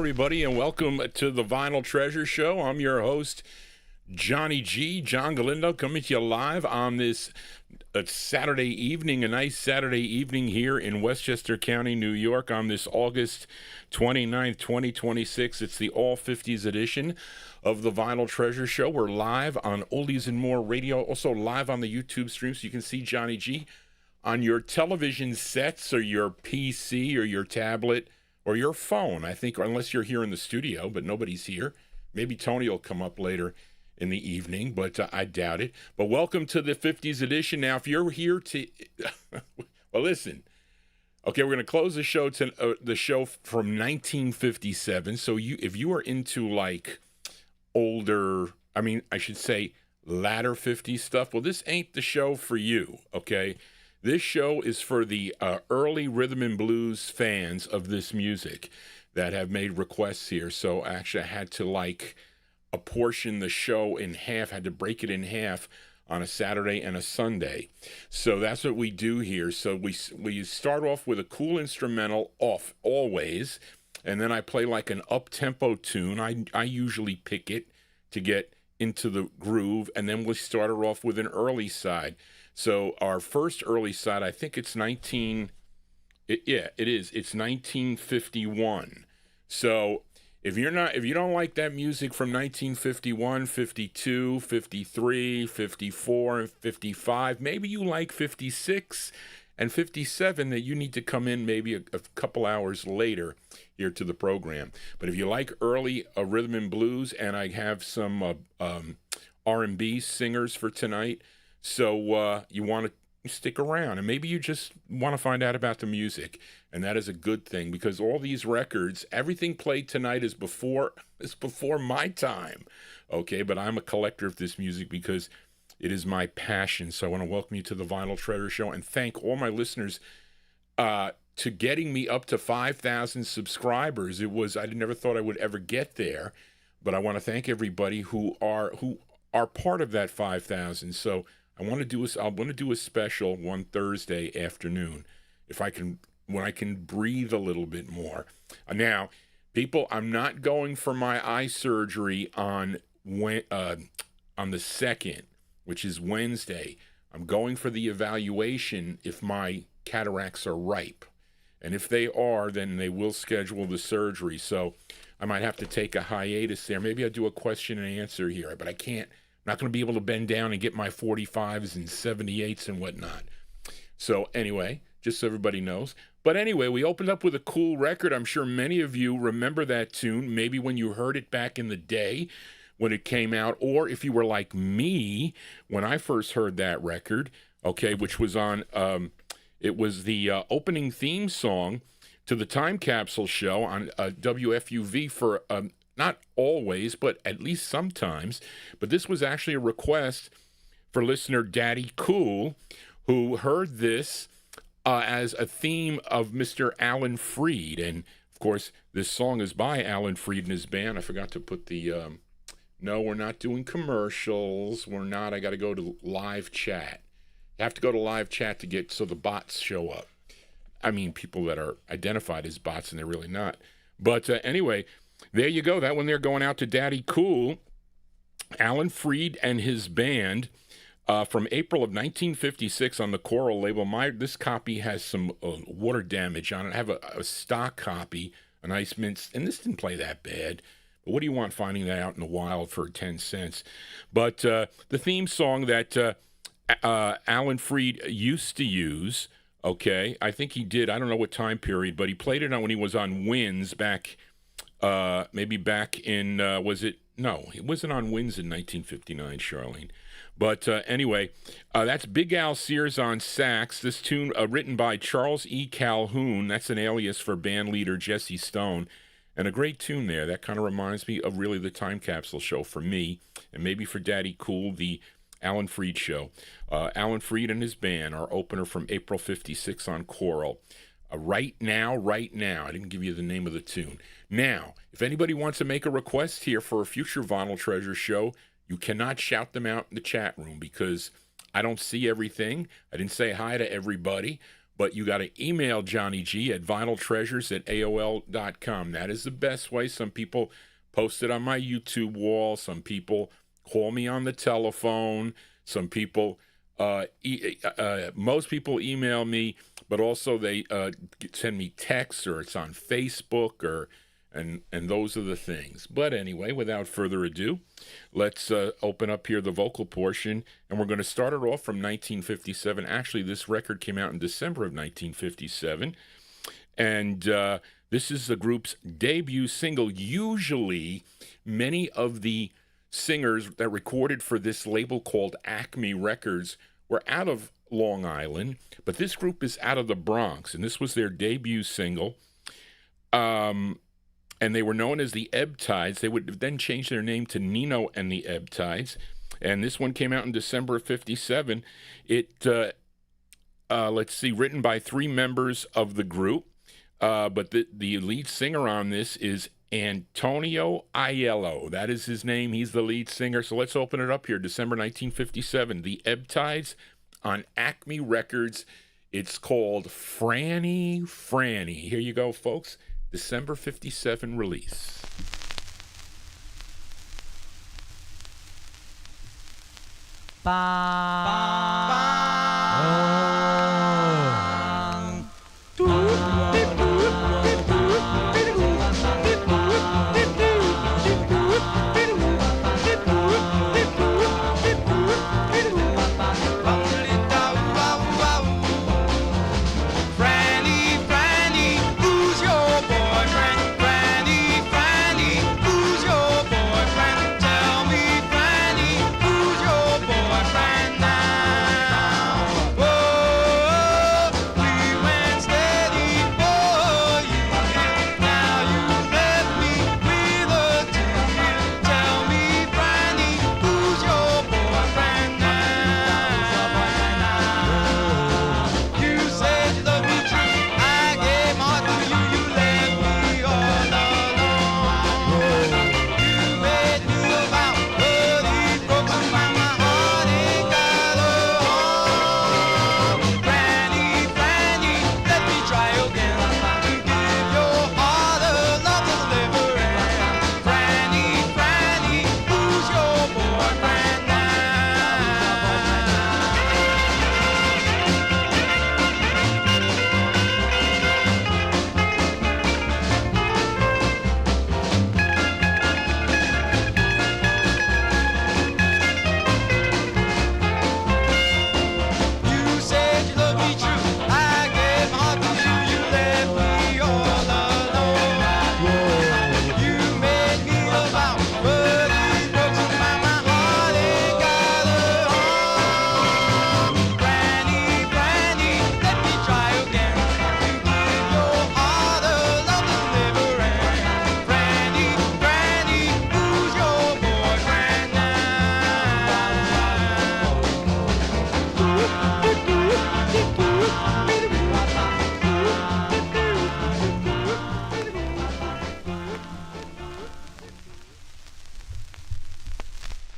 everybody, and welcome to the Vinyltreasure Show. I'm your host, Johnny G, John Galindo, coming to you live on this Saturday evening, a nice Saturday evening here in Westchester County, New York, on this August 29th, 2026. It's the All 50s edition of the Vinyltreasure Show. We're live on Oldies and More Radio, also live on the YouTube stream, so you can see Johnny G on your television sets or your PC or your tablet or your phone, I think, or unless you're here in the studio, but nobody's here. Maybe Tony will come up later in the evening, but I doubt it. But welcome to the 50s edition. Now, if you're here to, well, listen. Okay, we're going to close the show from 1957. So if you are into like older, I should say latter 50s stuff, well, this ain't the show for you, okay? This show is for the early rhythm and blues fans of this music that have made requests here. So actually I had to apportion the show in half, had to break it in half on a Saturday and a Sunday. So that's what we do here. So we start off with a cool instrumental off always, and then I play like an up-tempo tune. I usually pick it to get into the groove, and then we start it off with an early side. So our first early side, I think it's 1951. So if you don't like that music from 1951, 52, 53, 54, and 55, maybe you like 56 and 57, that you need to come in maybe a couple hours later here to the program. But if you like early rhythm and blues, and I have some R&B singers for tonight, so you want to stick around, and maybe you just want to find out about the music, and that is a good thing, because all these records, everything played tonight is before my time, okay? But I'm a collector of this music because it is my passion. So I want to welcome you to the Vinyltreasure Show and thank all my listeners to getting me up to 5,000 subscribers. I never thought I would ever get there, but I want to thank everybody who are part of that 5,000. So I want to do a special one Thursday afternoon, when I can breathe a little bit more. Now, people, I'm not going for my eye surgery on the 2nd, which is Wednesday. I'm going for the evaluation if my cataracts are ripe. And if they are, then they will schedule the surgery. So I might have to take a hiatus there. Maybe I'll do a question and answer here, but I can't. I'm not going to be able to bend down and get my 45s and 78s and whatnot. So anyway, just so everybody knows. But anyway, we opened up with a cool record. I'm sure many of you remember that tune, maybe when you heard it back in the day when it came out, or if you were like me when I first heard that record, okay, which was on, it was the opening theme song to the Time Capsule show on WFUV for not always, but at least sometimes. But this was actually a request for listener Daddy Cool, who heard this as a theme of Mr. Alan Freed. And, of course, this song is by Alan Freed and his band. I forgot to put the... no, we're not doing commercials. We're not. I got to go to live chat. You have to go to live chat to get so the bots show up. I mean, people that are identified as bots, and they're really not. But anyway... there you go. That one there going out to Daddy Cool, Alan Freed and his band from April of 1956 on the Coral label. This copy has some water damage on it. I have a stock copy, a nice mint, and this didn't play that bad. But what do you want finding that out in the wild for 10 cents? But the theme song that Alan Freed used to use, okay, I think he did. I don't know what time period, but he played it on when he was on Winds back... maybe back in, no, it wasn't on Winds in 1959, Charlene. But anyway, that's Big Al Sears on sax. This tune written by Charles E. Calhoun. That's an alias for band leader Jesse Stone. And a great tune there. That kind of reminds me of really the Time Capsule show for me, and maybe for Daddy Cool, the Alan Freed show. Alan Freed and his band, our opener from April 56 on Coral. Right Now. I didn't give you the name of the tune. Now, if anybody wants to make a request here for a future Vinyltreasure show, you cannot shout them out in the chat room because I don't see everything. I didn't say hi to everybody. But you got to email Johnny G at vinyltreasures@aol.com. That is the best way. Some people post it on my YouTube wall. Some people call me on the telephone. Some people, most people email me, but also they send me texts, or it's on Facebook, and those are the things. But anyway, without further ado, let's open up here the vocal portion, and we're going to start it off from 1957. Actually, this record came out in December of 1957, and this is the group's debut single. Usually, many of the singers that recorded for this label called Acme Records were out of Long Island, but this group is out of the Bronx, and this was their debut single. And they were known as the Ebb Tides. They would then change their name to Nino and the Ebb Tides, and this one came out in December of 57. It, let's see, written by 3 members of the group, but the lead singer on this is Antonio Aiello. That is his name. He's the lead singer. So let's open it up here. December 1957. The Ebb Tides on Acme Records. It's called Franny Franny. Here you go, folks. December 57 release.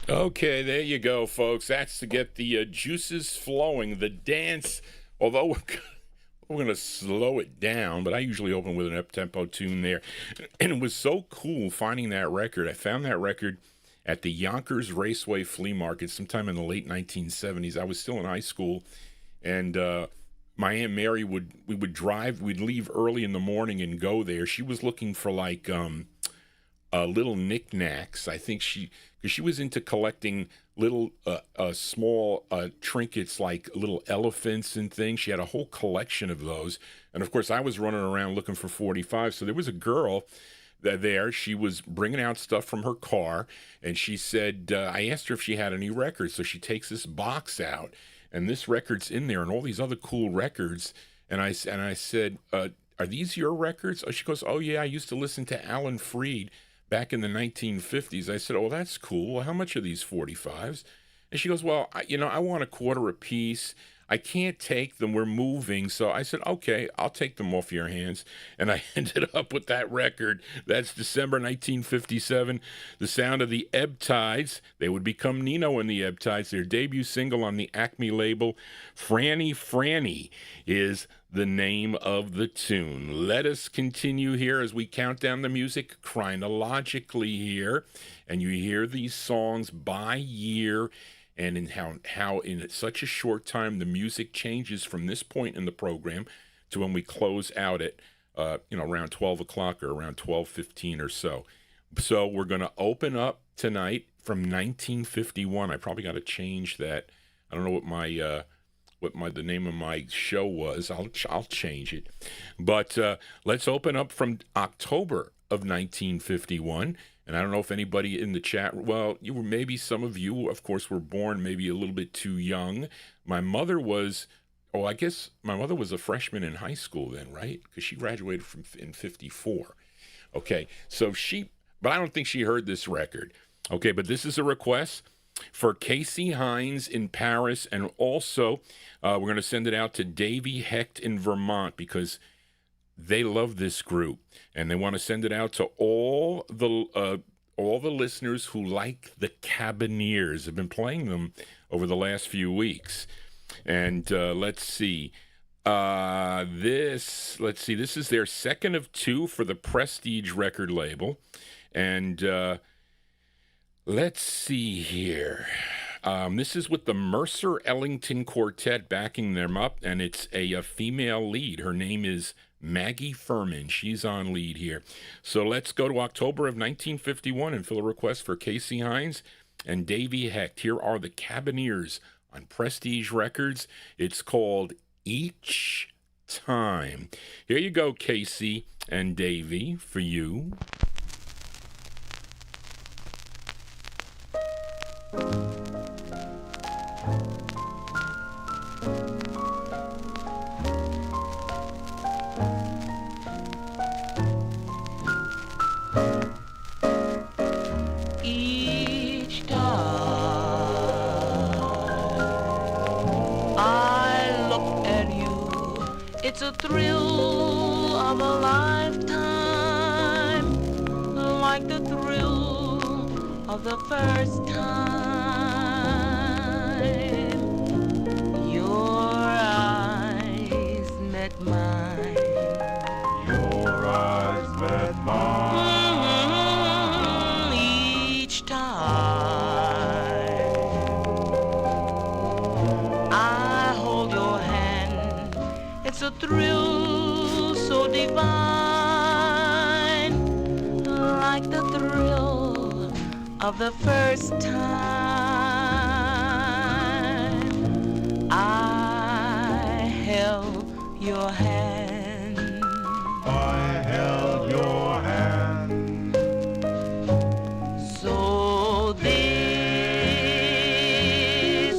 Okay, there you go, folks. That's to get the juices flowing, the dance. Although we're going to slow it down, but I usually open with an up-tempo tune there. And it was so cool finding that record. I found that record at the Yonkers Raceway Flea Market sometime in the late 1970s. I was still in high school, and my Aunt Mary we'd leave early in the morning and go there. She was looking for like little knickknacks. I think because she was into collecting little small trinkets like little elephants and things. She had a whole collection of those. And of course I was running around looking for 45. So there was a girl there. She was bringing out stuff from her car, and she said, I asked her if she had any records. So she takes this box out, and this record's in there and all these other cool records. And I said, are these your records? Oh, she goes, oh yeah, I used to listen to Alan Freed back in the 1950s. I said, oh, that's cool. Well, how much are these 45s? And she goes, well, I want a quarter a piece. I can't take them. We're moving. So I said, okay, I'll take them off your hands. And I ended up with that record. That's December 1957. The sound of the Ebb Tides. They would become Nino and the Ebb Tides. Their debut single on the Acme label, Franny Franny, is the name of the tune. Let us continue here as we count down the music chronologically here. And you hear these songs by year, and in how in such a short time the music changes from this point in the program to when we close out at around 12 o'clock or around 12:15 or so. So we're going to open up tonight from 1951. I probably got to change that. I don't know what the name of my show was. I'll change it. But let's open up from October of 1951. And I don't know if anybody in the chat, well, maybe some of you, of course, were born maybe a little bit too young. My mother was, I guess my mother was a freshman in high school then, right? Because she graduated in 54. Okay, but I don't think she heard this record. Okay, but this is a request for Casey Hines in Paris, and also we're going to send it out to Davy Hecht in Vermont because they love this group, and they want to send it out to all the listeners who like the Cabineers. I've been playing them over the last few weeks, and let's see. This is their second of two for the Prestige record label, and let's see here. This is with the Mercer Ellington Quartet backing them up, and it's a female lead. Her name is Maggie Furman. She's on lead here. So let's go to October of 1951 and fill a request for Casey Hines and Davy Hecht. Here are the Cabineers on Prestige Records. It's called Each Time. Here you go, Casey and Davy, for you. It's a thrill of a lifetime, like the thrill of the first time. Your eyes met mine. Your eyes met mine. Each time I hold your hand, it's a thrill so divine, like the thrill of the first time I held your hand. I held your hand. So this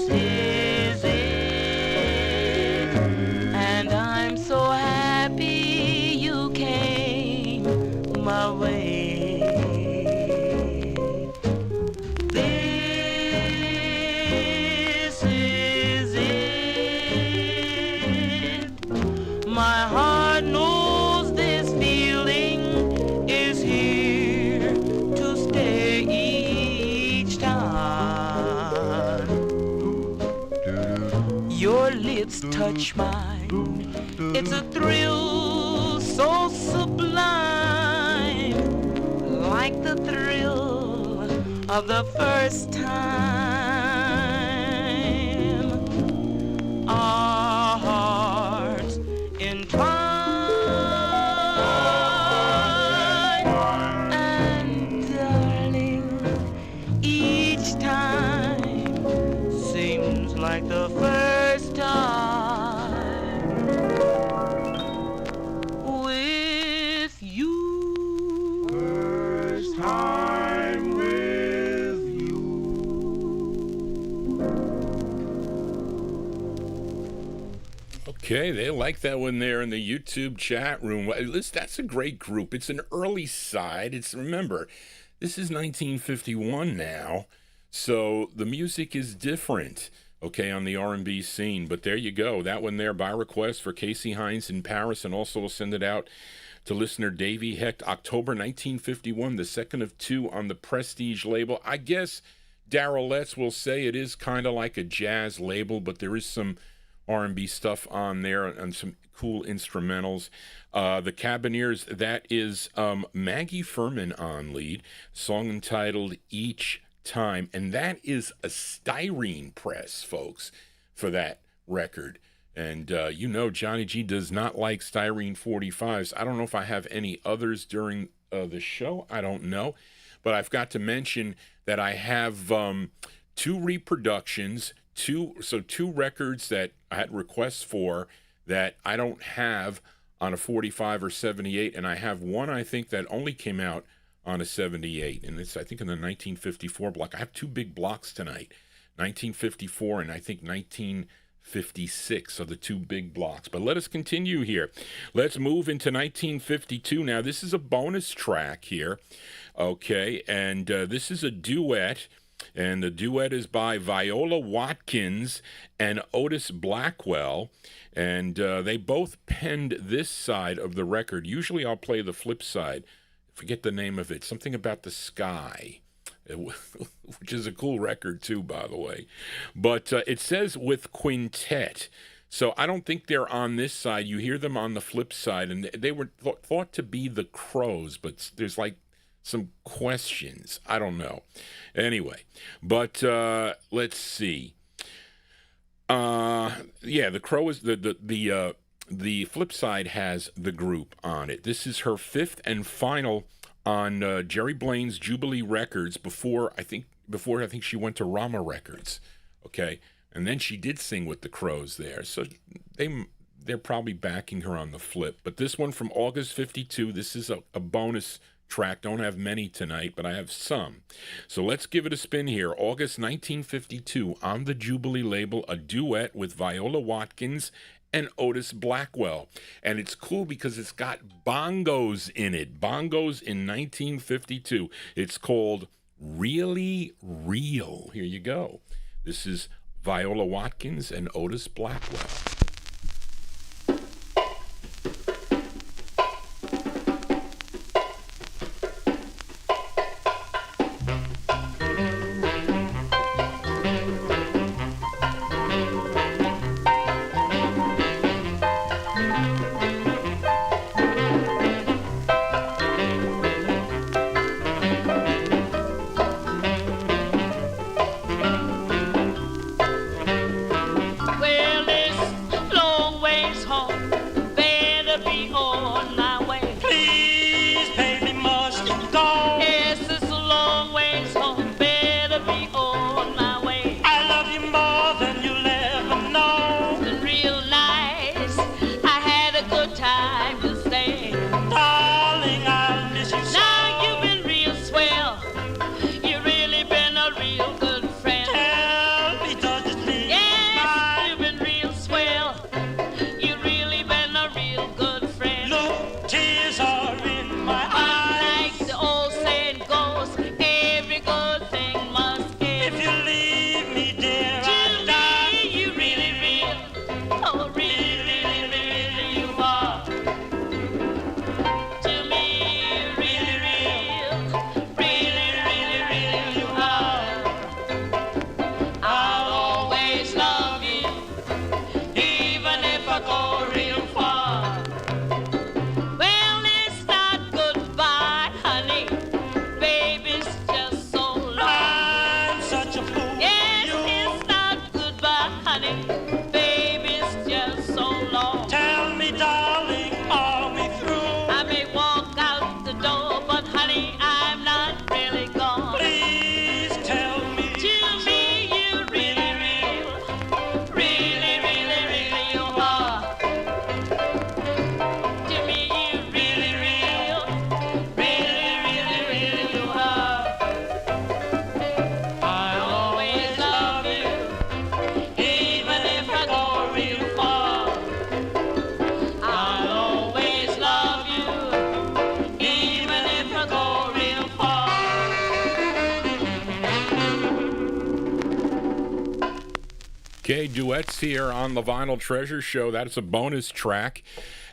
is it, and I'm so happy you came my way. This is it. My heart knows this feeling is here to stay each time. Your lips touch mine. It's a thrill so sublime, like the thrill of the first time. Our hearts entwined, and darling, each time seems like the first time with you. First time with you. Okay, they like that one there in the YouTube chat room. That's a great group. It's an early side. Remember, this is 1951 now, so the music is different. okay, on the R&B scene. But there you go. That one there by request for Casey Hines in Paris, and also we'll send it out to listener Davey Hecht, October 1951, the second of two on the Prestige label. I guess Darrell Letts will say it is kind of like a jazz label, but there is some R&B stuff on there and some cool instrumentals. The Cabineers, that is Maggie Furman on lead, song entitled Each Time, and that is a styrene press, folks, for that record. And you know Johnny G does not like styrene 45s. I don't know if I have any others during the show. I don't know. But I've got to mention that I have two reproductions, two records that I had requests for that I don't have on a 45 or 78. And I have one, I think, that only came out on a 78. And it's, I think, in the 1954 block. I have two big blocks tonight, 1954 and I think 1956 are the two big blocks. But let us continue here. Let's move into 1952. Now, this is a bonus track here, okay? And this is a duet, and the duet is by Viola Watkins and Otis Blackwell, and they both penned this side of the record. Usually I'll play the flip side. Forget the name of it. Something About the Sky, which is a cool record too, by the way. But it says with quintet. So I don't think they're on this side. You hear them on the flip side, and they were thought to be the Crows, but there's like some questions. I don't know. Anyway, but let's see. Yeah, the Crow is the flip side has the group on it. This is her fifth and final on Jerry Blaine's Jubilee Records before I think she went to Rama Records, okay? And then she did sing with the Crows there, so they're probably backing her on the flip. But this one from August 52, this is a bonus track. Don't have many tonight, but I have some. So let's give it a spin here. August 1952 on the Jubilee label, a duet with Viola Watkins and Otis Blackwell. And it's cool because it's got bongos in it. Bongos in 1952. It's called Really Real. Here you go. This is Viola Watkins and Otis Blackwell. Well, this Okay, duets here on the Vinyl Treasure Show. That's a bonus track,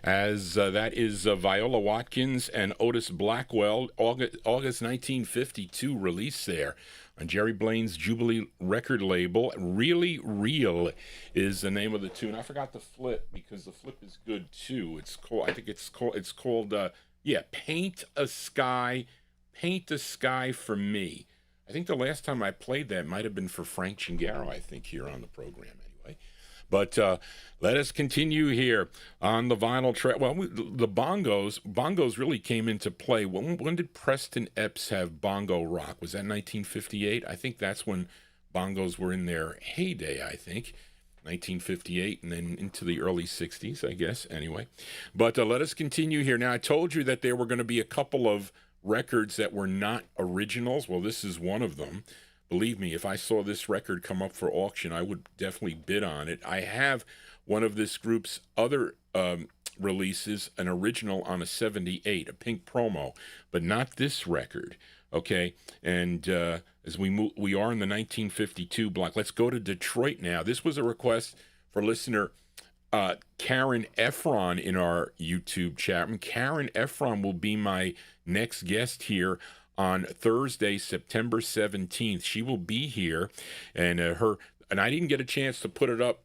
as that is Viola Watkins and Otis Blackwell, August 1952 release there on Jerry Blaine's Jubilee record label. Really Real is the name of the tune. I forgot the flip because the flip is good too. It's called, I think it's called Paint a Sky for Me. I think the last time I played that might have been for Frank Chingaro, I think, here on the program anyway. But let us continue here on the vinyl track. Well, the bongos really came into play. When did Preston Epps have bongo rock? Was that 1958? I think that's when bongos were in their heyday, I think. 1958 and then into the early 60s, I guess, anyway. But let us continue here. Now, I told you that there were going to be a couple of records that were not originals. Well, this is one of them. Believe me, if I saw this record come up for auction, I would definitely bid on it. I have one of this group's other releases, an original on a 78, a pink promo, but not this record, okay? And as we are in the 1952 block, let's go to Detroit now. This was a request for listener Karen Efron in our YouTube chat room. Karen Efron will be my next guest here on Thursday, September 17th. She will be here, and I didn't get a chance to put it up,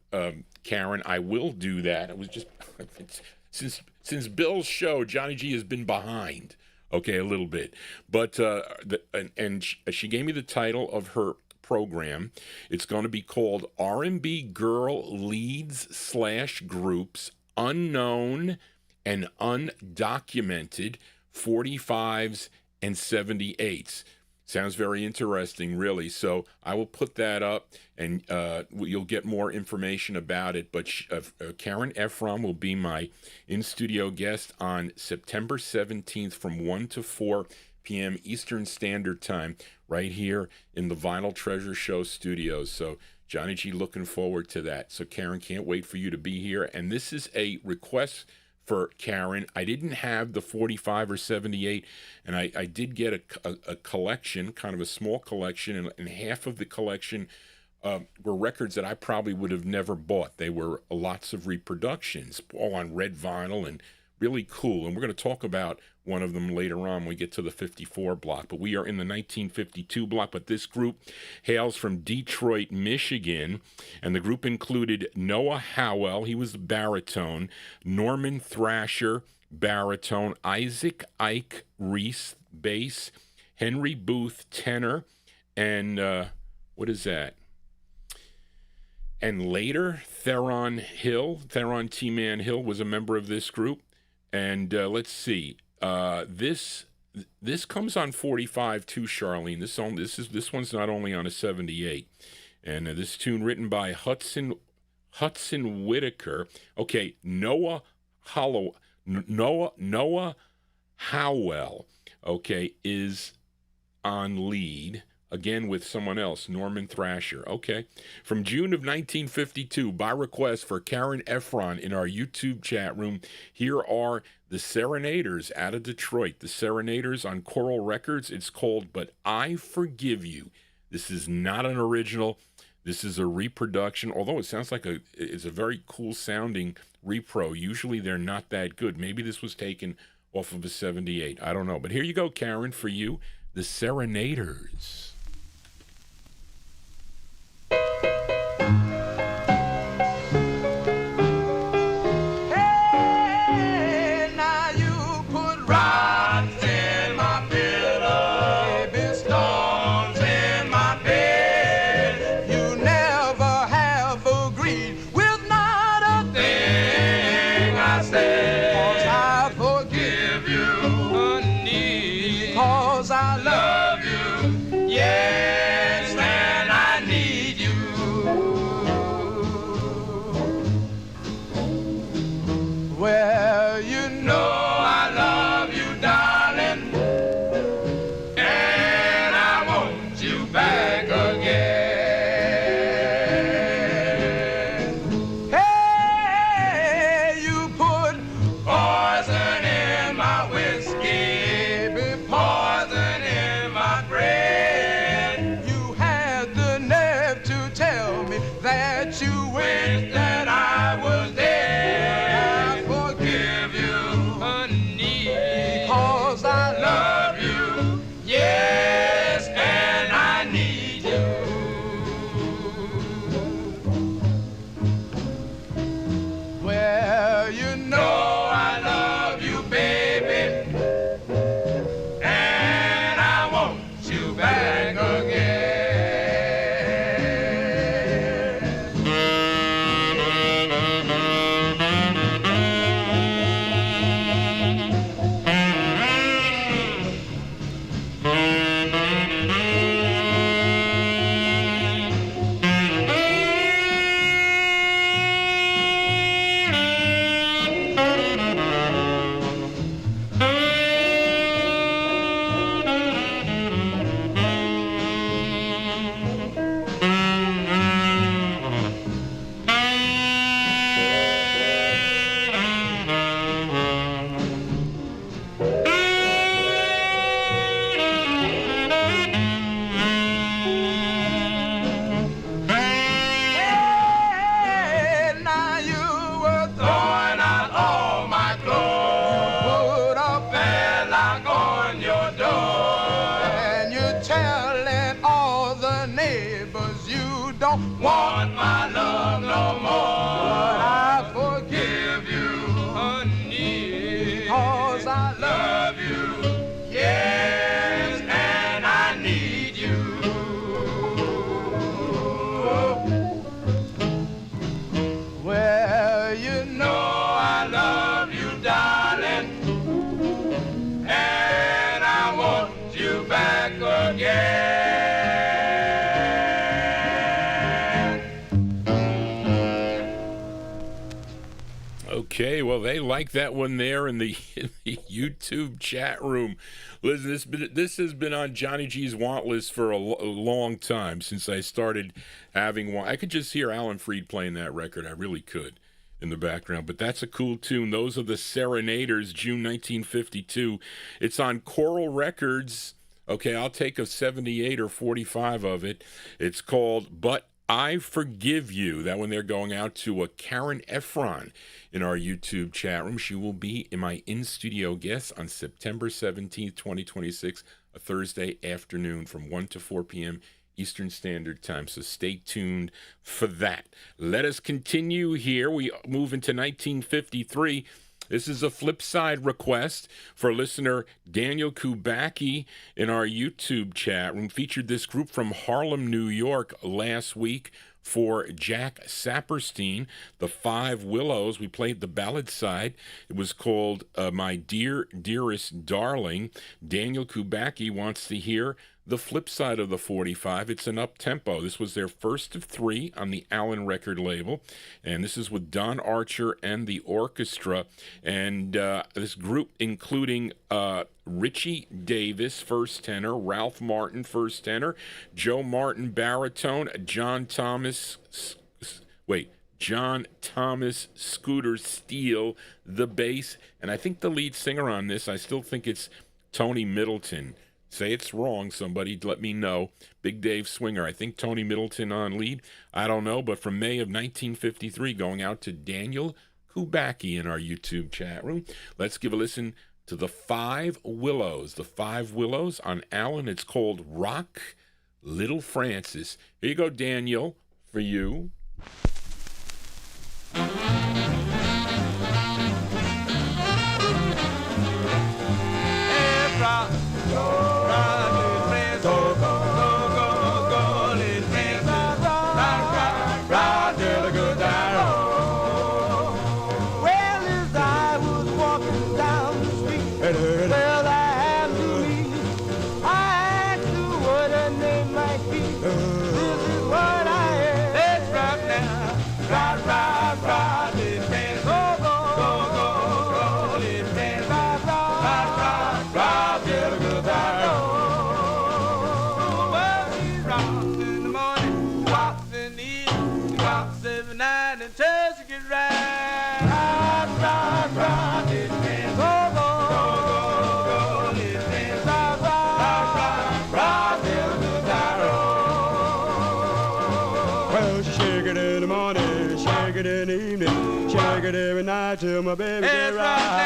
Karen. I will do that. It was just since Bill's show, Johnny G has been behind, okay, a little bit. But she gave me the title of her program. It's going to be called R&B Girl Leads / Groups Unknown and Undocumented 45s and 78s. Sounds very interesting, really. So I will put that up, and you'll get more information about it. But Karen Efron will be my in-studio guest on September 17th from 1 to 4 p.m. Eastern Standard Time, right here in the Vinyl Treasure Show studios. So Johnny G, looking forward to that. So Karen, can't wait for you to be here. And this is a request for Karen. I didn't have the 45 or 78, and I did get a collection, kind of a small collection, and half of the collection were records that I probably would have never bought. They were lots of reproductions, all on red vinyl, and really cool. And we're going to talk about one of them later on when we get to the 54 block. But we are in the 1952 block. But this group hails from Detroit, Michigan. And the group included Noah Howell, he was the baritone, Norman Thrasher, baritone, Isaac Ike Reese, bass, Henry Booth, tenor, and what is that? And later, Theron T-Man Hill was a member of this group. And let's see, this comes on 45 too, Charlene. This one's not only on a 78, and this tune written by Hudson Whitaker. Okay, Noah Howell. Okay, is on lead. Again with someone else, Norman Thrasher. Okay. From June of 1952, by request for Karen Efron in our YouTube chat room, here are the Serenaders out of Detroit. The Serenaders on Coral Records. It's called But I Forgive You. This is not an original. This is a reproduction, although it sounds like it's a very cool sounding repro. Usually they're not that good. Maybe this was taken off of a 78. I don't know. But here you go, Karen, for you, the Serenaders. I love you, yeah. the neighbors, you don't want my love no more. But I forgive you, honey, 'cause I love you. Yes, and I need you. Well, you know I love you, darling, and I want you back again. Okay, well, they like that one there in the YouTube chat room. Listen, this has been on Johnny G's want list for a long time, since I started having one. I could just hear Alan Freed playing that record. I really could in the background. But that's a cool tune. Those are the Serenaders, June 1952. It's on Coral Records. Okay, I'll take a 78 or 45 of it. It's called But I Forgive You. That one they're going out to Karen Efron in our YouTube chat room. She will be my in-studio guest on September 17th, 2026, a Thursday afternoon from 1 to 4 p.m. Eastern Standard Time. So stay tuned for that. Let us continue here. We move into 1953. This is a flip side request for listener Daniel Kubacki in our YouTube chat room. Featured this group from Harlem, New York last week for Jack Saperstein, the Five Willows. We played the ballad side. It was called My Dear, Dearest Darling. Daniel Kubacki wants to hear the flip side of the 45. It's an up-tempo. This was their first of three on the Allen record label, and this is with Don Archer and the orchestra, and this group including Richie Davis, first tenor, Ralph Martin, first tenor, Joe Martin, baritone, John Thomas Scooter Steele, the bass, and I think the lead singer on this, I still think it's Tony Middleton. Say it's wrong, somebody let me know. Big Dave Swinger, I think Tony Middleton on lead. I don't know, but from May of 1953, going out to Daniel Kubacki in our YouTube chat room. Let's give a listen to the Five Willows. The Five Willows on Allen. It's called Rock Little Francis. Here you go, Daniel, for you. Rock, rock, little friends, go, go, go, go, go, little friends, rock, rock, rock, till the good die. Well, as I was walking down the street, well, I had to meet. I asked her what her name might be. This is what I am. Let's rock now, rock, rock, rock, little friends, go, go, go, go, go, little friends, rock, rock, rock, rock, till the good die. Well, he rocks in the morning, rocks in the evening, rocks every night until she gets right. Rock, rock, rock, little friends, go, go, go, go, little friends, rock, rock, rock, rock, till the good die. Well, she shake it in the morning, shake it in the evening, shake it every night till my baby get Let's rock right.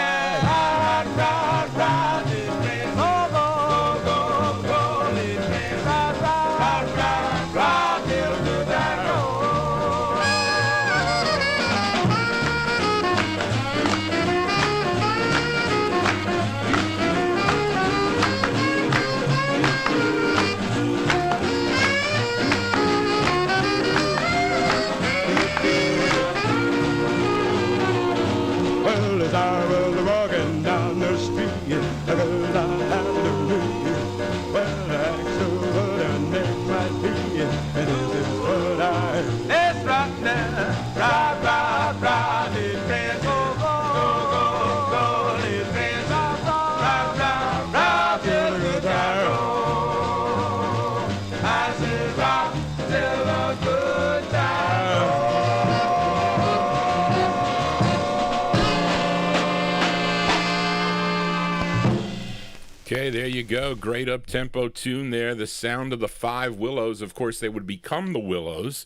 now, rock, rock, rock, little friends, go, go, go, go, little friends, rock, rock, rock, rock, till the good die. Well, as I was walking down the street, I heard I had to read. Well, I asked her what her name might be, and this is what I heard. Let's rock now, rock, rock, rock, little friends, go, go, go, go, little friends, rock, rock, rock, rock, till the good time roll. I said rock till the good time roll. Okay, there you go. Great up-tempo tune there. The sound of the Five Willows. Of course, they would become the Willows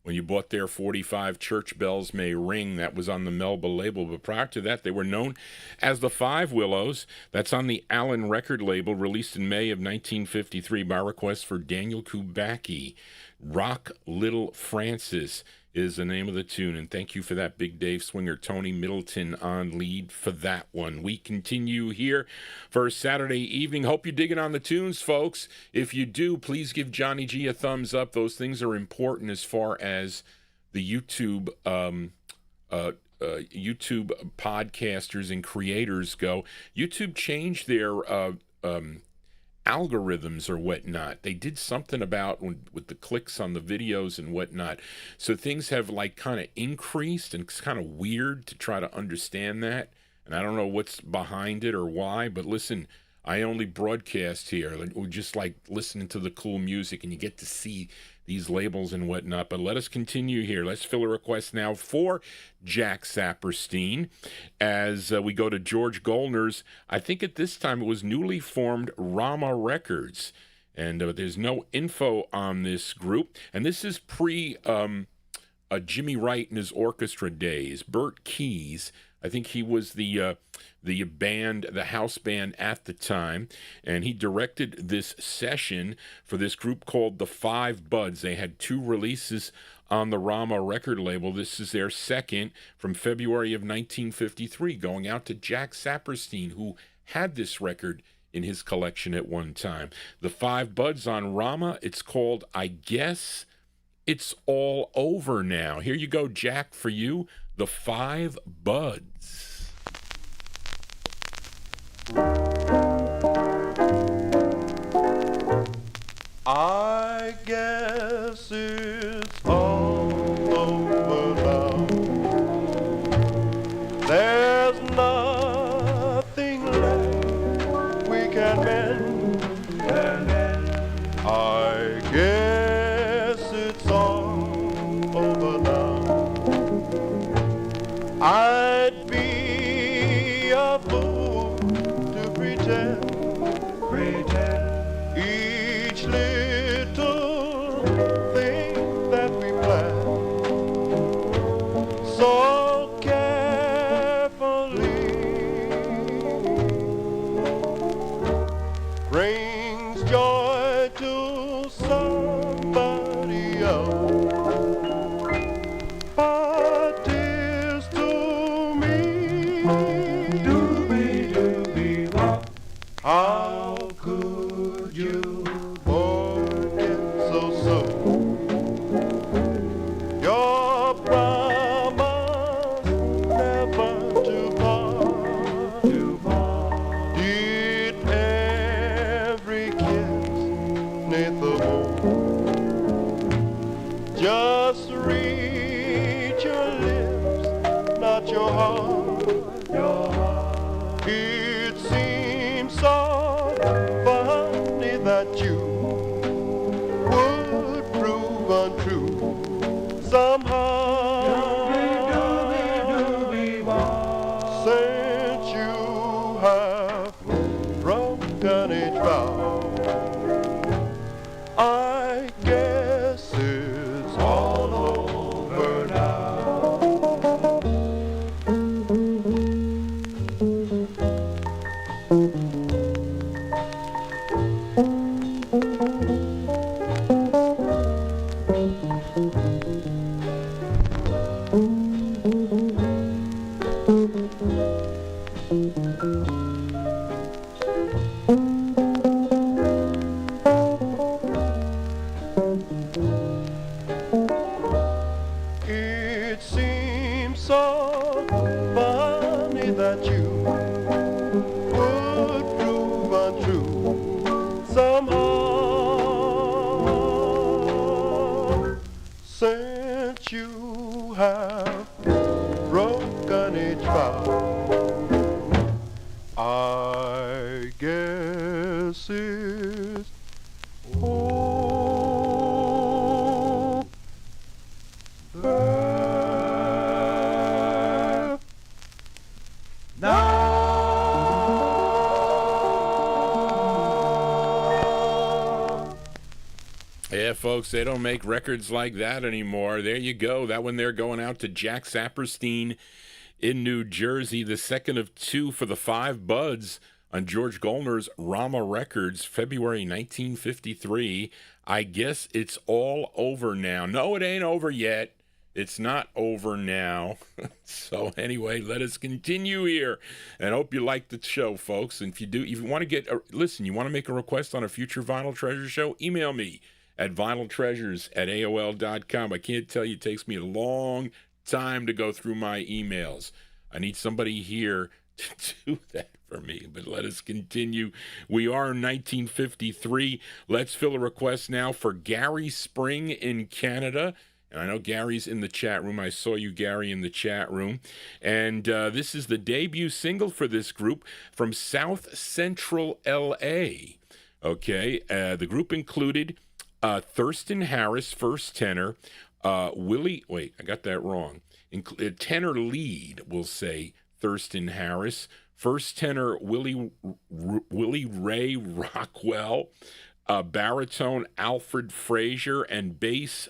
When you bought their 45 Church Bells May Ring, that was on the Melba label. But prior to that, they were known as the Five Willows. That's on the Allen record label, released in May of 1953 by request for Daniel Kubacki. Rock Little Francis is the name of the tune, and thank you for that, Big Dave Swinger. Tony Middleton on lead for that one. We continue here for Saturday evening. Hope you're digging on the tunes, folks. If you do, please give Johnny G a thumbs up. Those things are important as far as the YouTube YouTube podcasters and creators go. YouTube changed their algorithms or whatnot. They did something about with the clicks on the videos and whatnot. So things have like kind of increased, and it's kind of weird to try to understand that. And I don't know what's behind it or why, but listen, I only broadcast here. We're just like listening to the cool music, and you get to see these labels and whatnot. But let us continue here. Let's fill a request now for Jack Saperstein as we go to George Goldner's. I think at this time it was newly formed Rama Records, and there's no info on this group. And this is pre Jimmy Wright and his orchestra days. Bert Keys, I think he was the band, the house band at the time, and he directed this session for this group called the Five Buds. They had 2 releases on the Rama record label. This is their second from February of 1953, going out to Jack Saperstein, who had this record in his collection at one time. The Five Buds on Rama. It's called I Guess It's All Over Now. Here you go, Jack, for you, the Five Buds. I guess it's all over now. There's nothing left we can mend. I guess it's all over now. I'd be a fool to pretend. Each little thing that we plan so carefully brings joy to somebody else, but tears to me. How could you forget so soon? Your promise never to part. Did every kiss neath the moon just reach your lips, not your heart? It seems so funny that you would prove untrue somehow. Since you have broken each vow, I guess it's all over now. It seems so funny that you would prove untrue somehow. Since you have broken each vow, I guess it's folks. They don't make records like that anymore. There you go. That one there going out to Jack Saperstein in New Jersey. The second of two for the Five Buds on George Goldner's Rama Records, February 1953. I guess it's all over now. No, it ain't over yet. It's not over now. So anyway, let us continue here. And I hope you like the show, folks. And if you do, if you want to get, listen, you want to make a request on a future Vinyl Treasure show, email me at vinyltreasures@aol.com. I can't tell you, it takes me a long time to go through my emails. I need somebody here to do that for me. But let us continue. We are in 1953. Let's fill a request now for Gary Spring in Canada. And I know Gary's in the chat room. I saw you, Gary, in the chat room. And this is the debut single for this group from South Central L.A. Okay, the group included Thurston Harris, first tenor, wait, I got that wrong. Tenor lead, we'll say, Thurston Harris. First tenor, Willie Ray Rockwell. Baritone, Alfred Frazier. And bass,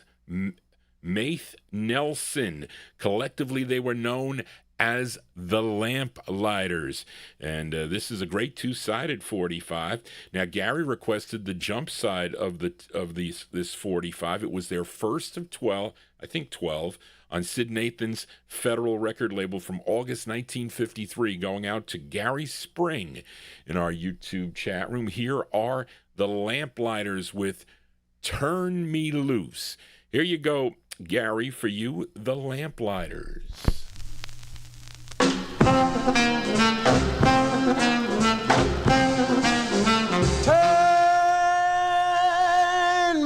Maith Nelson. Collectively, they were known as the Lamplighters. And this is a great two-sided 45. Now, Gary requested the jump side of this 45. It was their first of 12, I think 12, on Sid Nathan's Federal record label from August 1953, going out to Gary Spring in our YouTube chat room. Here are the Lamplighters with Turn Me Loose. Here you go, Gary, for you, the Lamplighters. Turn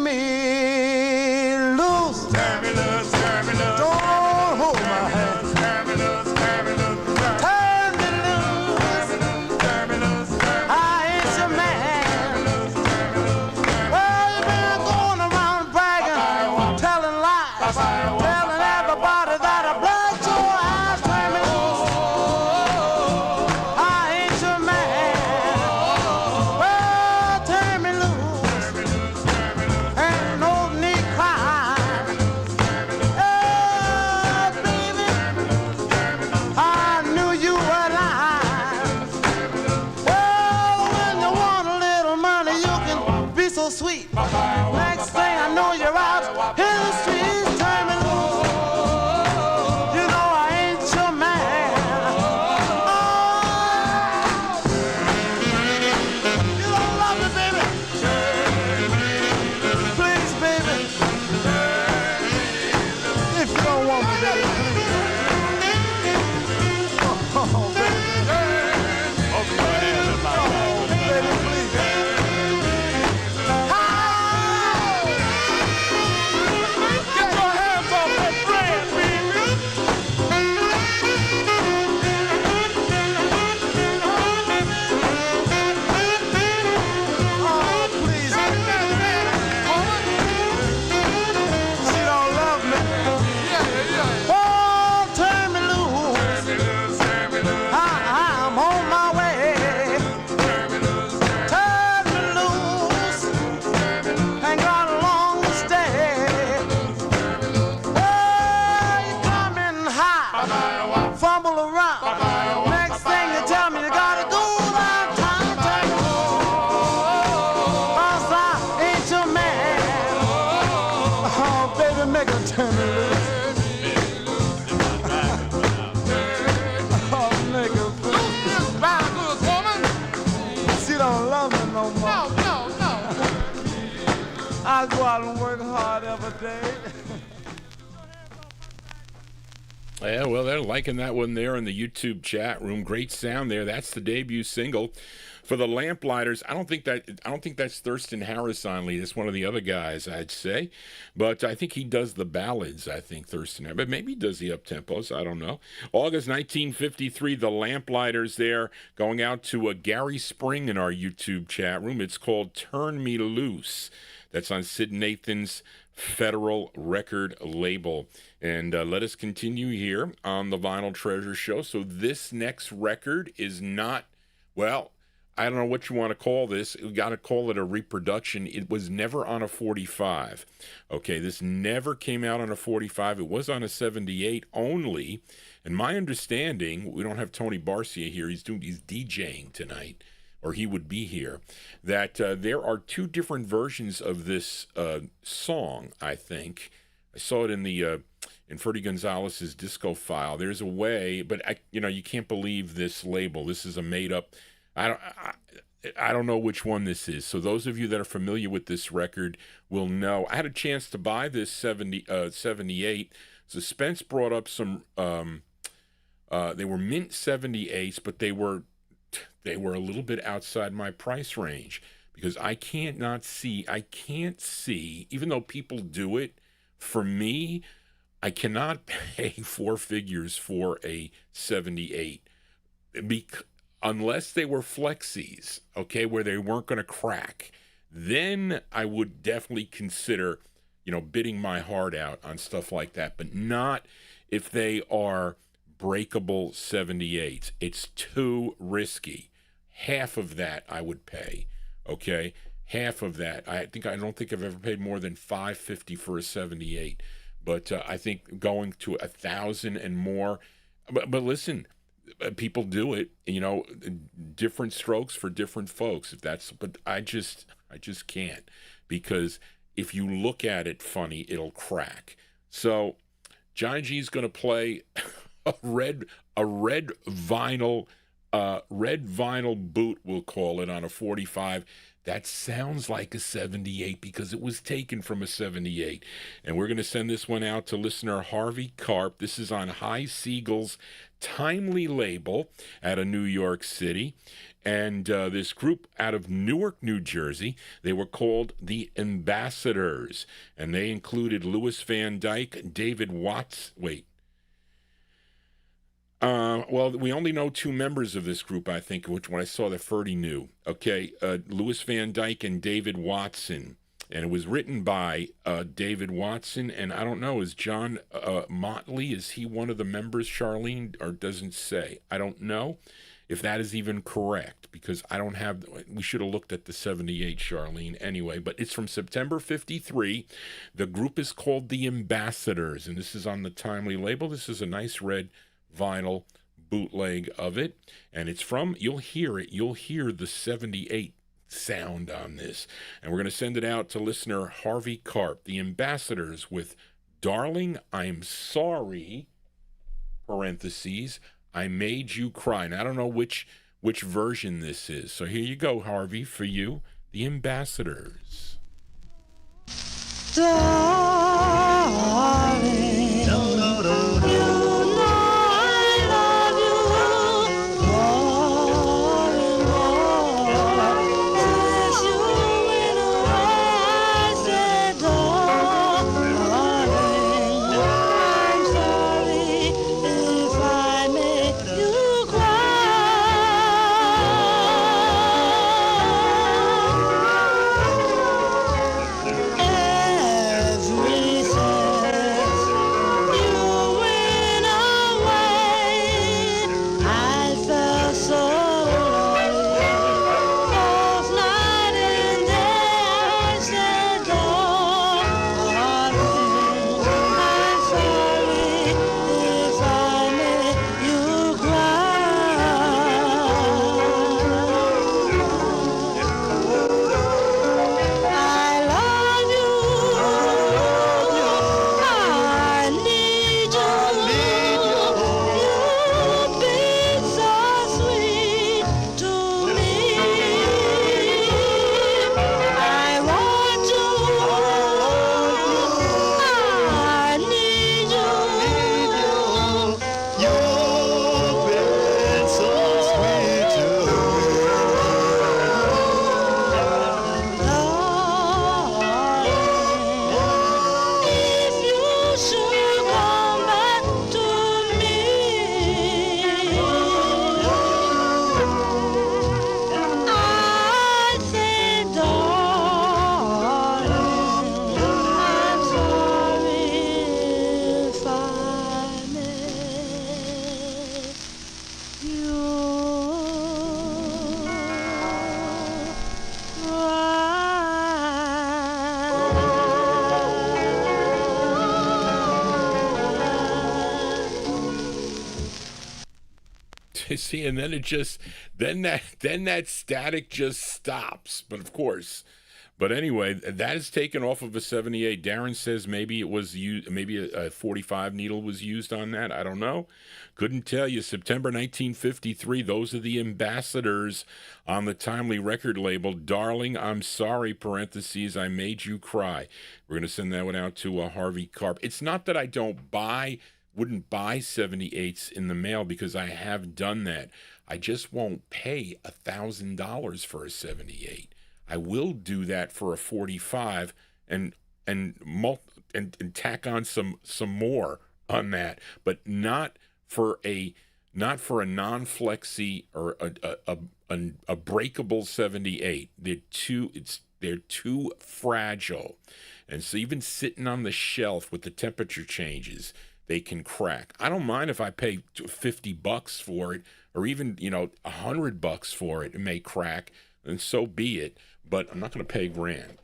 me loose. Turn me loose, turn me loose. Don't hold my hand. Turn me loose, turn me loose. Turn me loose. Turn me loose, turn me loose. I ain't your man. Well, you've been going around bragging, telling lies, telling everybody that I black your eyes. Turn me loose. I ain't your man. Well, turn me loose. Ain't no need crying. Oh, baby, I knew you were lying. Well, when you want a little money, you can be so sweet. Next thing I know, you're out in the streets. Turn me loose. You know I ain't your man. Oh, you don't love me, baby. Please, baby. If you don't want me, baby, please. Oh, baby. Oh, baby, please. Get your hands off that bread, baby. Oh, please. She don't love me. Oh, turn me loose. I'm on my way. Turn me loose. Ain't got a long stay. Oh, you coming high. Fumble around. Next thing you tell me, you gotta go downtown. Turn me loose. 'Cause I ain't your man. Oh, baby, make her turn me loose. Oh, nigga, please. She don't love me no more. I go out and work hard every day. Yeah, well, they're liking that one there in the YouTube chat room. Great sound there. That's the debut single for the Lamplighters. I don't think that's Thurston Harris on lead. It's one of the other guys, I'd say. But I think he does the ballads, I think, Thurston Harris. But maybe he does the up-tempos. I don't know. August 1953, the Lamplighters there, going out to Gary Spring in our YouTube chat room. It's called Turn Me Loose. That's on Sid Nathan's Federal record label. And let us continue here on the Vinyl Treasure Show. So this next record is not, well, I don't know what you want to call this. We got to call it a reproduction. It was never on a 45. Okay, this never came out on a 45. It was on a 78 only. And my understanding, we don't have Tony Barcia here. He's DJing tonight, or he would be here, that there are two different versions of this song, I think. I saw it in Ferdy Gonzalez's disco file. There's a way, but you can't believe this label. This is a made up. I don't know which one this is. So those of you that are familiar with this record will know. I had a chance to buy this 78. So Spence brought up some. They were mint 78s, but they were a little bit outside my price range because I can't see, even though people do it. For me, I cannot pay four figures for a 78 unless they were flexies, okay, where they weren't going to crack. Then I would definitely consider, bidding my heart out on stuff like that, but not if they are breakable 78s. It's too risky. Half of that I would pay, okay? Half of that. I don't think I've ever paid more than $550 for a 78. But I think going to 1,000 and more. But listen, people do it. Different strokes for different folks. But I just can't, because if you look at it funny, it'll crack. So Johnny G's going to play a red vinyl boot, we'll call it, on a 45. That sounds like a 78 because it was taken from a 78. And we're going to send this one out to listener Harvey Karp. This is on High Siegel's Timely label out of New York City. And this group out of Newark, New Jersey, they were called the Ambassadors. And they included Louis Van Dyke, David Watts. Well, we only know two members of this group, I think, which when I saw that Ferdy knew. Okay, Louis Van Dyke and David Watson. And it was written by David Watson, and I don't know, is John Motley, is he one of the members, Charlene, or doesn't say? I don't know if that is even correct, because we should have looked at the 78, Charlene, anyway. But it's from September 53. The group is called the Ambassadors, and this is on the Timely label. This is a nice red vinyl bootleg of it, and it's from, you'll hear the 78 sound on this, and we're going to send it out to listener Harvey Karp, the Ambassadors, with Darling I'm Sorry, parentheses, I Made You Cry. And I don't know which version this is, so here you go, Harvey, for you, the Ambassadors. Darling, See, and then that static just stops. But of course, but anyway, that is taken off of a 78. Darren says maybe it was used, maybe a 45 needle was used on that. I don't know. Couldn't tell you. September 1953. Those are the ambassadors on the Timely record label. Darling, I'm sorry. Parentheses. I made you cry. We're gonna send that one out to Harvey Karp. It's not that I wouldn't buy 78s in the mail, because I have done that. I just won't pay $1,000 for a 78. I will do that for a 45 and tack on some more on that, but not for a non-flexi or a breakable 78. They're too fragile, and so even sitting on the shelf with the temperature changes, they can crack. I don't mind if I pay $50 for it, or even $100 for it. It may crack, and so be it. But I'm not going to pay $1,000.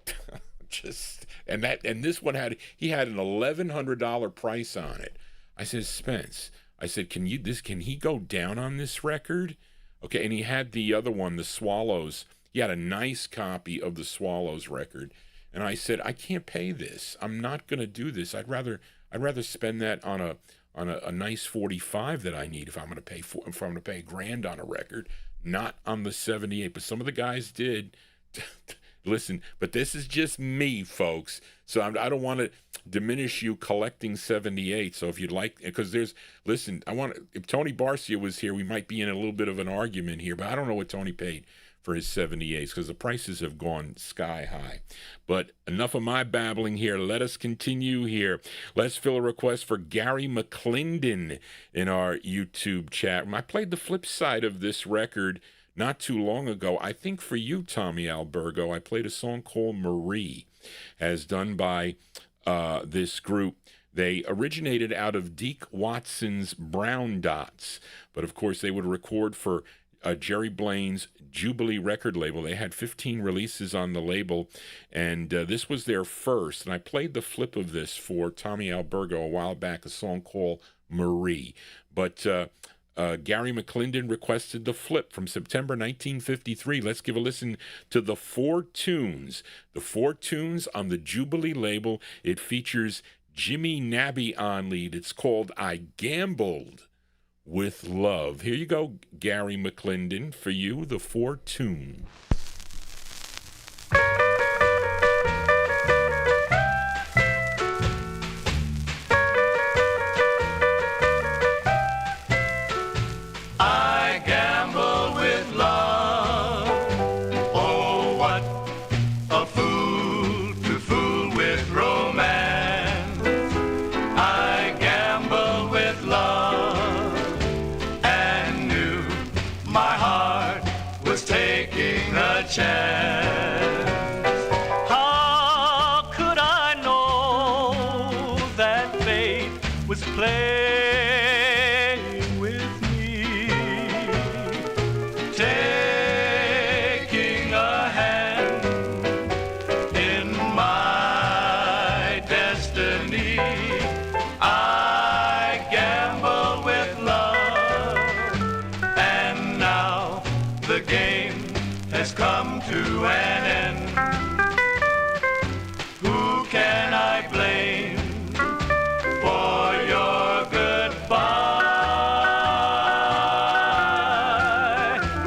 And this one had an $1,100 price on it. I said, Spence, can he go down on this record? Okay, and he had the other one, the Swallows. He had a nice copy of the Swallows record, and I said, I can't pay this. I'm not going to do this. I'd rather spend that on a nice 45 that I need if I'm going to pay $1,000 on a record, not on the 78. But some of the guys did. Listen, but this is just me, folks. So I don't want to diminish you collecting 78. So if you'd like, because if Tony Barcia was here, we might be in a little bit of an argument here, but I don't know what Tony paid for his 78s, because the prices have gone sky high. But enough of my babbling here. Let us continue here. Let's fill a request for Gary McClendon in our YouTube chat. I played the flip side of this record not too long ago. I think for you, Tommy Albergo, I played a song called Marie, as done by this group. They originated out of Deke Watson's Brown Dots, but of course they would record for Jerry Blaine's Jubilee record label. They had 15 releases on the label, and this was their first. And I played the flip of this for Tommy Albergo a while back, a song called Marie. But Gary McClendon requested the flip from September 1953. Let's give a listen to the 4 tunes. The 4 tunes on the Jubilee label. It features Jimmy Nabby on lead. It's called I Gambled with Love. Here you go, Gary McClendon, for you, the 4 tune. I gamble with love. Oh, what a fool to fool with romance. I gamble with love and knew my heart was taking a chance. How could I know that fate was playing with me, taking a hand in my destiny? I gamble with love, and now the game has come to an end. Who can I blame for your goodbye?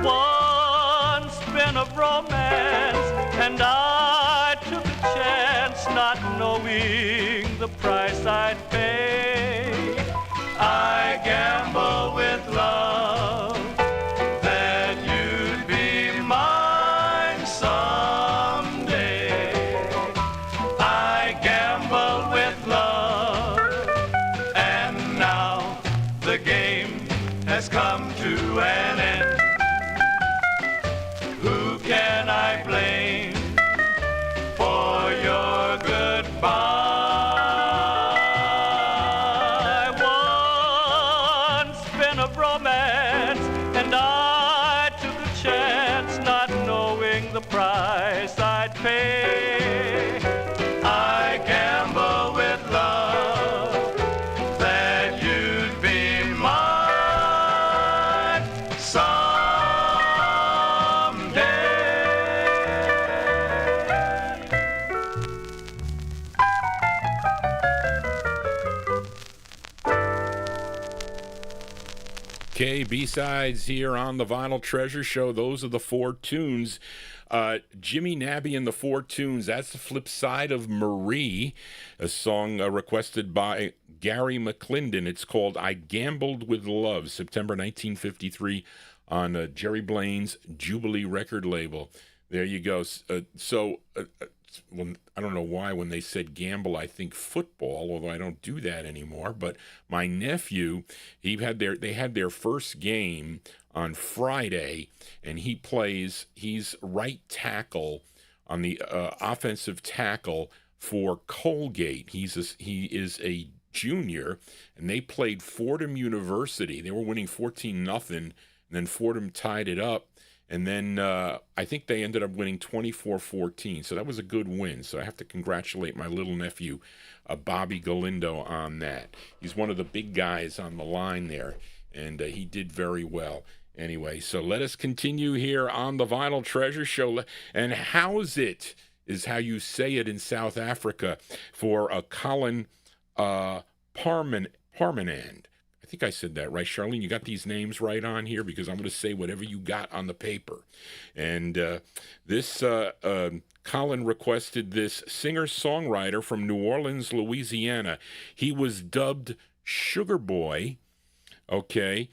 One spin of romance, and I took a chance, not knowing the price I'd pay. I gamble with love that you'd be mine someday. I gamble with love, and now the game has come to an end. Who can I blame for your goodbye? Okay, B-sides here on the Vinyl Treasure Show. Those are the four tunes. Jimmy Nabby and the Four Tunes. That's the flip side of Marie, a song requested by Gary McClendon. It's called I Gambled with Love, September 1953 on Jerry Blaine's Jubilee record label. There you go. Well, I don't know why when they said gamble, I think football, although I don't do that anymore. But my nephew, they had their first game on Friday, and he's right tackle on the offensive tackle for Colgate. He is a junior, and they played Fordham University. They were winning 14-0, and then Fordham tied it up. And then I think they ended up winning 24-14. So that was a good win. So I have to congratulate my little nephew, Bobby Galindo, on that. He's one of the big guys on the line there, and he did very well. Anyway, so let us continue here on the Vinyl Treasure Show. And how's it is how you say it in South Africa for Colin Parmanand. I think I said that right. Charlene, you got these names right on here because I'm going to say whatever you got on the paper. And this Colin requested this singer-songwriter from New Orleans, Louisiana. He was dubbed Sugar Boy, okay,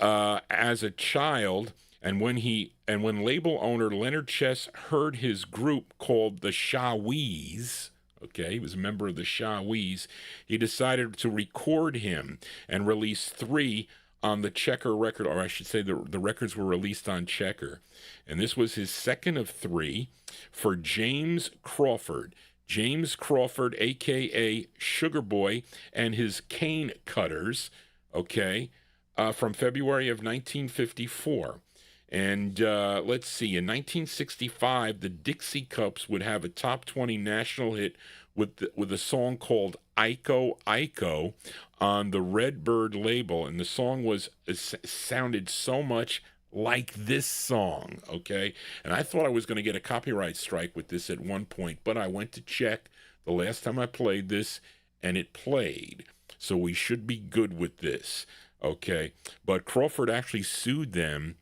as a child. And when label owner Leonard Chess heard his group called the Shawees, okay, he was a member of the Shawees, he decided to record him and release 3 on the Checker record, or I should say the records were released on Checker. And this was his second of 3 for James Crawford. James Crawford, a.k.a. Sugar Boy, and his Cane Cutters, okay, from February of 1954. And let's see, in 1965, the Dixie Cups would have a top 20 national hit with a song called Iko Iko on the Redbird label. And the song sounded so much like this song, okay? And I thought I was going to get a copyright strike with this at one point, but I went to check the last time I played this, and it played. So we should be good with this, okay? But Crawford actually sued them,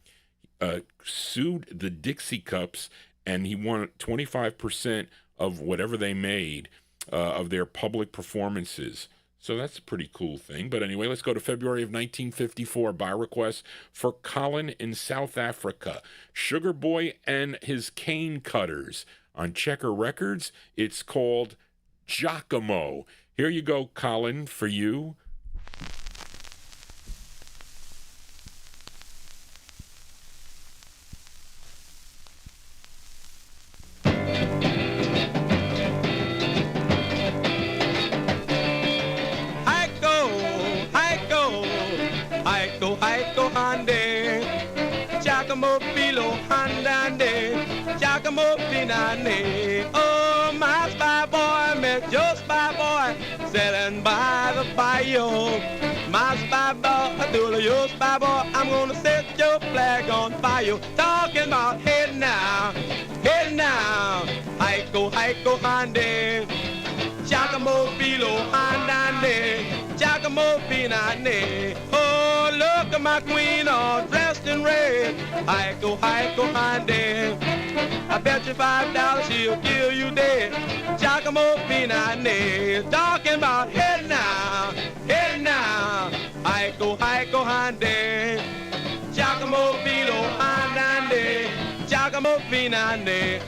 sued the Dixie Cups, and he won 25% of whatever they made of their public performances. So that's a pretty cool thing. But anyway, let's go to February of 1954 by request for Colin in South Africa. Sugar Boy and his Cane Cutters on Checker Records. It's called Giacomo. Here you go, Colin, for you. Oh, my spy boy met your spy boy sitting by the bayou. My spy boy, do your spy boy, I'm gonna set your flag on fire. Talking about hey now, Hiko, Hande, Giacomo Filo, Handande, Giacomo Finane. Oh, look at my queen all dressed in red. Hiko, Hande. I bet you $5 she'll kill you dead. Giacomo Finane, talking about hey now, Hiko, Hande, Giacomo Filo, Handande, Giacomo Finane.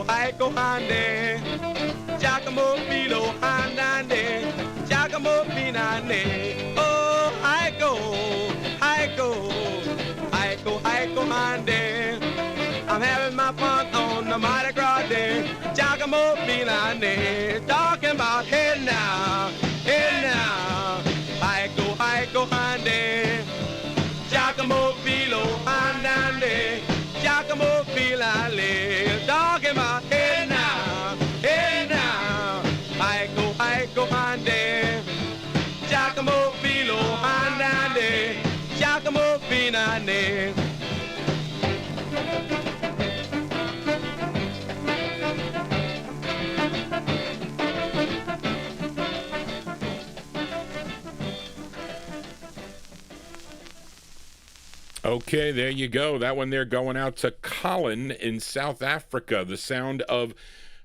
Hiko Hande, Giacomo Filo Handande, Giacomo Finane. Oh, Hiko Hande. I'm having my fun on the Mardi Gras day. Giacomo Finane, talking about hey now, Hiko Hande. I go hande, Giacomo Filo handande, Giacomo Finande. Okay, there you go. That one there going out to Colin in South Africa. The sound of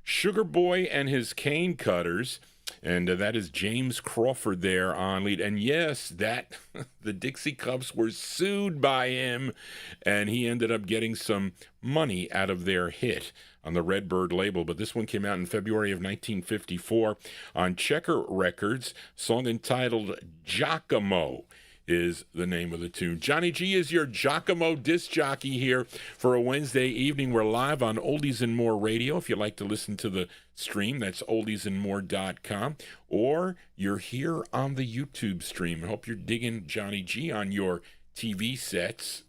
Sugar Boy and his Cane Cutters. And that is James Crawford there on lead. And yes, that the Dixie Cups were sued by him, and he ended up getting some money out of their hit on the Redbird label. But this one came out in February of 1954 on Checker Records, song entitled Giacomo is the name of the tune. Johnny G is your Giacomo disc jockey here for a Wednesday evening. We're live on Oldies and More Radio. If you'd like to listen to the stream, that's oldiesandmore.com, or you're here on the YouTube stream. I hope you're digging Johnny G on your TV sets.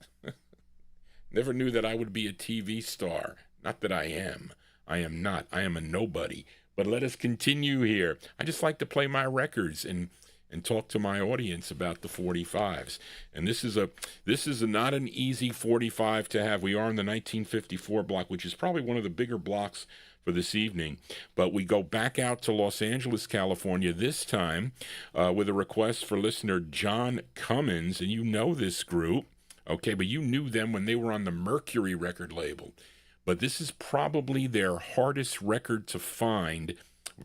Never knew that I would be a TV star. Not that I am. I am not. I am a nobody. But let us continue here. I just like to play my records and talk to my audience about the 45s. And this is not an easy 45 to have. We are in the 1954 block, which is probably one of the bigger blocks for this evening. But we go back out to Los Angeles, California, this time with a request for listener John Cummins. And you know this group, okay, but you knew them when they were on the Mercury record label. But this is probably their hardest record to find.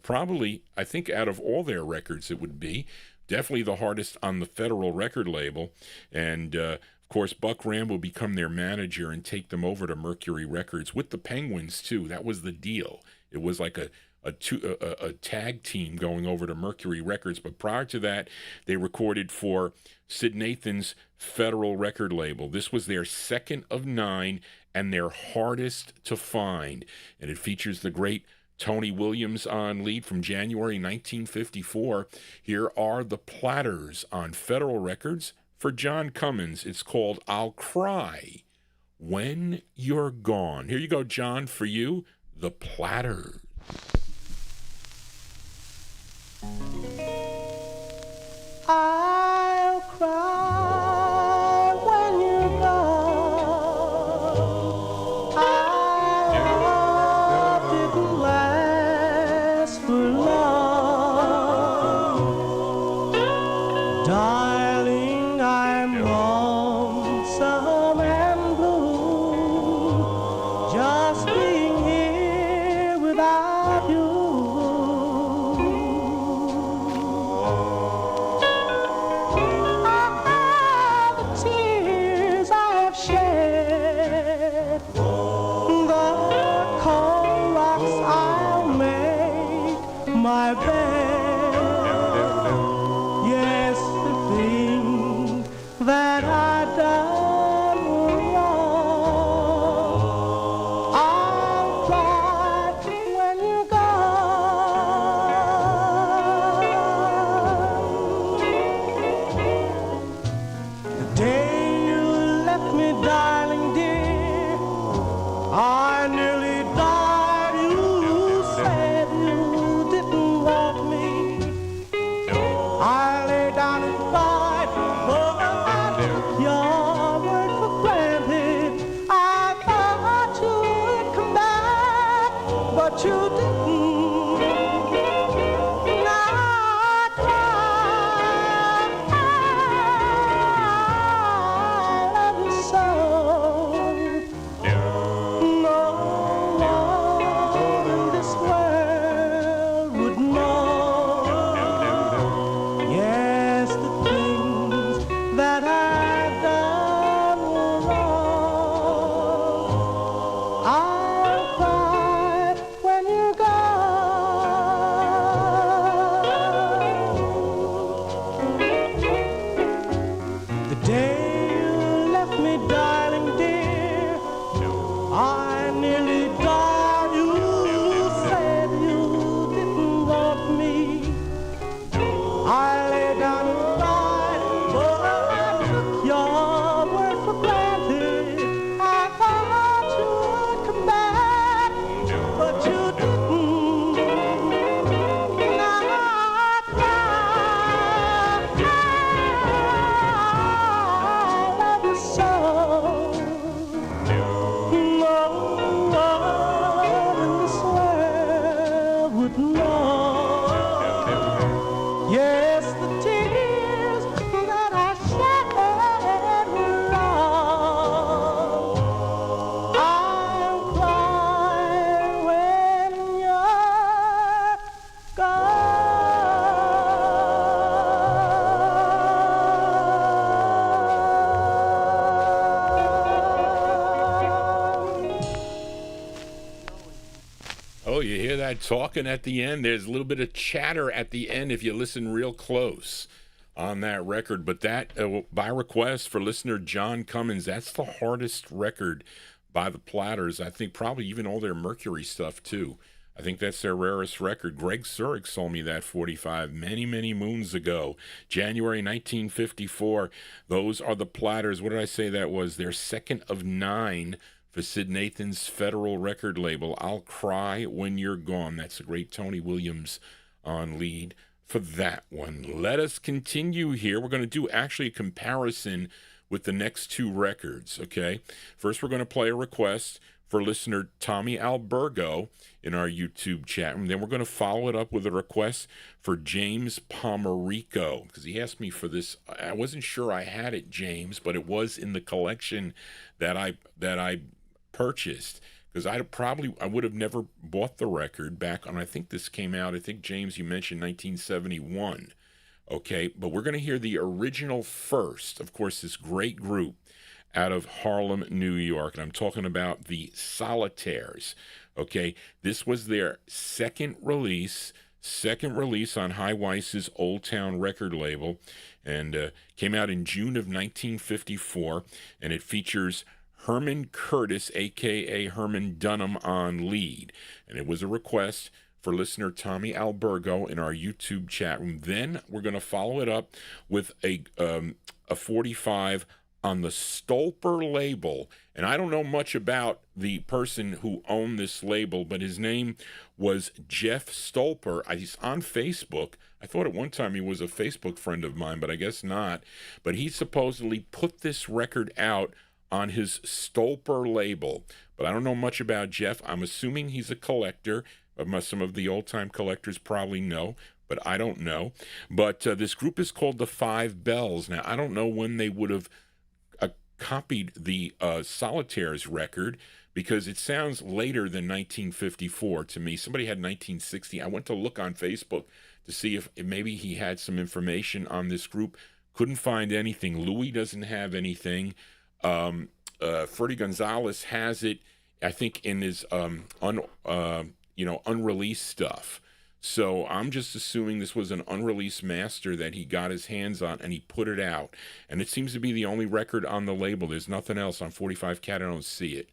Probably, I think out of all their records it would be. Definitely the hardest on the Federal record label. And, of course, Buck Ram will become their manager and take them over to Mercury Records with the Penguins, too. That was the deal. It was like a tag team going over to Mercury Records. But prior to that, they recorded for Sid Nathan's Federal record label. This was their second of 9 and their hardest to find. And it features the great Tony Williams on lead from January 1954. Here are the Platters on Federal Records for John Cummins. It's called I'll Cry When You're Gone. Here you go, John, for you, the Platters. I'll cry when you're gone. Our love didn't last for long. Darling, I'm lonesome and blue, just being here without you. My bed, yes, the thing that I done wrong. I'll cry when you're gone. The day you left me, darling dear, I nearly died. You said you didn't want me that talking at the end? There's a little bit of chatter at the end if you listen real close on that record. But that, by request for listener John Cummins, that's the hardest record by the Platters. I think probably even all their Mercury stuff, too. I think that's their rarest record. Greg Zurich sold me that 45 many, many moons ago. January 1954. Those are the Platters. What did I say that was? Their second of 9 for Sid Nathan's Federal record label. I'll Cry When You're Gone. That's a great Tony Williams on lead for that one. Let us continue here. We're going to do actually a comparison with the next 2 records, okay? First, we're going to play a request for listener Tommy Albergo in our YouTube chat room. Then we're going to follow it up with a request for James Pomerico, because he asked me for this. I wasn't sure I had it, James, but it was in the collection that I purchased, because I would have never bought the record back on, I think this came out, I think, James, you mentioned 1971. Okay, but we're going to hear the original first. Of course, this great group out of Harlem, New York, and I'm talking about the Solitaires. Okay, this was their second release on High Weiss's Old Town record label, and came out in June of 1954, and it features Herman Curtis, a.k.a. Herman Dunham, on lead. And it was a request for listener Tommy Albergo in our YouTube chat room. Then we're going to follow it up with a 45 on the Stolper label. And I don't know much about the person who owned this label, but his name was Jeff Stolper. He's on Facebook. I thought at one time he was a Facebook friend of mine, but I guess not. But he supposedly put this record out on his Stolper label. But I don't know much about Jeff. I'm assuming he's a collector. Some of the old-time collectors probably know, but I don't know. But this group is called the Five Bells. Now, I don't know when they would have copied the Solitaires record, because it sounds later than 1954 to me. Somebody had 1960. I went to look on Facebook to see if maybe he had some information on this group. Couldn't find anything. Louis doesn't have anything. Freddie Gonzalez has it, I think, in his unreleased stuff. So I'm just assuming this was an unreleased master that he got his hands on and he put it out. And it seems to be the only record on the label. There's nothing else on 45 Cat. I don't see it.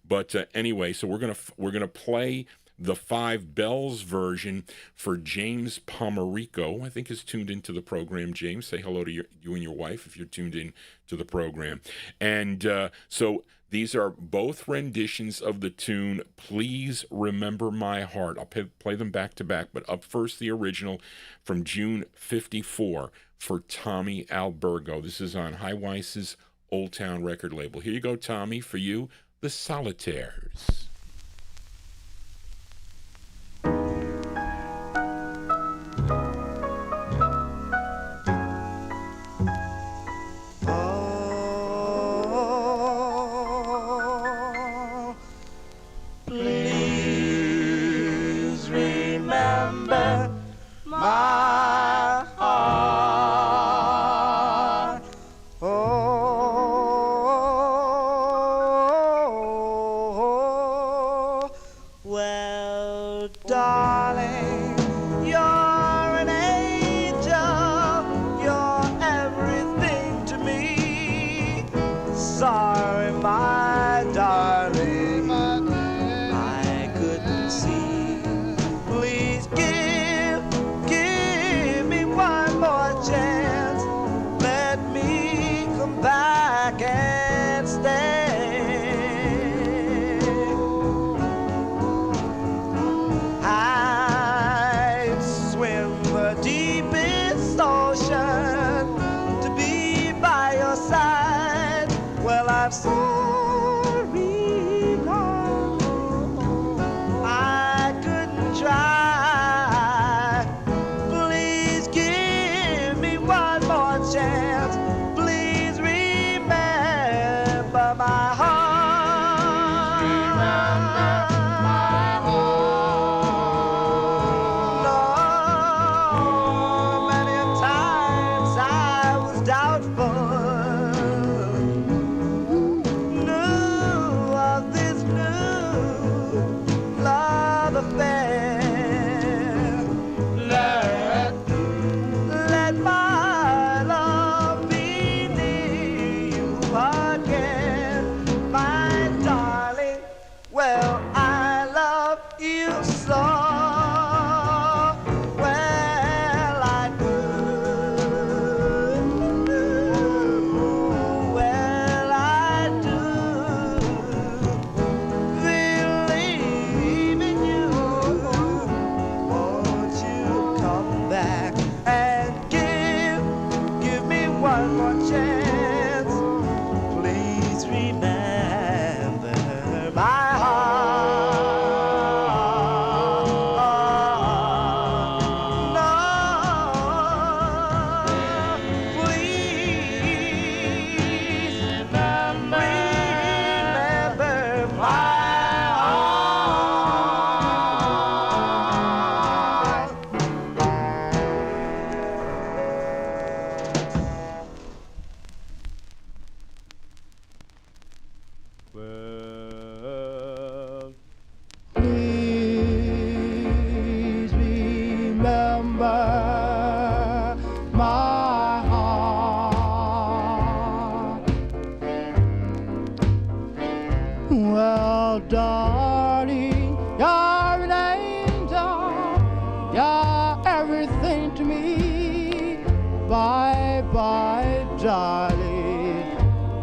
But anyway, so we're gonna play the Five Bells version for James Pomerico. I think is tuned into the program. James, say hello to you and your wife if you're tuned in to the program. And so these are both renditions of the tune Please Remember My Heart. I'll play them back to back, but up first the original from June 54 for Tommy Albergo. This is on High Weiss's Old Town record label. Here you go, Tommy, for you, the Solitaires. Give my heart. Well, darling, you're an angel, you're everything to me. Bye bye, darling,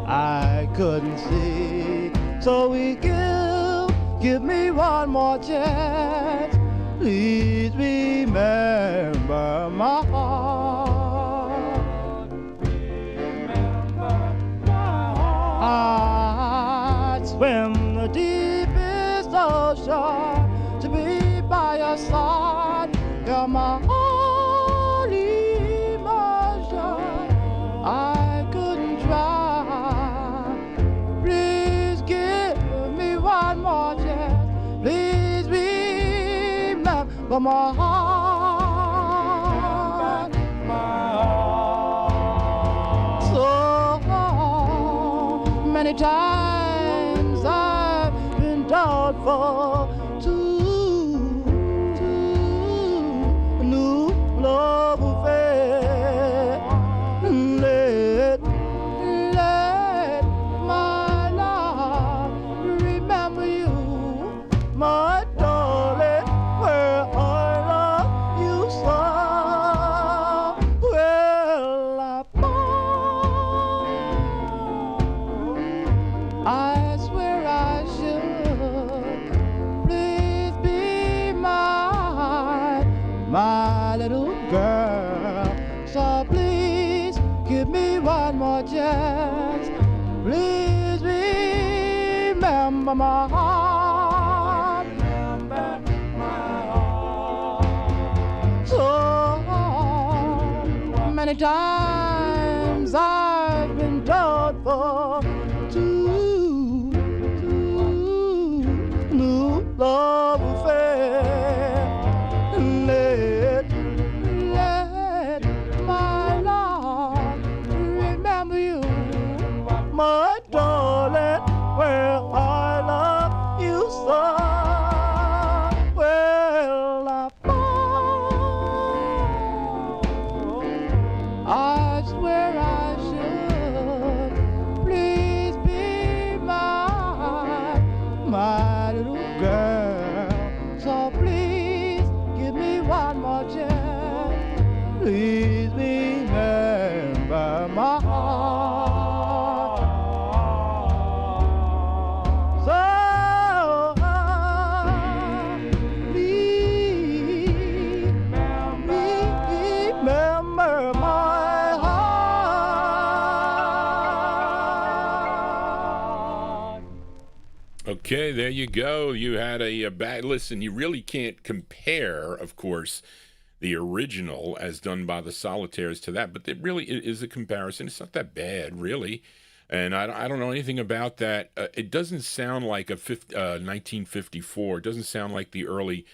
I couldn't see. So we give me one more chance. Please remember my heart. Remember my heart. I'd swim the deepest ocean to be by your side. You're my only emotion. I couldn't try. Please give me one more chance. Please remember my heart. So many times I've been doubtful to a new love affair. Let my love remember you, my darling, where I love you so. Well, I swear I should. Please be my little girl. So please give me one more chance. Please remember my heart. Remember my heart. So many times I've been doubtful to new love affair. Let my love remember you, my darling, where I love you so. Well, I swear I should. Please be my little girl. So please give me one more chance. Please remember my heart. So please remember my heart. Okay, there you go. You had a bad listen. You really can't compare, of course, the original as done by the Solitaires to that, but it really is a comparison. It's not that bad, really. And I don't know anything about that. It doesn't sound like a 1954. It doesn't sound like the early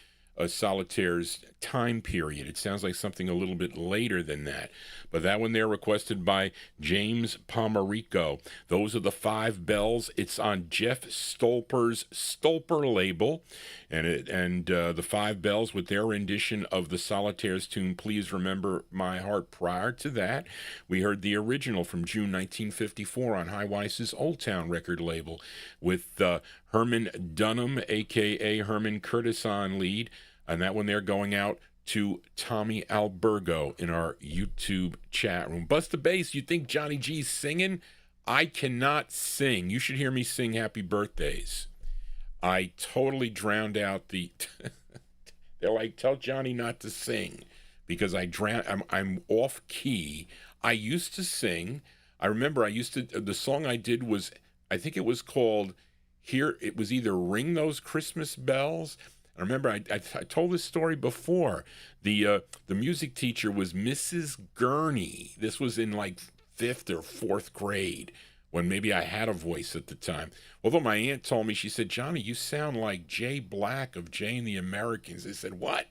Solitaires time period. It sounds like something a little bit later than that. But that one there requested by James Pomerico. Those are the Five Bells. It's on Jeff Stolper's Stolper label. And the Five Bells with their rendition of the Solitaires tune, Please Remember My Heart. Prior to that, we heard the original from June 1954 on High Weiss's Old Town record label with Herman Dunham, a.k.a. Herman Curtis, on lead. And that one there going out to Tommy Albergo in our YouTube chat room. Bust the bass, you think Johnny G's singing? I cannot sing. You should hear me sing Happy Birthdays. I totally drowned out the... They're like, tell Johnny not to sing because I'm off key. I used to sing. I remember the song I did was, I think it was called Here, it was either Ring Those Christmas Bells. I remember I told this story before. The music teacher was Mrs. Gurney. This was in like 5th or 4th grade when maybe I had a voice at the time. Although my aunt told me, she said, Johnny, you sound like Jay Black of Jay and the Americans. I said, what?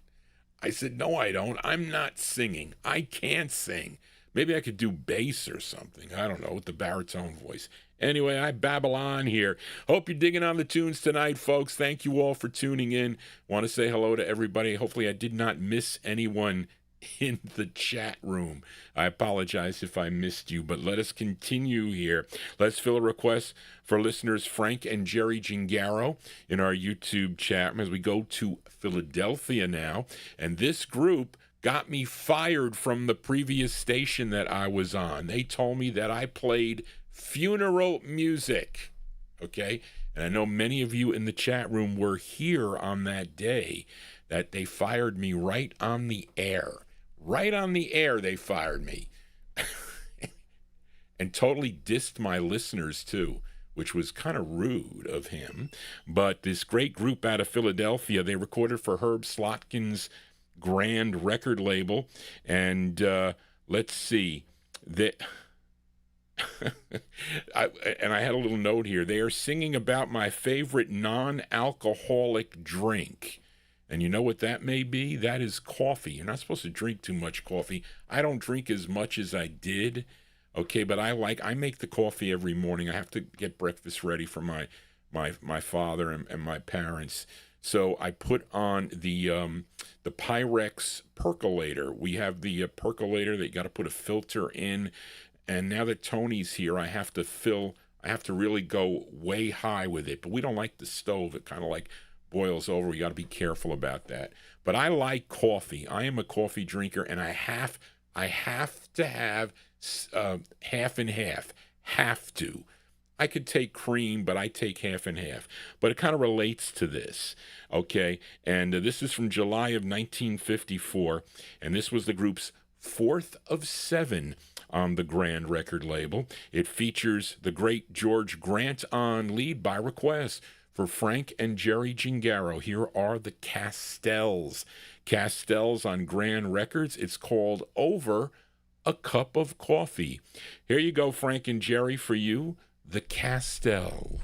I said, no, I don't. I'm not singing. I can't sing. Maybe I could do bass or something. I don't know, with the baritone voice. Anyway, I babble on here. Hope you're digging on the tunes tonight, folks. Thank you all for tuning in. Want to say hello to everybody. Hopefully I did not miss anyone in the chat room. I apologize if I missed you, but let us continue here. Let's fill a request for listeners Frank and Jerry Gingaro in our YouTube chat room as we go to Philadelphia now. And this group got me fired from the previous station that I was on. They told me that I played funeral music. Okay? And I know many of you in the chat room were here on that day that they fired me right on the air. Right on the air, they fired me. And totally dissed my listeners, too, which was kind of rude of him. But this great group out of Philadelphia, they recorded for Herb Slotkin's Grand record label. And let's see. I had a little note here. They are singing about my favorite non-alcoholic drink. And you know what that may be? That is coffee. You're not supposed to drink too much coffee. I don't drink as much as I did, okay? But I make the coffee every morning. I have to get breakfast ready for my father and my parents. So I put on the Pyrex percolator. We have the percolator that you got to put a filter in. And now that Tony's here, I have to really go way high with it. But we don't like the stove. It kind of like boils over. You got to be careful about that. But I like coffee. I am a coffee drinker, and I have to have half and half. Have to. I could take cream, but I take half and half. But it kind of relates to this, okay? And this is from July of 1954, and this was the group's 4th of 7 on the Grand record label. It features the great George Grant on lead by request. For Frank and Jerry Gingaro, here are the Castells. Castells on Grand Records. It's called Over a Cup of Coffee. Here you go, Frank and Jerry, for you, the Castells.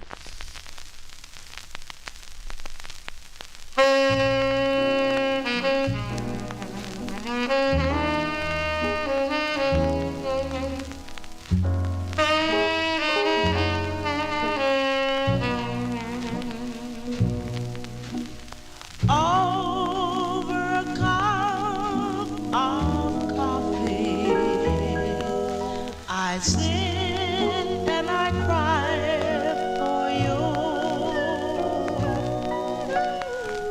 I sit and I cry for you.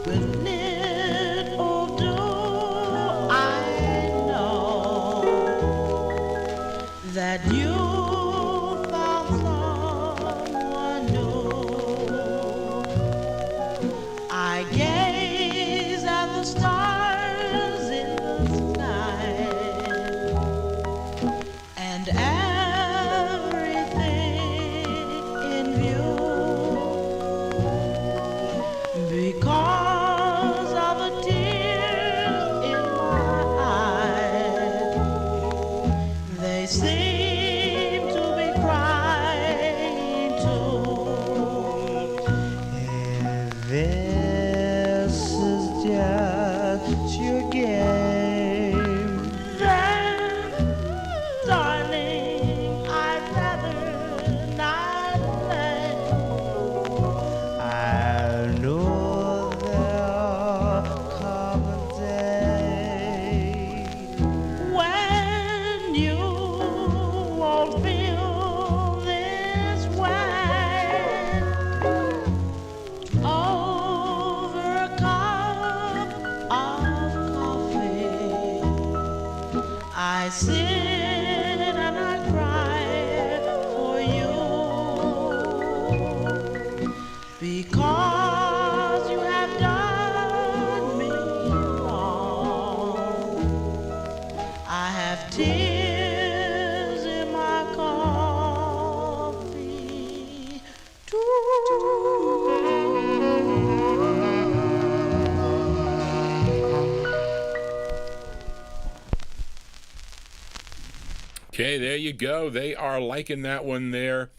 When little do I know that you found someone new. I gaze at the stars in the sky and because of the tears in my eyes, they seem to be crying too. And this is just your game, then, darling, I'd rather not play. I know when you won't feel this way. Over a cup of coffee, I sit and I cry for you, because you have done me wrong. I have tears in my coffee too. Okay, there you go. They are liking that one there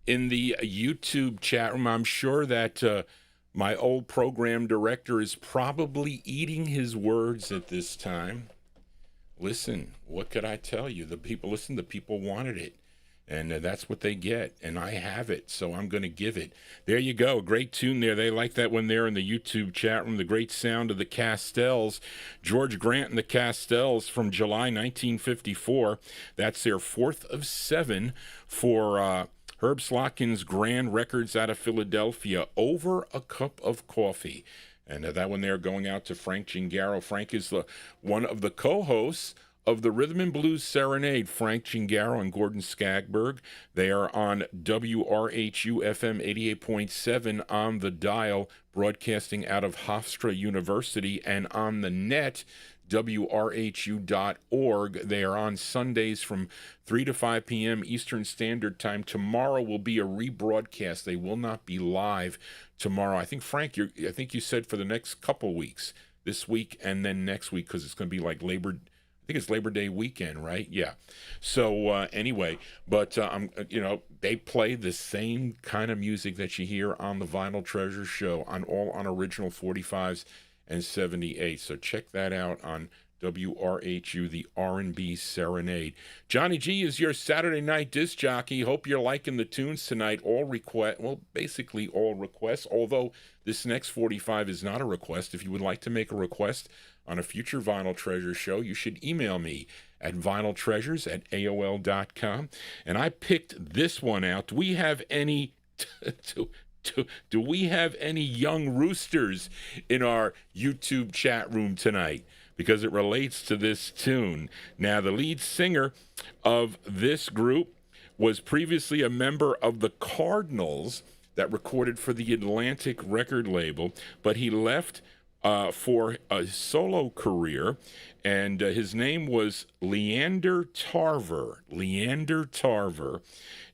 in the YouTube chat room. I'm sure that my old program director is probably eating his words at this time. Listen, what could I tell you? The people wanted it. And that's what they get, and I have it, so I'm going to give it. There you go. Great tune there. They like that one there in the YouTube chat room. The great sound of the Castells. George Grant and the Castells from July 1954. That's their 4th of 7 for Herb Slotkin's Grand Records out of Philadelphia. Over a Cup of Coffee. And that one there going out to Frank Gingaro. Frank is one of the co-hosts of the Rhythm and Blues Serenade. Frank Gingaro and Gordon Skagberg. They are on WRHU FM 88.7 on the dial, broadcasting out of Hofstra University, and on the net, WRHU.org. They are on Sundays from 3 to 5 p.m. Eastern Standard Time. Tomorrow will be a rebroadcast. They will not be live tomorrow. I think, Frank, I think you said for the next couple weeks, this week and then next week, because it's going to be like I think it's Labor Day weekend, right? Yeah. So anyway, but they play the same kind of music that you hear on the Vinyltreasure show, on original 45s and 78. So check that out on WRHU, the R&B Serenade. Johnny G is your Saturday night disc jockey. Hope you're liking the tunes tonight. Basically all requests, although this next 45 is not a request. If you would like to make a request on a future Vinyltreasure show, you should email me at vinyltreasures@AOL.com. And I picked this one out. Do we have any do we have any young roosters in our YouTube chat room tonight? Because it relates to this tune. Now, the lead singer of this group was previously a member of the Cardinals that recorded for the Atlantic record label, but he left for a solo career, and his name was Leander Tarver,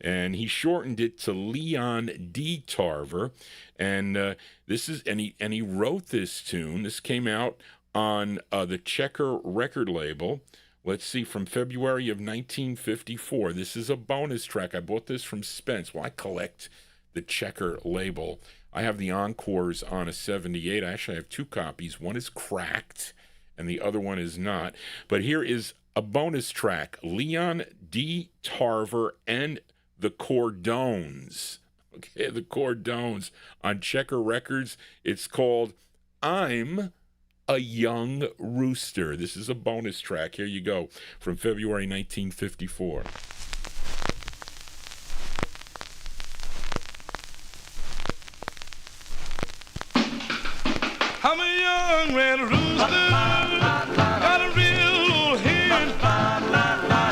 and he shortened it to Leon D. Tarver, and he wrote this tune. This came out on the Checker record label. Let's see, from February of 1954. This is a bonus track. I bought this from Spence. Well, I collect the Checker label. I have the Encores on a 78. I actually have 2 copies. One is cracked, and the other one is not. But here is a bonus track. Leon D. Tarver and the Cordones. Okay, the Cordones on Checker Records. It's called I'm a Young Rooster. This is a bonus track. Here you go, from February 1954. I'm a young red rooster, got a real old hen.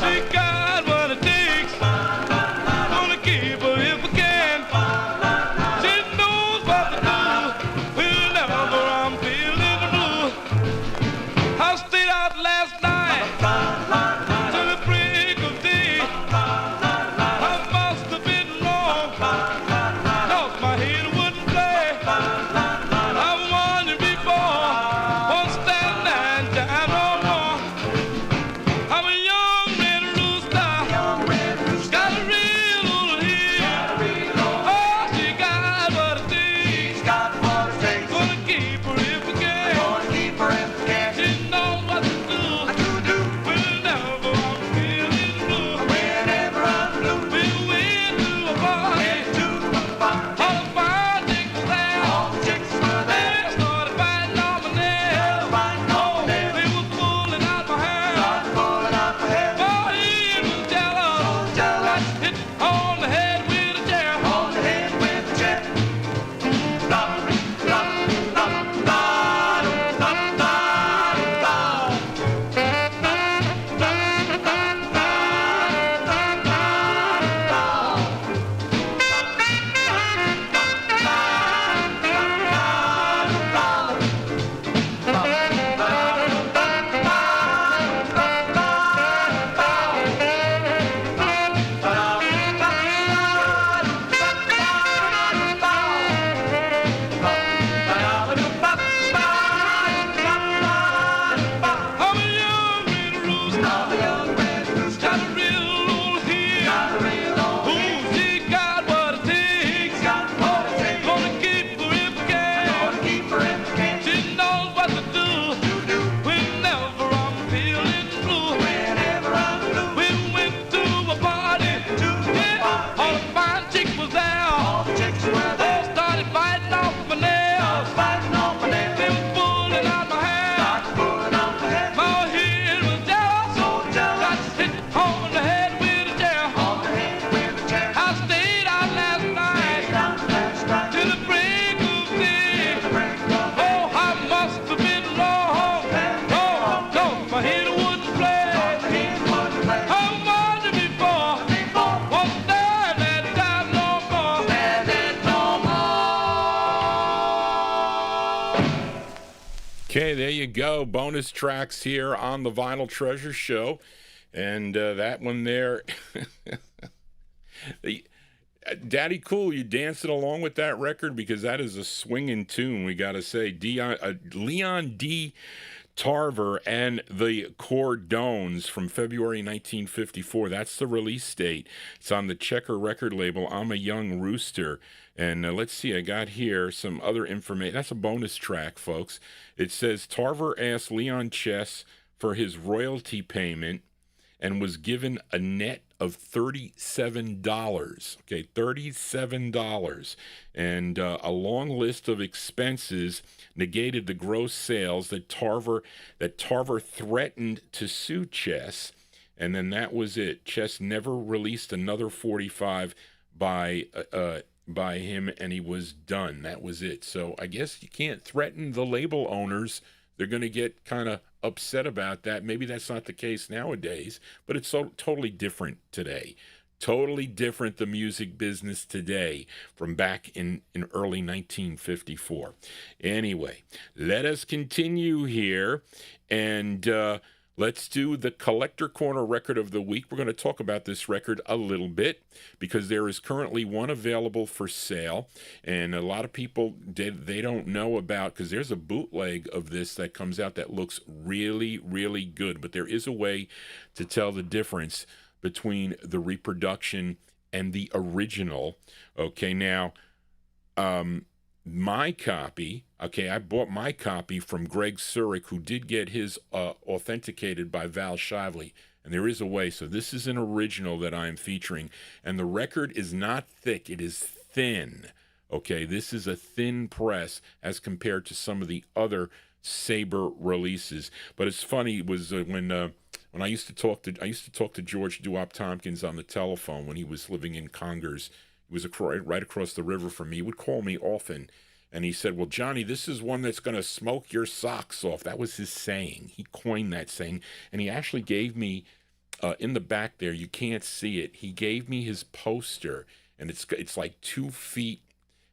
She got what it takes, gonna keep her if I can. She knows what to do whenever I'm feeling blue. I stayed out last night till the break of day. there you go. Bonus tracks here on the Vinyl Treasure Show. And that one there, Daddy Cool, you dancing along with that record? Because that is a swinging tune, we got to say. Leon D. Tarver and the Cordones from February 1954. That's the release date. It's on the Checker record label, I'm a Young Rooster. And let's see, I got here some other information. That's a bonus track, folks. It says Tarver asked Leon Chess for his royalty payment and was given a net of $37. Okay, $37. And a long list of expenses negated the gross sales that Tarver threatened to sue Chess. And then that was it. Chess never released another 45 by him, and he was done. That was it. So I guess you can't threaten the label owners. They're going to get kind of upset about that. Maybe that's not the case nowadays, but it's so totally different today. Totally different, the music business today from back in early 1954. Anyway, let us continue here, and let's do the Collector Corner Record of the Week. We're going to talk about this record a little bit because there is currently one available for sale, and a lot of people, they don't know about, because there's a bootleg of this that comes out that looks really, really good, but there is a way to tell the difference between the reproduction and the original. Okay, now, my copy, okay, I bought my copy from Greg Surik, who did get his authenticated by Val Shively, and there is a way. So this is an original that I'm featuring, and the record is not thick, it is thin. Okay, this is a thin press as compared to some of the other Saber releases. But it's funny, it was when I used to talk to George Doowop Tompkins on the telephone when he was living in Congers. He was right across the river from me. He would call me often, and he said, well, Johnny, this is one that's going to smoke your socks off. That was his saying. He coined that saying, and he actually gave me, in the back there, you can't see it, he gave me his poster, and it's like 2 feet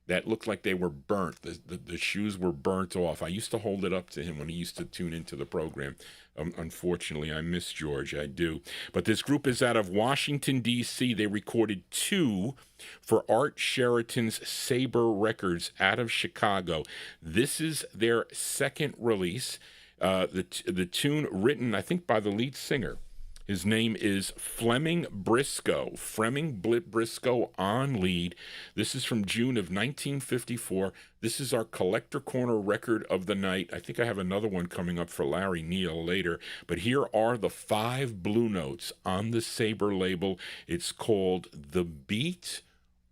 that looked like they were burnt. The shoes were burnt off. I used to hold it up to him when he used to tune into the program. Unfortunately, I miss George, I do. But this group is out of Washington, D.C. They recorded 2 for Art Sheraton's Saber Records out of Chicago. This is their second release. The tune written, I think, by the lead singer. His name is Fleming Briscoe. Briscoe on lead. This is from June of 1954. This is our Collector Corner Record of the night. I think I have another one coming up for Larry Neal later. But here are the 5 blue notes on the Saber label. It's called The Beat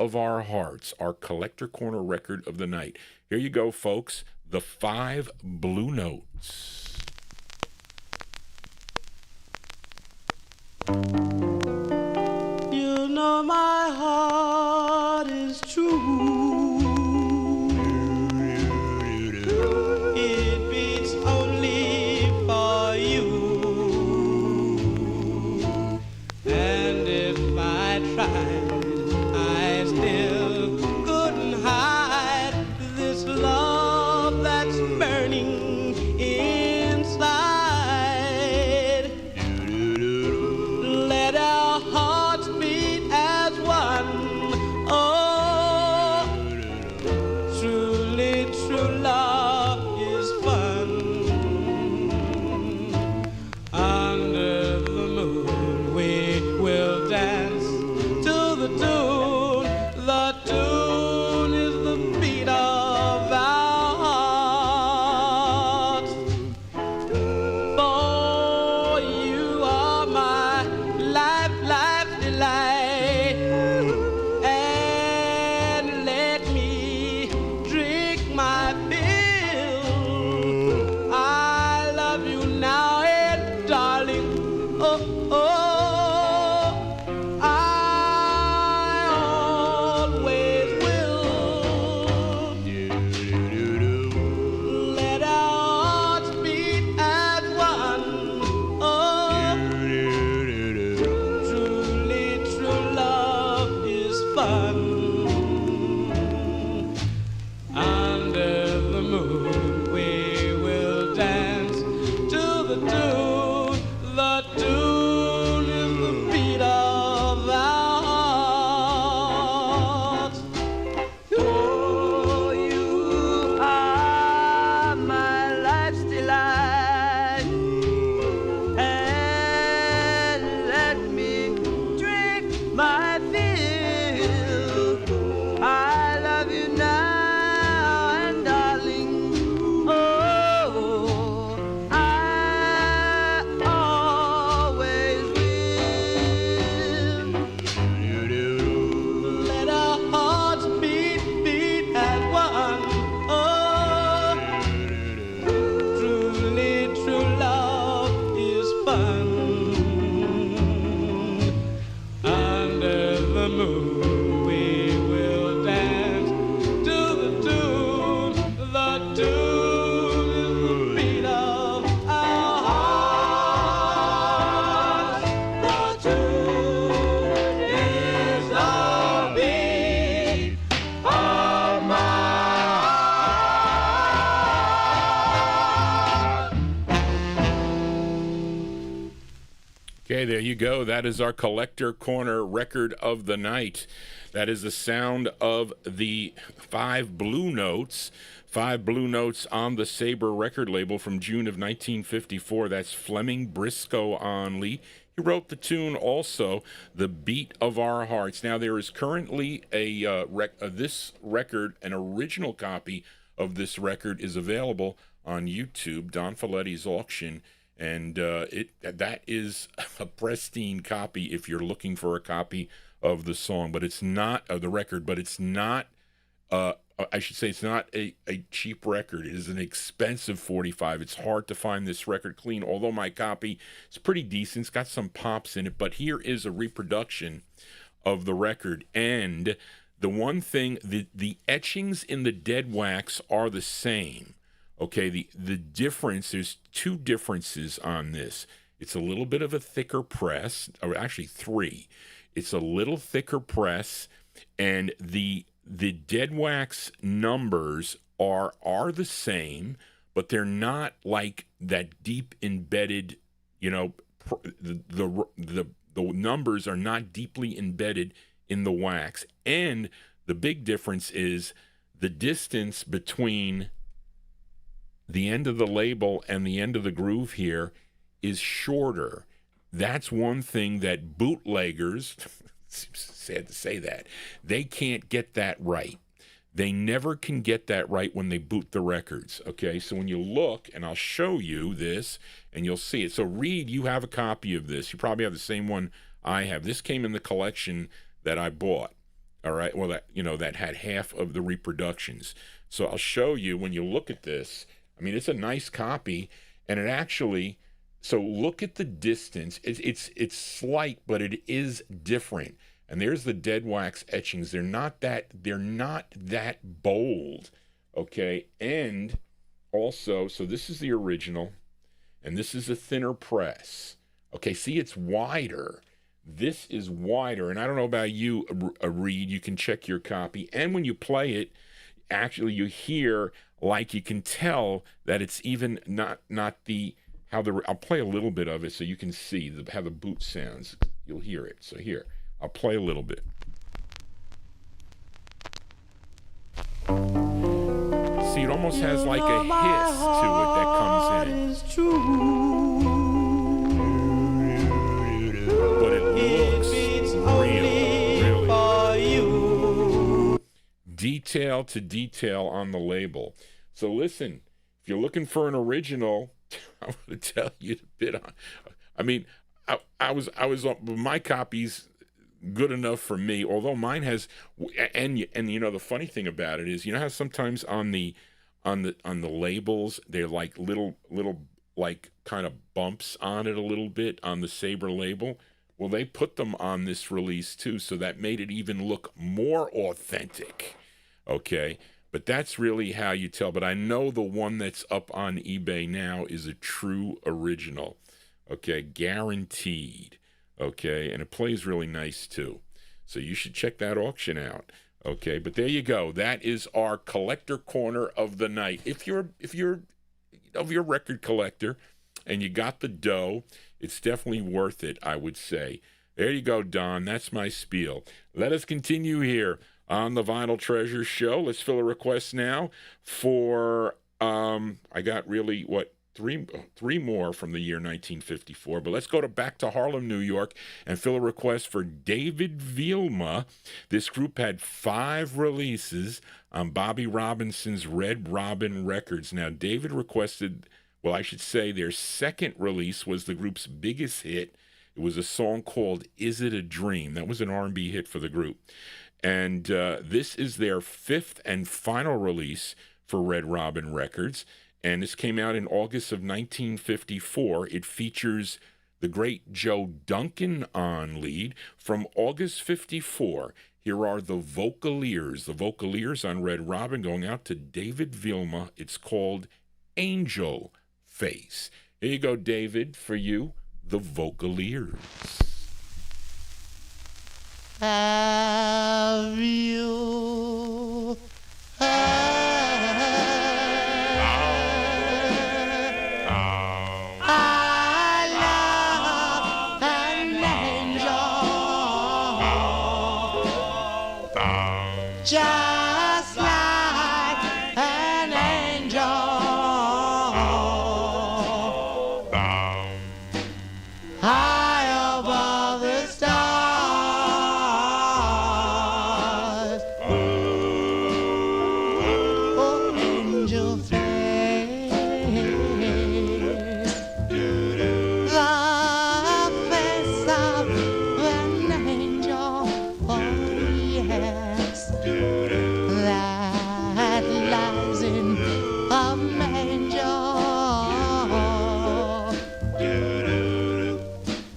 of Our Hearts, our Collector Corner Record of the night. Here you go, folks. The 5 blue notes. You know my heart is true. It beats only for you. And if I tried, I still couldn't hide this love that's burning inside. Let our hearts beat as one. Oh, truly true love is fun. Under the moon we will dance to the tune. The tune is the beat of our hearts. For you are my life delight. And let me drink my fill. I love you now and darling. Oh, oh, I always will. Let our hearts beat as one. Oh, truly true love is fun. Under the moon we will dance Okay, there you go. That is our Collector Corner record of the night. That is the sound of the 5 Blue Notes. 5 Blue Notes on the Sabre record label from June of 1954. That's Fleming Briscoe on lead. He wrote the tune also, The Beat of Our Hearts. Now, there is currently this record, an original copy of this record is available on YouTube, Don Folletti's auction. And that is a pristine copy if you're looking for a copy of the song, but it's not the record. But it's not. I should say it's not a cheap record. It is an expensive 45. It's hard to find this record clean. Although my copy is pretty decent, it's got some pops in it. But here is a reproduction of the record, and the one thing, the etchings in the dead wax are the same. Okay, the difference, there's 2 differences on this. It's a little bit of a thicker press, or actually 3. It's a little thicker press, and the dead wax numbers are the same, but they're not like that deep embedded, the numbers are not deeply embedded in the wax. And the big difference is the distance between the end of the label and the end of the groove here is shorter. That's one thing that bootleggers, sad to say that, they can't get that right. They never can get that right when they boot the records, okay? So when you look, and I'll show you this, and you'll see it. So Reed, you have a copy of this. You probably have the same one I have. This came in the collection that I bought, all right? Well, that had half of the reproductions. So I'll show you when you look at this. I mean, it's a nice copy, and it actually, so look at the distance. It's slight, but it is different. And there's the dead wax etchings. They're not that bold, okay? And also, so this is the original, and this is a thinner press. Okay, see, it's wider. This is wider, and I don't know about you, Reed. You can check your copy, and when you play it, actually you hear, like, you can tell that it's even not the how the. I'll play a little bit of it so you can see how the boot sounds. You'll hear it. So here, I'll play a little bit. See, it almost has like a hiss to it that comes in. But it looks real. Detail to detail on the label. So listen, if you're looking for an original, I'm going to tell you to bid on. I mean, I was my copy's good enough for me. Although mine has, and the funny thing about it is, how sometimes on the labels they're like little like kind of bumps on it a little bit on the Sabre label. Well, they put them on this release too, so that made it even look more authentic. Okay. But that's really how you tell. But I know the one that's up on eBay now is a true original. Okay, guaranteed. Okay, and it plays really nice too. So you should check that auction out. Okay, but there you go. That is our collector corner of the night. If you're a record collector and you got the dough, it's definitely worth it, I would say. There you go, Don. That's my spiel. Let us continue here on the Vinyl Treasure Show. Let's fill a request now for, I got really, three more from the year 1954, but let's go back to Harlem, New York, and fill a request for David Vilma. This group had 5 releases on Bobby Robinson's Red Robin Records. Now, David requested, well, I should say their second release was the group's biggest hit. It was a song called Is It a Dream? That was an R&B hit for the group. And this is their 5th and final release for Red Robin Records. And this came out in August of 1954. It features the great Joe Duncan on lead. From August 54, here are the Vocaliers. The Vocaliers on Red Robin, going out to David Vilma. It's called Angel Face. Here you go, David, for you, the Vocaliers. Have you I love just like an angel. High above the stars. Oh, angel face, the face of an angel. Oh, yes, that lies in a manger.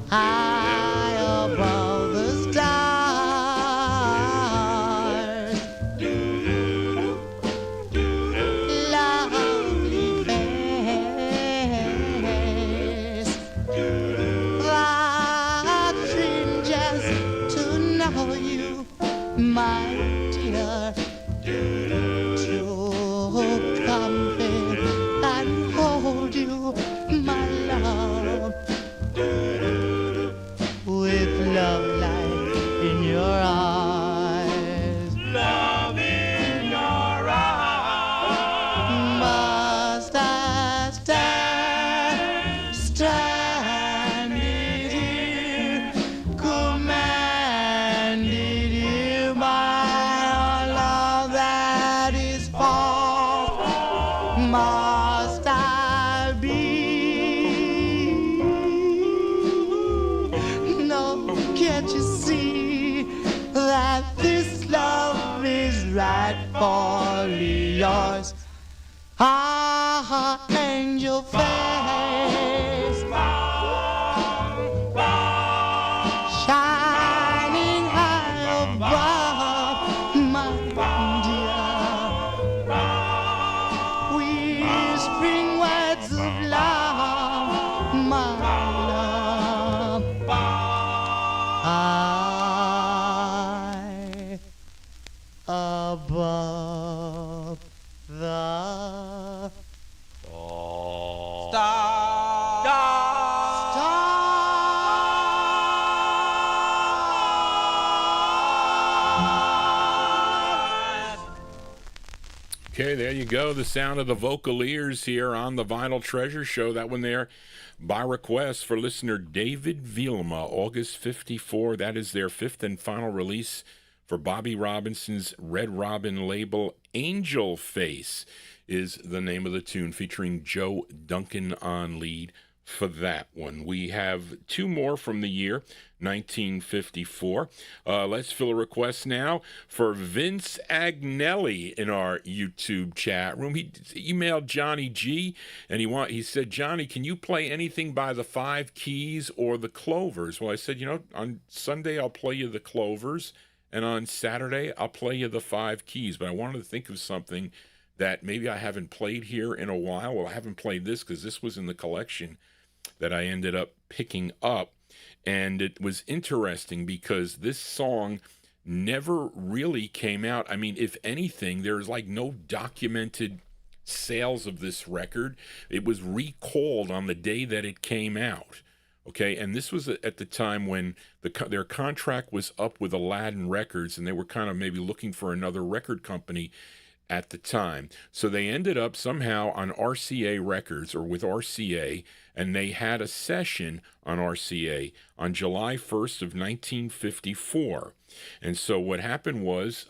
High above the stars, lovely face, the dream just to know you, my dear, to comfort and hold you, my love. With love light in your eyes, love in your eyes, must I stand stranded here, commanded here by a love that is false? Must I be? No, can't you see that this love is rightfully yours? Ah, angel face, shining high above, my dear, whispering words of love, my love. High above the Okay, there you go. The sound of the Vocaliers here on the Vinyltreasure Show. That one there by request for listener David Vilma, August 54. That is their fifth and final release for Bobby Robinson's Red Robin label. Angel Face is the name of the tune, featuring Joe Duncan on lead for that one. We have two more from the year 1954. Let's fill a request now for Vince Agnelli in our YouTube chat room. He emailed Johnny G, and he said, Johnny, can you play anything by the Five Keys or the Clovers? Well, I said, on Sunday I'll play you the Clovers, and on Saturday I'll play you the Five Keys. But I wanted to think of something that maybe I haven't played here in a while. Well, I haven't played this because this was in the collection that I ended up picking up. And it was interesting because this song never really came out. I mean, if anything, there's like no documented sales of this record. It was recalled on the day that it came out. Okay, and this was at the time when their contract was up with Aladdin Records, and they were kind of maybe looking for another record company at the time. So they ended up somehow on RCA Records, or with RCA, and they had a session on RCA on July 1st of 1954. And so what happened was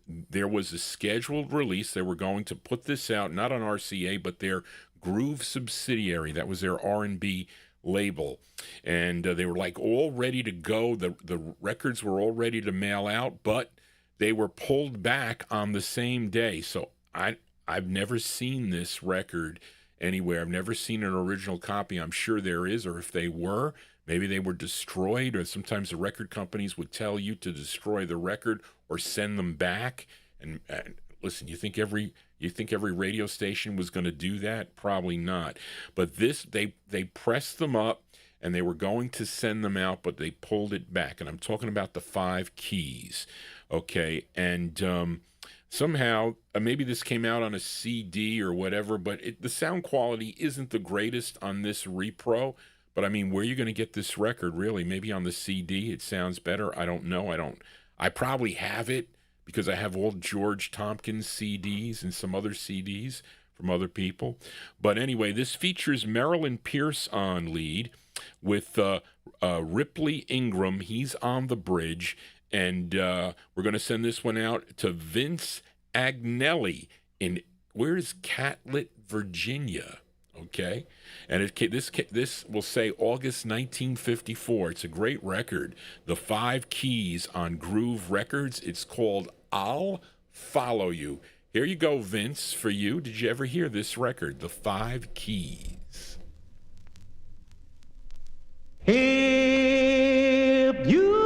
there was a scheduled release. They were going to put this out, not on RCA, but their Groove subsidiary. That was their R&B label. And they were like all ready to go. The records were all ready to mail out, but they were pulled back on the same day. So I've never seen this record anywhere. I've never seen an original copy. I'm sure there is, or if they were, maybe they were destroyed, or sometimes the record companies would tell you to destroy the record or send them back. And listen, you think every radio station was going to do that? Probably not. But this, they pressed them up, and they were going to send them out, but they pulled it back. And I'm talking about the Five Keys. Okay, and somehow, maybe this came out on a CD or whatever, but the sound quality isn't the greatest on this repro. But I mean, where are you going to get this record, really? Maybe on the CD it sounds better. I don't know. I probably have it, because I have all George Tompkins CDs and some other CDs from other people. But anyway, this features Marilyn Pierce on lead with Ripley Ingram. He's on the bridge. And we're going to send this one out to Vince Agnelli in, where's Catlett, Virginia? Okay, and this will say August 1954. It's a great record. The 5 Keys on Groove Records. It's called I'll Follow You. Here you go, Vince, for you. Did you ever hear this record, The 5 Keys? If you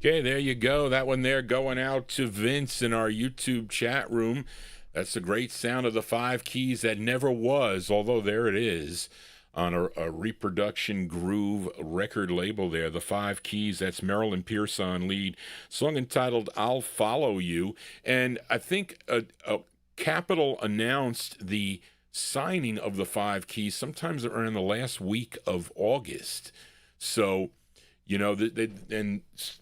Okay, there you go. That one there going out to Vince in our YouTube chat room. That's the great sound of the 5 Keys that never was, although there it is on a reproduction groove record label there. The 5 Keys, that's Marilyn Pierce on lead. Song entitled I'll Follow You. And I think Capitol announced the signing of the 5 Keys sometimes around the last week of August. So, you know,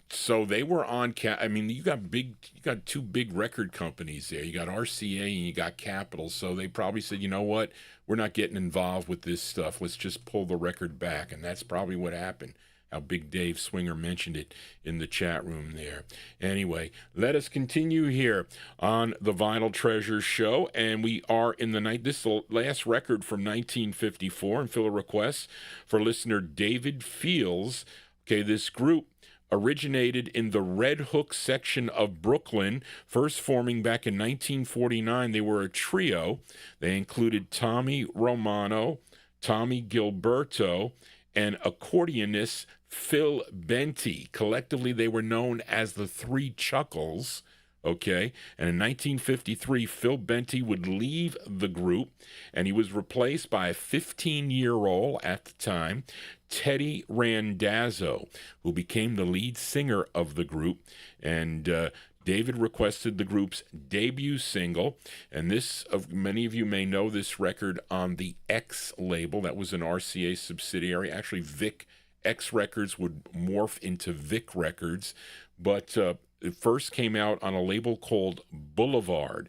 so they were on. I mean, you got 2 big record companies there. You got RCA and you got Capitol. So they probably said, you know what, we're not getting involved with this stuff. Let's just pull the record back, and that's probably what happened. How Big Dave Swinger mentioned it in the chat room there. Anyway, let us continue here on the Vinyltreasure show, and we are in the night. This is the last record from 1954, and fill a request for listener David Fields. Okay, this group originated in the Red Hook section of Brooklyn, first forming back in 1949. They were a trio. They included Tommy Romano, Tommy Gilberto, and accordionist Phil Benty. Collectively, they were known as the Three Chuckles. Okay, and in 1953, Phil Benty would leave the group, and he was replaced by a 15-year-old at the time, Teddy Randazzo, who became the lead singer of the group. And David requested the group's debut single, and this, many of you may know this record on the X label. That was an RCA subsidiary. Actually, Vic X Records would morph into Vic Records, but it first came out on a label called Boulevard,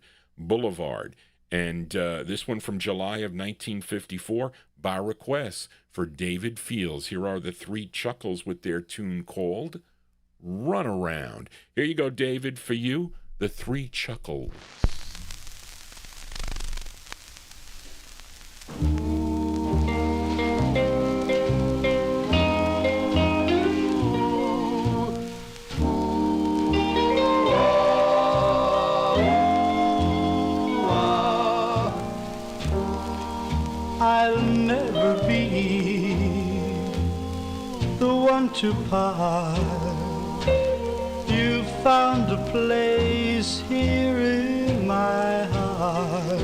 And this one from July of 1954, by request for David Fields. Here are the Three Chuckles with their tune called Run Around. Here you go, David, for you, the Three Chuckles. I'll never be the one to part. You found a place here in my heart.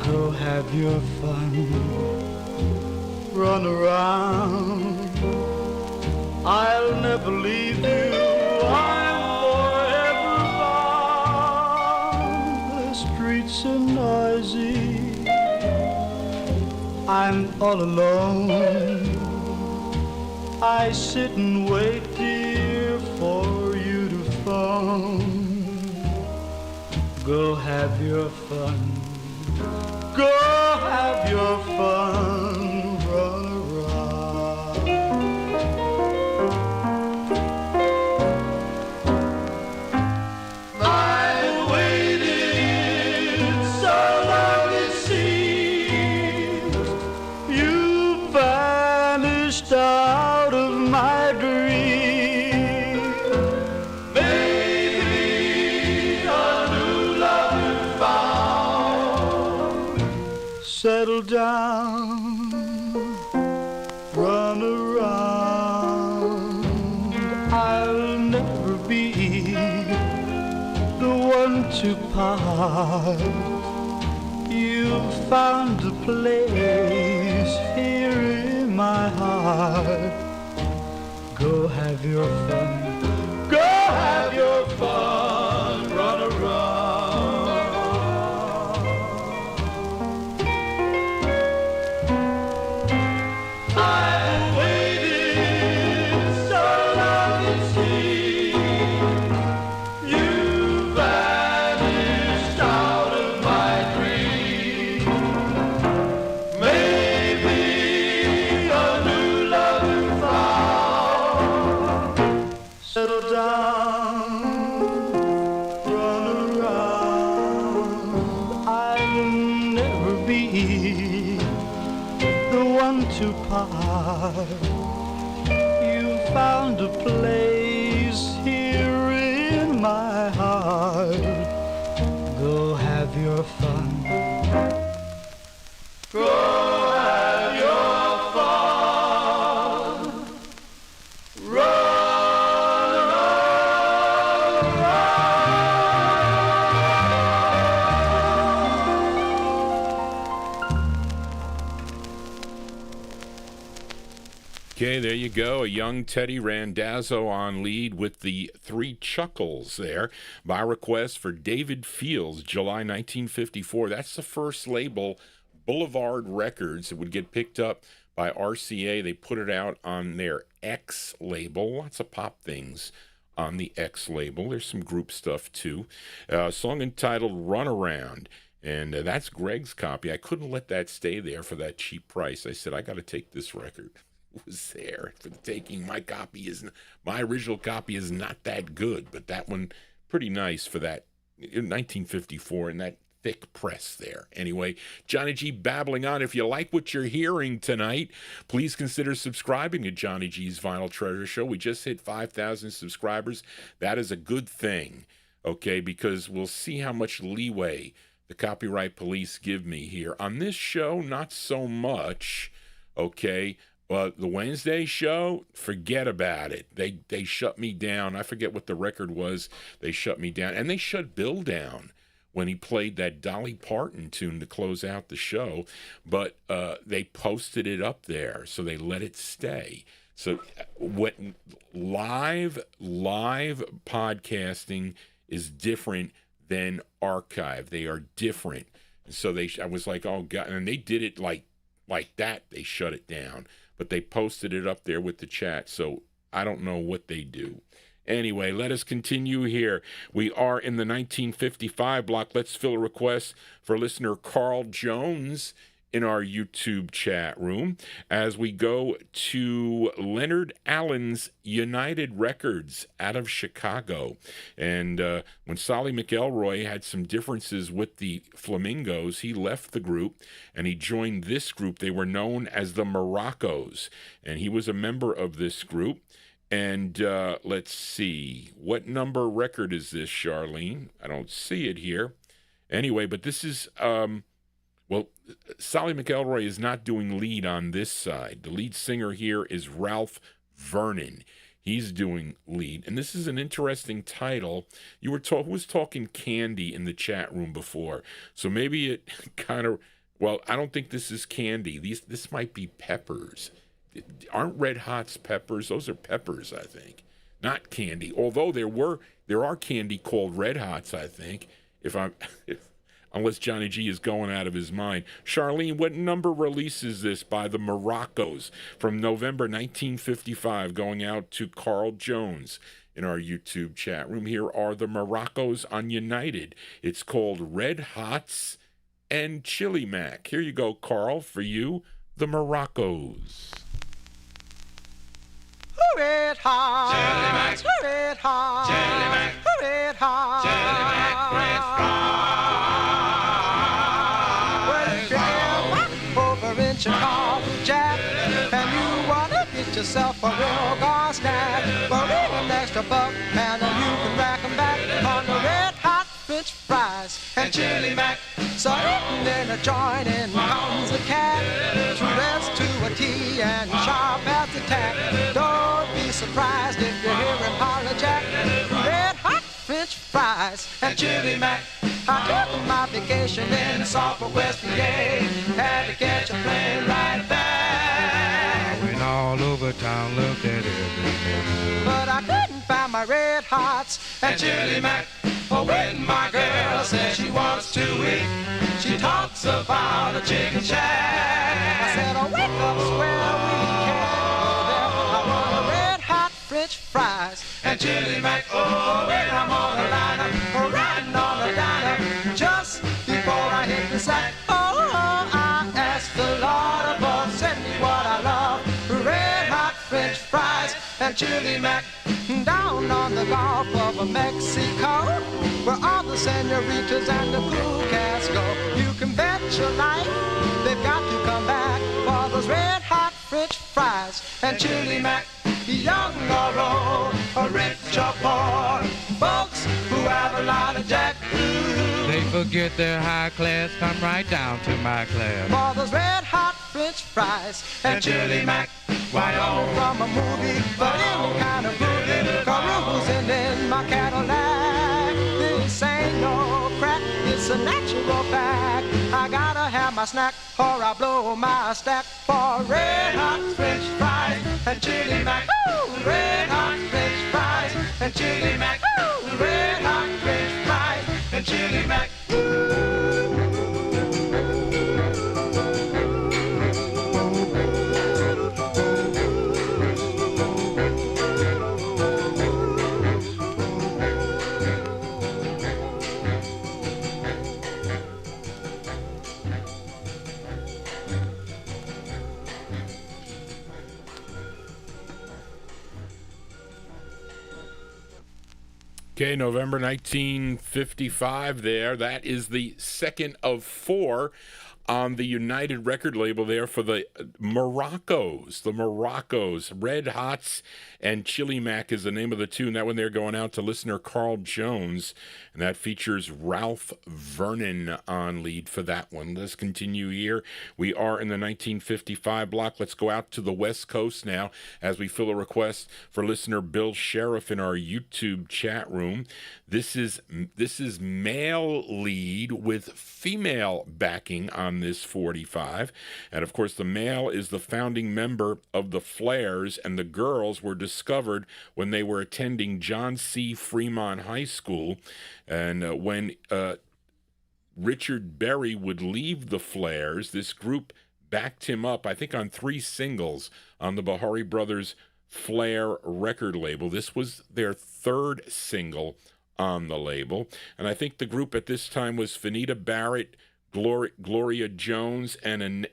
Go have your fun, run around. I'll never leave you, I'm forever bound. The streets are noisy, I'm all alone. I sit and wait, dear, for you to phone. Go have your fun, go have your fun, run around. I've waited so long it seems. You vanished out of my dream. Maybe a new love you found. Settle down, run around. I'll never be the one to part. You found a place here in my heart. Go have your fun, go have your fun, run around. I waited so long it seems. You vanished out of my dream. Maybe a new love you found. Settle down, run around. I'll never be the one to part. You found a place here in my heart. Go have your fun, go have your fun, run around. Okay, there you go. A young Teddy Randazzo on lead with the Three Chuckles there. By request for David Fields, July 1954. That's the first label, Boulevard Records. It would get picked up by RCA. They put it out on their X label. Lots of pop things on the X label. There's some group stuff too. Song entitled Run Around. And that's Greg's copy. I couldn't let that stay there for that cheap price. I said, I got to take this record. It was there for the taking. My original copy is not that good, but that one pretty nice for that in 1954 and that thick press there. Anyway, Johnny G babbling on. If you like what you're hearing tonight, please consider subscribing to Johnny G's Vinyl Treasure Show. We just hit 5,000 subscribers. That is a good thing, okay, because we'll see how much leeway the copyright police give me here. On this show, not so much, okay. But the Wednesday show, forget about it. They shut me down. I forget what the record was. They shut me down. And they shut Bill down when he played that Dolly Parton tune to close out the show. But they posted it up there, so they let it stay. So what live podcasting is different than archive. They are different. So I was like, oh, God. And they did it like that. They shut it down. But they posted it up there with the chat, so I don't know what they do. Anyway, let us continue here. We are in the 1955 block. Let's fill a request for listener Carl Jones in our YouTube chat room as we go to Leonard Allen's United Records out of Chicago. And when Solly McElroy had some differences with the Flamingos, he left the group and he joined this group. They were known as the Morocco's, and he was a member of this group. And let's see, what number record is this, Charlene? I don't see it here. Anyway, but this is, well, Solly McElroy is not doing lead on this side. The lead singer here is Ralph Vernon. He's doing lead. And this is an interesting title. You were who was talking Candy in the chat room before? So maybe it kind of, well, I don't think this is Candy. This might be Peppers. Aren't Red Hot's Peppers? Those are Peppers, I think, not Candy. Although there are candy called Red Hots, I think. Unless Johnny G is going out of his mind. Charlene, what number release is this by the Morocco's from November 1955? Going out to Carl Jones in our YouTube chat room. Here are the Morocco's on United. It's called Red Hots and Chili Mac. Here you go, Carl, for you, the Morocco's. Red hot, Chili Mac, red hot, Chili Mac, red hot, Chili Mac, red well, if you're over in Chicago, Jack, and you wanna get yourself a real gas snack, well, leave an extra buck, and you can rack 'em back on the red hot French fries and Chili Mac. So eating in a joint and comes a cat, true as to a T and sharp as a tack. Don't be surprised if you hear him holler Jack. Red hot French fries and Chili Mac. I took my vacation in Southwest PA, had to catch a plane right back. I went all over town, looked at everything, but I couldn't find my red hots and Chili Mac. Oh, when my girl says she wants to eat, she talks about a chicken shack. I said, oh, wake up, square, we can't go there. I want a red hot French fries and Chili Mac. Oh, when I'm on a lineup, riding on a diner, just before I hit the sack. Oh, I asked the Lord above, send me what I love, red hot French fries and Chili Mac. Down on the Gulf of Mexico, where all the senoritas and the cool cats go, you can bet your life they've got to come back for those red hot French fries and Chili Mac. Young or old, or rich or poor, folks who have a lot of jack. They forget their high class, come right down to my class. For those red hot French fries and Chili Mac. Why only from a movie, but any kind of groovy, carousing in my Cadillac. This ain't no crack, it's a natural fact. I gotta have my snack or I blow my stack for red hot French fries and Chili Mac. Ooh, red hot French fries and Chili Mac. Ooh, red hot French fries and Chili Mac. Okay, November 1955 there. That is the second of four on the United record label there for the Morocco's. The Morocco's. Red Hots and Chili Mac is the name of the tune. That one there going out to listener Carl Jones. And that features Ralph Vernon on lead for that one. Let's continue here. We are in the 1955 block. Let's go out to the West Coast now as we fill a request for listener Bill Sheriff in our YouTube chat room. This is male lead with female backing on this 45. And of course, the male is the founding member of the Flares, and the girls were discovered when they were attending John C. Fremont High School. And when Richard Berry would leave the Flares, this group backed him up, I think, on 3 singles on the Bahari Brothers Flair record label. This was their third single on the label. And I think the group at this time was Fanita Barrett, Gloria Jones, and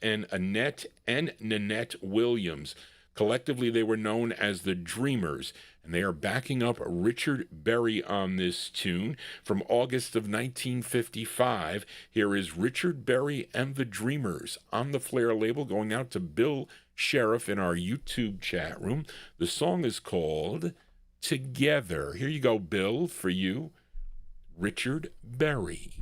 Nanette Williams. Collectively, they were known as the Dreamers, and they are backing up Richard Berry on this tune from August of 1955. Here is Richard Berry and the Dreamers on the Flair label, going out to Bill Sheriff in our YouTube chat room. The song is called Together. Here you go, Bill, for you, Richard Berry.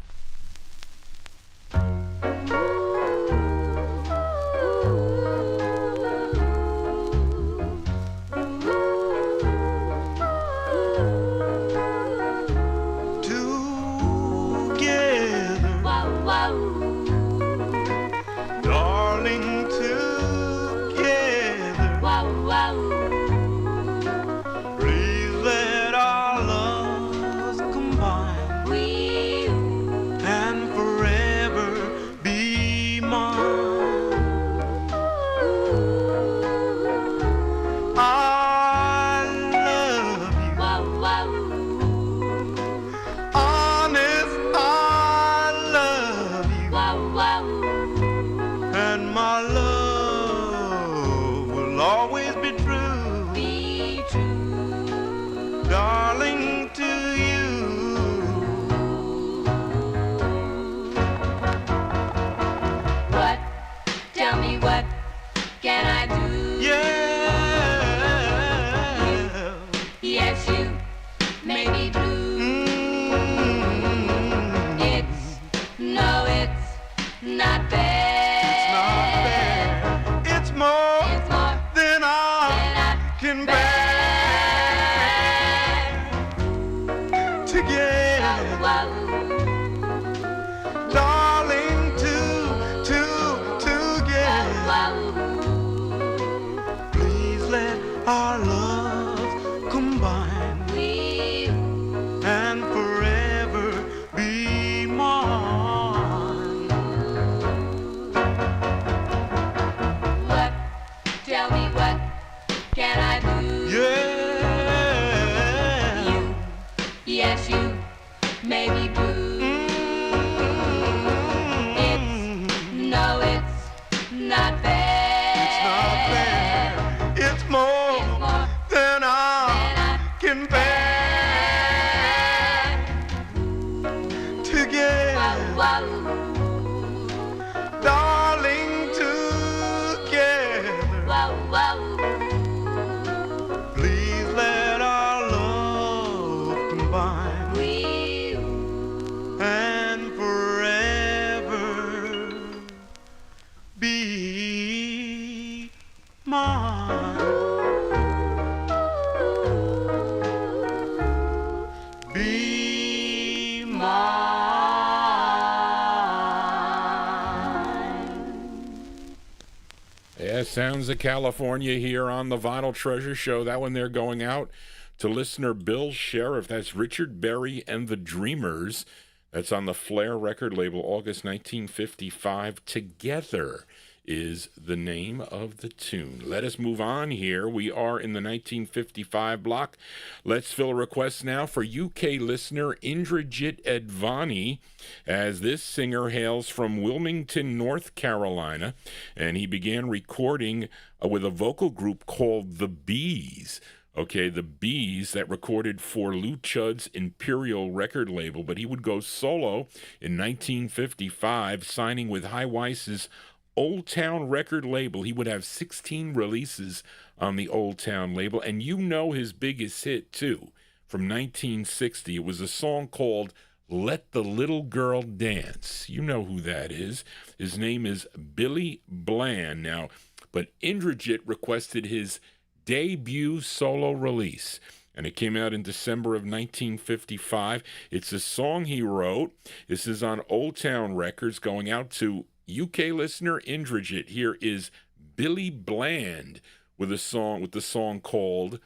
Sounds of California here on the Vinyltreasure Show. That one there going out to listener Bill Sheriff. That's Richard Berry and the Dreamers. That's on the Flair record label, August 1955. Together is the name of the tune. Let us move on here. We are in the 1955 block. Let's fill requests now for UK listener Indrajit Advani, as this singer hails from Wilmington, North Carolina, and he began recording with a vocal group called The Bees. Okay, The Bees, that recorded for Lou Chudd's Imperial record label, but he would go solo in 1955, signing with High Weiss's Old Town record label. He would have 16 releases on the Old Town label, and you know his biggest hit, too, from 1960. It was a song called Let the Little Girl Dance. You know who that is. His name is Billy Bland. Now, but Indrajit requested his debut solo release, and it came out in December of 1955. It's a song he wrote. This is on Old Town Records, going out to UK listener Indrajit. Here is Billy Bland with the song called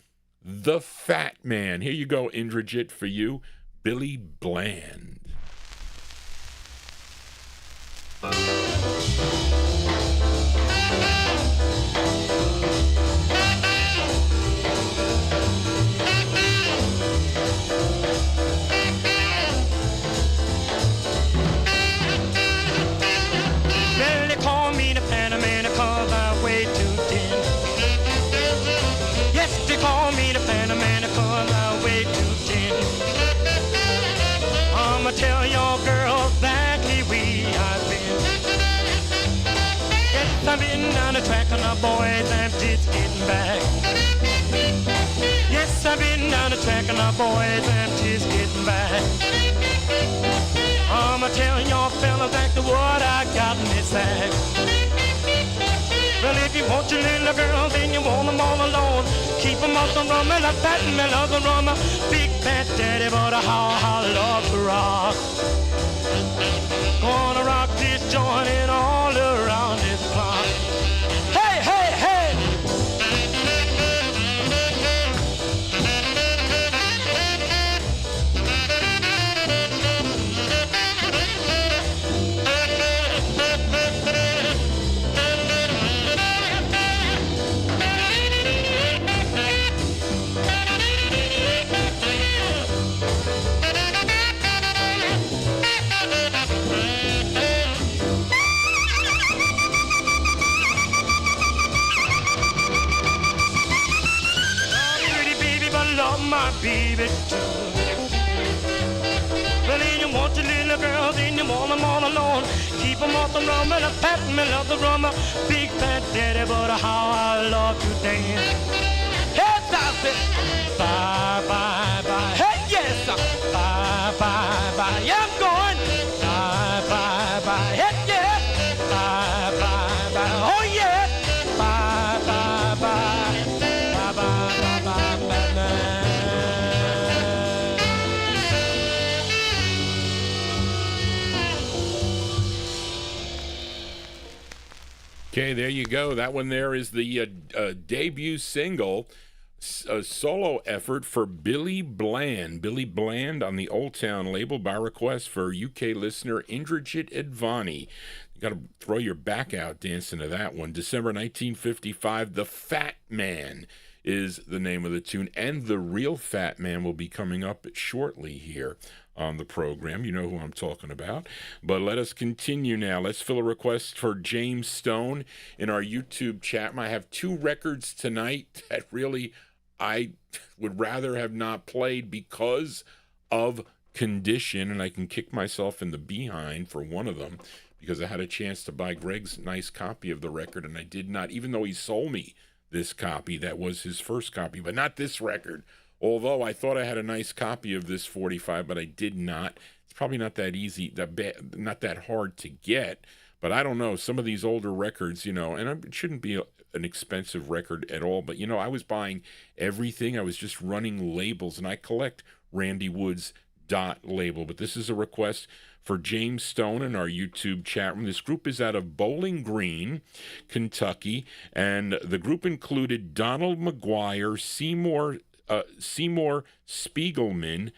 The Fat Man. Here you go, Indrajit, for you, Billy Bland. the track on the boys and just getting back. Yes, I've been down the track on the boys and just getting back. I'ma tell y'all fellas back to what I got in this sack. Well, if you want your little girl, then you want them all alone. Keep them off the rum and a fat and I love the rum. Big fat daddy, but how I love to rock. Gonna rock this joint and all around this clock. Hey, hey, hey! My baby too. Well, then you want your little girl, then you want them all alone. Keep them off the rum and a pat me love the rum. Big fat daddy, but how I love to dance. Hey, stop it. Bye, bye, bye. Hey, yes. Bye, bye, bye. Yeah, I'm going. Bye, bye, bye. Hey, yeah. Bye, bye, bye. Oh, yeah. Bye, bye, bye. Bye, bye, bye, bye, bye, bye. Okay, there you go. That one there is the debut single, a solo effort for Billy Bland. Billy Bland on the Old Town label by request for UK listener Indrajit Advani. You got to throw your back out dancing to that one. December 1955, The Fat Man is the name of the tune, and The Real Fat Man will be coming up shortly here on the program. You know who I'm talking about. But let us continue now. Let's fill a request for James Stone in our YouTube chat. I have two records tonight that really I would rather have not played because of condition, and I can kick myself in the behind for one of them because I had a chance to buy Greg's nice copy of the record, and I did not, even though he sold me this copy. That was his first copy, but not this record. Although I thought I had a nice copy of this 45, but I did not. It's probably not that easy, not that hard to get. But I don't know. Some of these older records, you know, and it shouldn't be an expensive record at all. But, you know, I was buying everything. I was just running labels, and I collect Randy Wood's dot label. But this is a request for James Stone in our YouTube chat room. This group is out of Bowling Green, Kentucky, and the group included Donald McGuire, Seymour Spiegelman,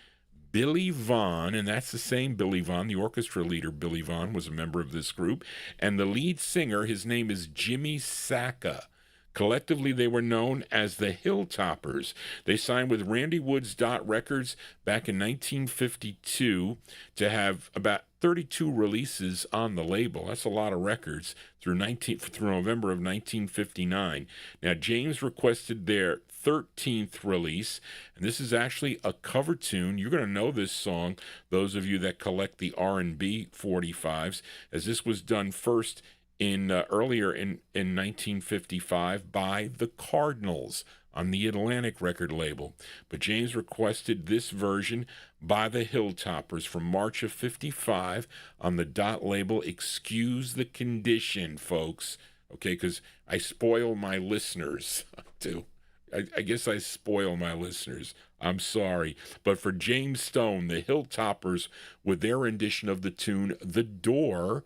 Billy Vaughn, and that's the same Billy Vaughn, the orchestra leader Billy Vaughn was a member of this group, and the lead singer, his name is Jimmy Sacca. Collectively, they were known as the Hilltoppers. They signed with Randy Wood's Dot Records back in 1952 to have about 32 releases on the label. That's a lot of records through November of 1959. Now, James requested their 13th release, and this is actually a cover tune. You're going to know this song, those of you that collect the R&B 45s, as this was done first earlier in 1955 by the Cardinals on the Atlantic record label. But James requested this version by the Hilltoppers from March of 55 on the Dot label. Excuse the condition, folks. Okay, because I spoil my listeners too. I guess I spoil my listeners. I'm sorry. But for James Stone, the Hilltoppers, with their rendition of the tune, The Door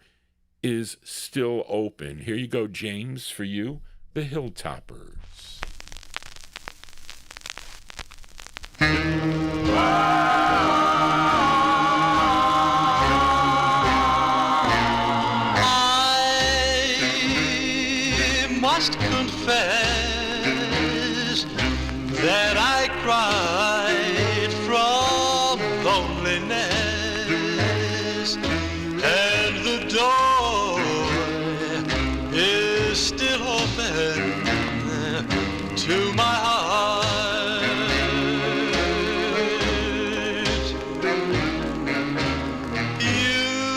is Still Open. Here you go, James, for you, the Hilltoppers. I must confess that I cried from loneliness, and the door is still open to my heart. You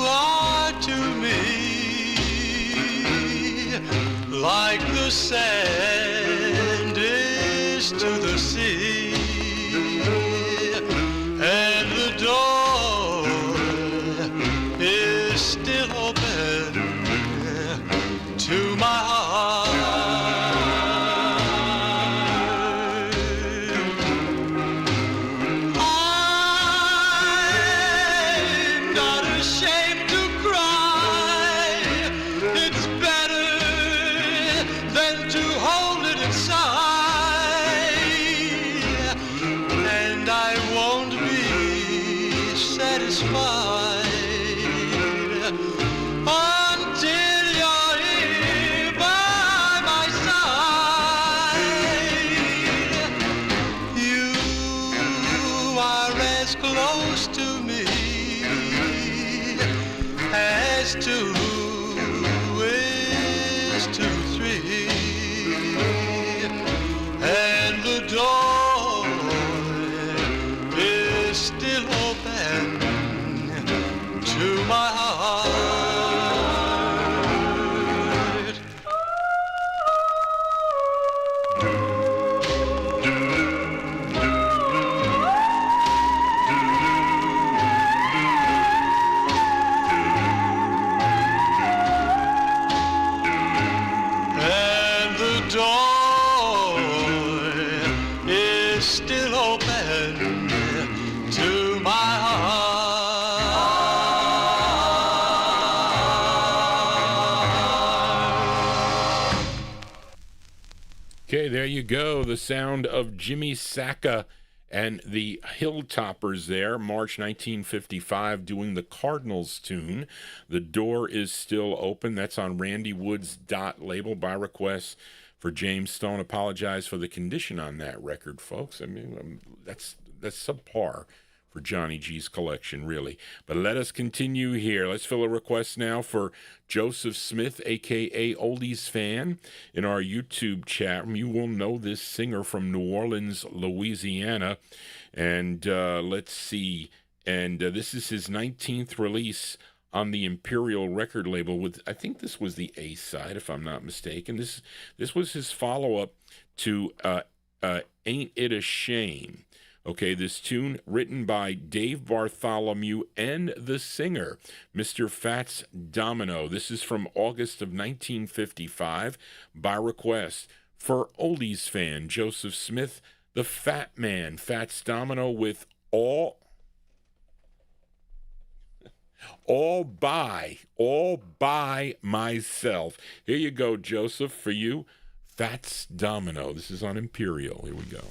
are to me like the sand is to the sea, and the door is still open to my heart. I'm not ashamed to cry. It's better than to hold it inside, and I won't be satisfied until you're here by my side. You are as close to me as two is to three, and the door is still open to my heart. And the door is still open to my heart. Okay, there you go. The sound of Jimmy Sacca and the Hilltoppers there, March 1955, doing the Cardinals tune. The Door is Still Open. That's on Randy Wood's Dot label by request for James Stone. Apologize for the condition on that record, folks. I mean, that's subpar for Johnny G's collection, really. But let us continue here. Let's fill a request now for Joseph Smith, a.k.a. Oldies Fan, in our YouTube chat room. You will know this singer from New Orleans, Louisiana. And let's see. And this is his 19th release on the Imperial record label with, I think this was the A side, if I'm not mistaken. This was his follow-up to Ain't It a Shame. Okay, this tune written by Dave Bartholomew and the singer, Mr. Fats Domino. This is from August of 1955 by request for Oldies Fan Joseph Smith, the Fat Man, Fats Domino with All by Myself. Here you go, Joseph, for you, Fats Domino. This is on Imperial. Here we go.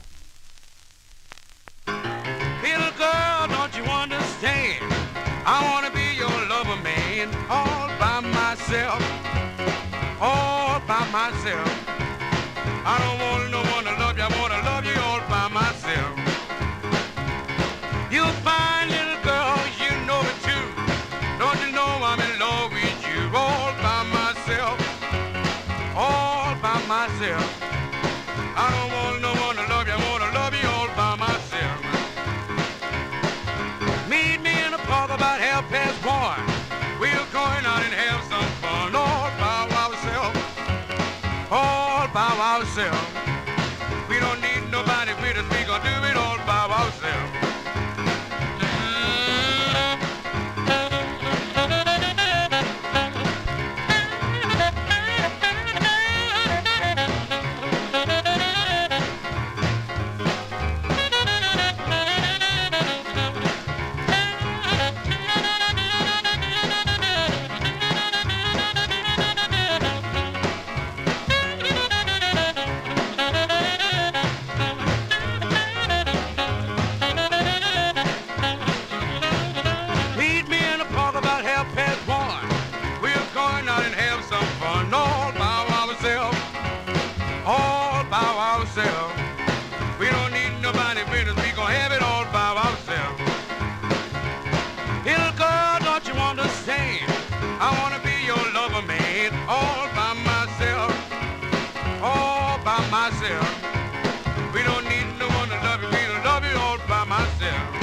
Little girl, don't you understand? I want to be your lover, man, all by myself, all by myself. I don't want no one to love you, I want to love you all by myself. You fine little girl, you know it too. Don't you know I'm in love with you, all by myself, all by myself. I don't want no one to love you, I want to love you all by myself. Meet me in the park about 1:30. We're going out and have some fun all by ourselves, all by ourselves. We don't need nobody with us, we gonna do it all by ourselves. We don't need nobody with us, we gon' have it all by ourselves. Little girl, don't you understand? I wanna be your lover, man, all by myself, all by myself. We don't need no one to love you, we'll love you all by myself.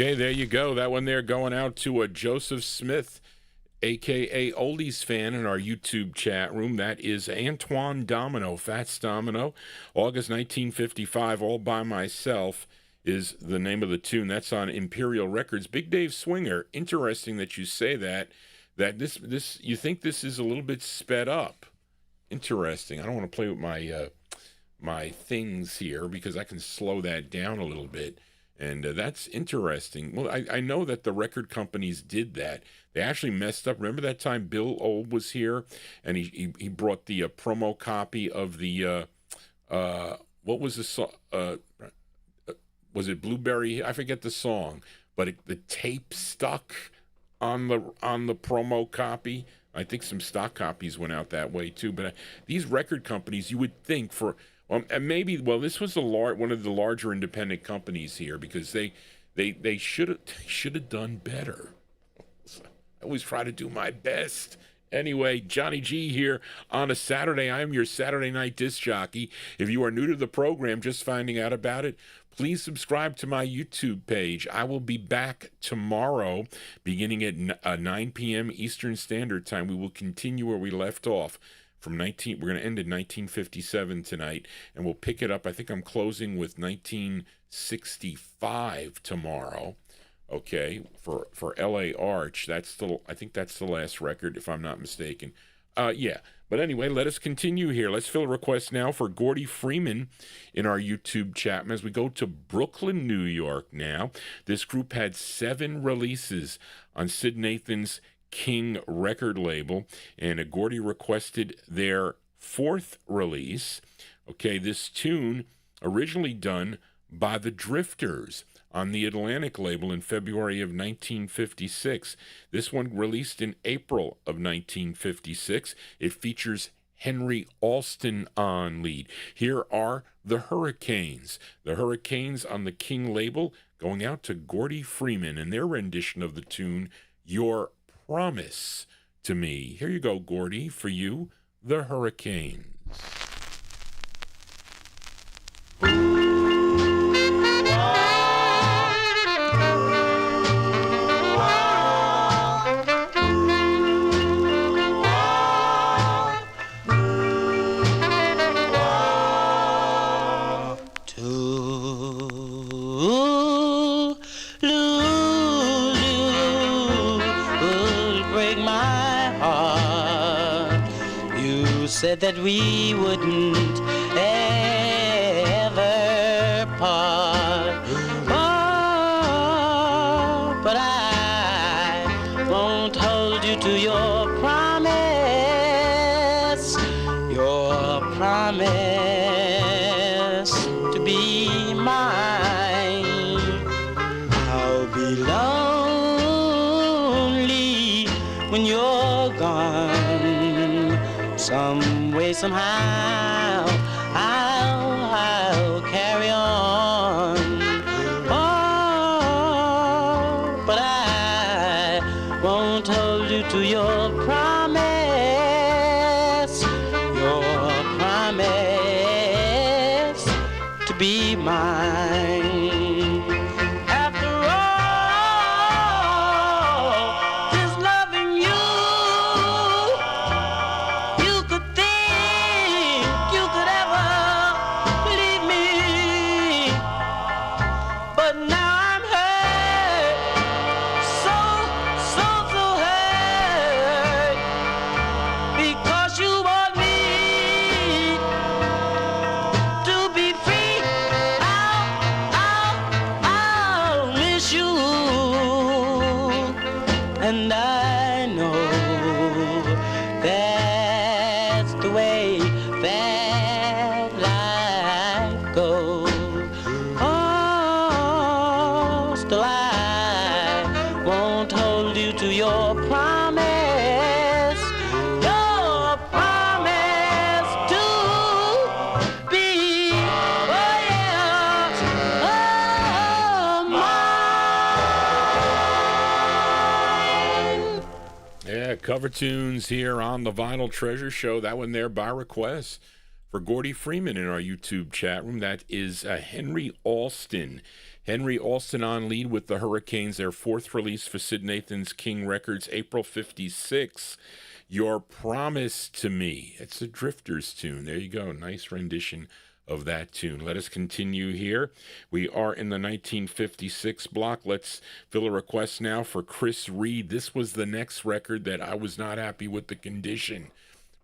Okay, there you go. That one there going out to a Joseph Smith, a.k.a. Oldies fan in our YouTube chat room. That is Antoine Domino, Fats Domino. August 1955, All By Myself is the name of the tune. That's on Imperial Records. Big Dave Swinger, interesting that you say that this you think this is a little bit sped up. Interesting. I don't want to play with my things here because I can slow that down a little bit. And that's interesting. Well, I know that the record companies did that. They actually messed up. Remember that time Bill Old was here, and he brought the promo copy of the what was the song? Was it Blueberry? I forget the song, but the tape stuck on the promo copy. I think some stock copies went out that way too. But these record companies, you would think and maybe this was one of the larger independent companies here because they should have done better. I always try to do my best. Anyway, Johnny G here on a Saturday. I am your Saturday night disc jockey. If you are new to the program, just finding out about it, please subscribe to my YouTube page. I will be back tomorrow beginning at 9 p.m. Eastern Standard Time. We will continue where we left off. We're going to end in 1957 tonight, and we'll pick it up. I think I'm closing with 1965 tomorrow. Okay, for L.A. Arch. I think that's the last record, if I'm not mistaken. Yeah. But anyway, let us continue here. Let's fill a request now for Gordy Freeman in our YouTube chat. As we go to Brooklyn, New York now, this group had 7 releases on Sid Nathan's King record label, and Gordy requested their 4th release. Okay, this tune originally done by the Drifters on the Atlantic label in February of 1956. This one released in April of 1956. It features Henry Alston on lead. Here are the Hurricanes. The Hurricanes on the King label going out to Gordy Freeman and their rendition of the tune, Your Promise to Me. Here you go, Gordy, for you, the Hurricanes. Said that we wouldn't ever part. Oh, but I won't hold you to your promise to be mine. I'll be lonely when you're gone. Some way, somehow, I'll carry on. Oh, but I won't hold you to your promise to be mine. Cover tunes here on the Vinyltreasure Show. That one there by request for Gordy Freeman in our YouTube chat room. That is Henry Alston. Henry Alston on lead with the Hurricanes, their fourth release for Sid Nathan's King Records, April 56. Your Promise to Me. It's a Drifters tune. There you go. Nice rendition of that tune. Let us continue here. We are in the 1956 block. Let's fill a request now for Chris Reed. This was the next record that I was not happy with the condition.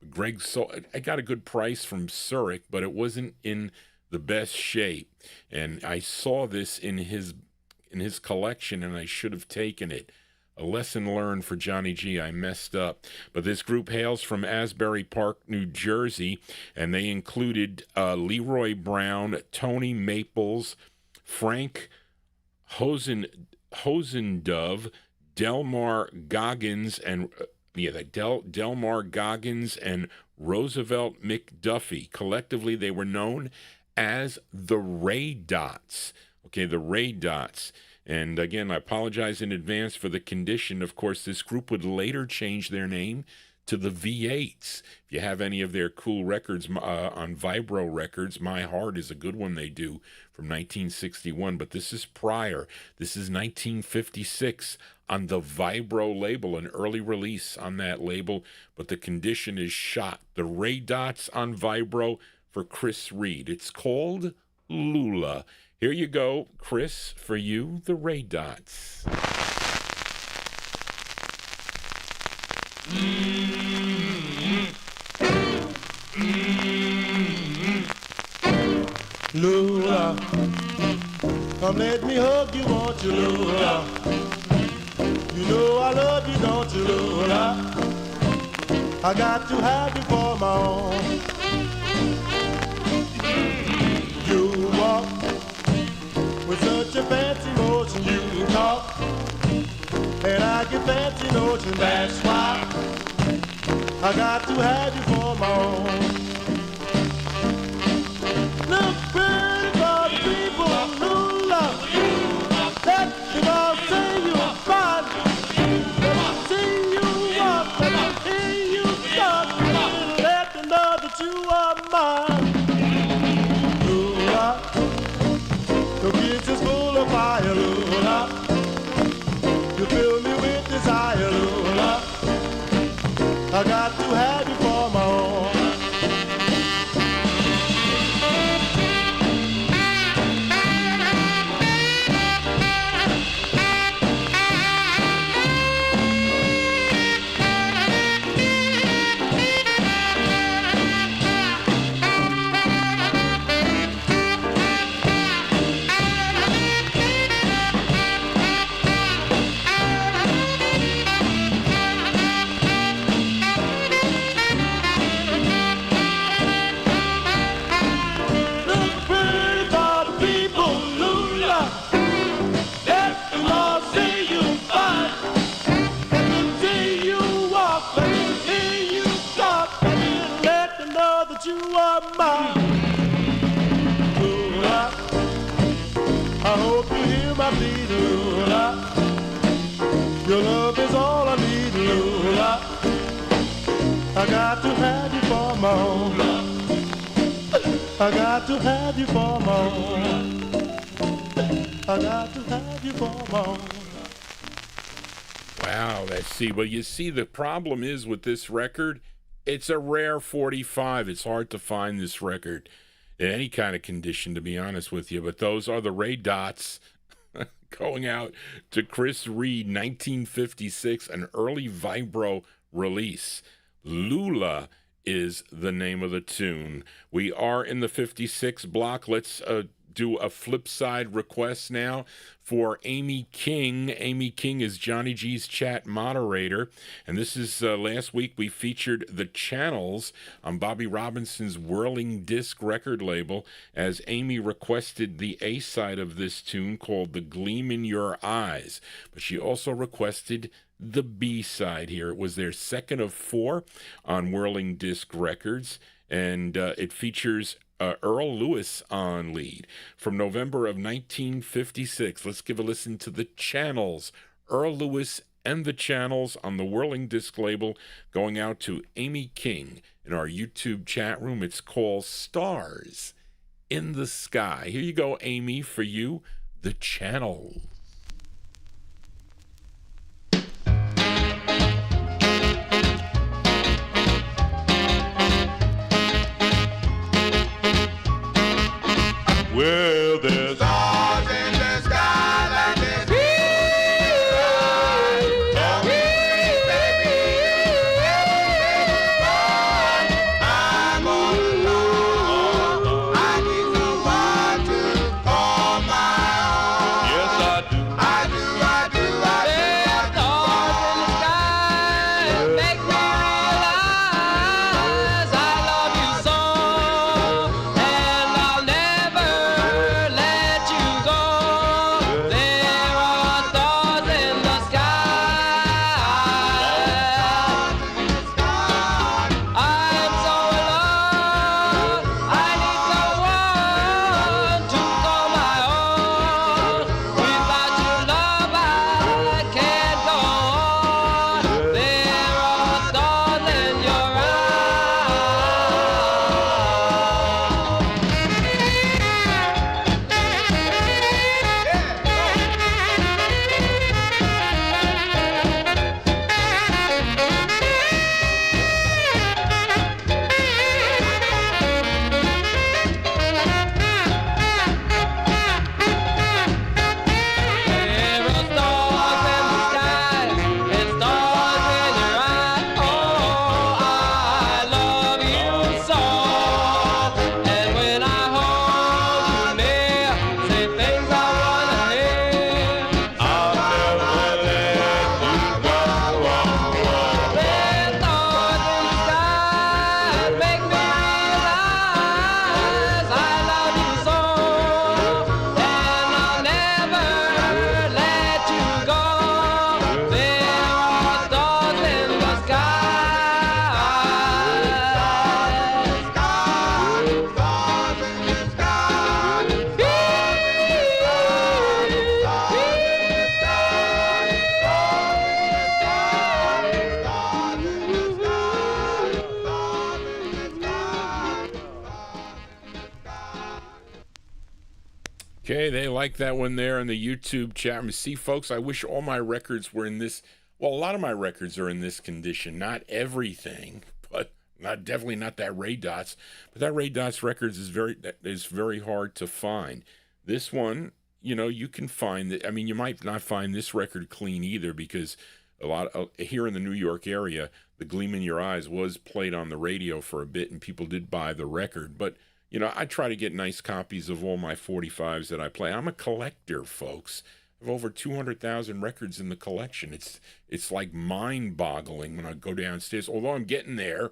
Greg sold. I got a good price from Zurich, but it wasn't in the best shape. And I saw this in his collection, and I should have taken it. A lesson learned for Johnny G. I messed up. But this group hails from Asbury Park, New Jersey, and they included Leroy Brown, Tony Maples, Frank Hosendove, Delmar Goggins, and Delmar Goggins and Roosevelt McDuffie. Collectively, they were known as the Ray Dots. Okay, the Ray Dots. And again, I apologize in advance for the condition. Of course, this group would later change their name to the V8s. If you have any of their cool records on Vibro Records, My Heart is a good one they do from 1961. But this is prior. This is 1956 on the Vibro label, an early release on that label. But the condition is shot. The Ray Dots on Vibro for Chris Reed. It's called Lula. Here you go, Chris, for you, the Ray Dots. Lula, come let me hug you, won't you, Lula? You know I love you, don't you, Lula? I got to have you for my own. You walk with such a fancy motion, you talk, and I get fancy notion. That's why I got to have you for my own. Look pretty for the people, Lula. Let them all say you're fine. Let them see you walk, let them hear you talk. Let them know that you are mine. Lula, your kiss is full of fire, Lula. You fill me with desire, Lula. I got to have you for my own. You are mine, Lula. I hope you hear my plea, Lula. Your love is all I need, Lula. I got to have you for my own. I got to have you for my own. I got to have you for my own. Wow, let's see. Well, you see, the problem is with this record, it's a rare 45. It's hard to find this record in any kind of condition, to be honest with you. But those are the Ray Dots going out to Chris Reed, 1956, an early Vibro release. Lula is the name of the tune. We are in the 56 block. Let's do a flip side request now for Amy King. Amy King is Johnny G's chat moderator, and this is last week we featured The Channels on Bobby Robinson's Whirling Disc record label, as Amy requested the A side of this tune called The Gleam in Your Eyes, but she also requested the B side here. It was their second of 4 on Whirling Disc Records, and it features Earl Lewis on lead from November of 1956. Let's give a listen to The Channels, Earl Lewis and The Channels on the Whirling Disc label, going out to Amy King in our YouTube chat room. It's called Stars in the Sky. Here you go, Amy, for you, the channel. Well, there's stars in the sky like this. Oh, baby, I'm all alone. I need someone to call my own. Yes, I do. I do. There's stars in the sky make me realize I love you so, and I'll never let you go. There are stars in the sky. I'm so alone. I need someone to call my own. Without your love, I can't go on. There are stars in your There are stars in the sky and stars in your eyes. Oh, I love you so. And when I hold you near, say things I wanna hear. I'll never let you go. There's stars in the sky make me realize I love you so, and I'll never let you go. There are stars in the sky. Okay, they like that one there in the YouTube chat room. See, folks, I wish all my records were in this. Well, a lot of my records are in this condition. Not everything, but definitely not that Ray Dots. But that Ray Dots records is very hard to find. This one, you can find it. I mean, you might not find this record clean either, because a lot of, here in the New York area, The Gleam in Your Eyes was played on the radio for a bit, and people did buy the record. But I try to get nice copies of all my 45s that I play. I'm a collector, folks. I have over 200,000 records in the collection. It's like mind-boggling when I go downstairs. Although I'm getting there,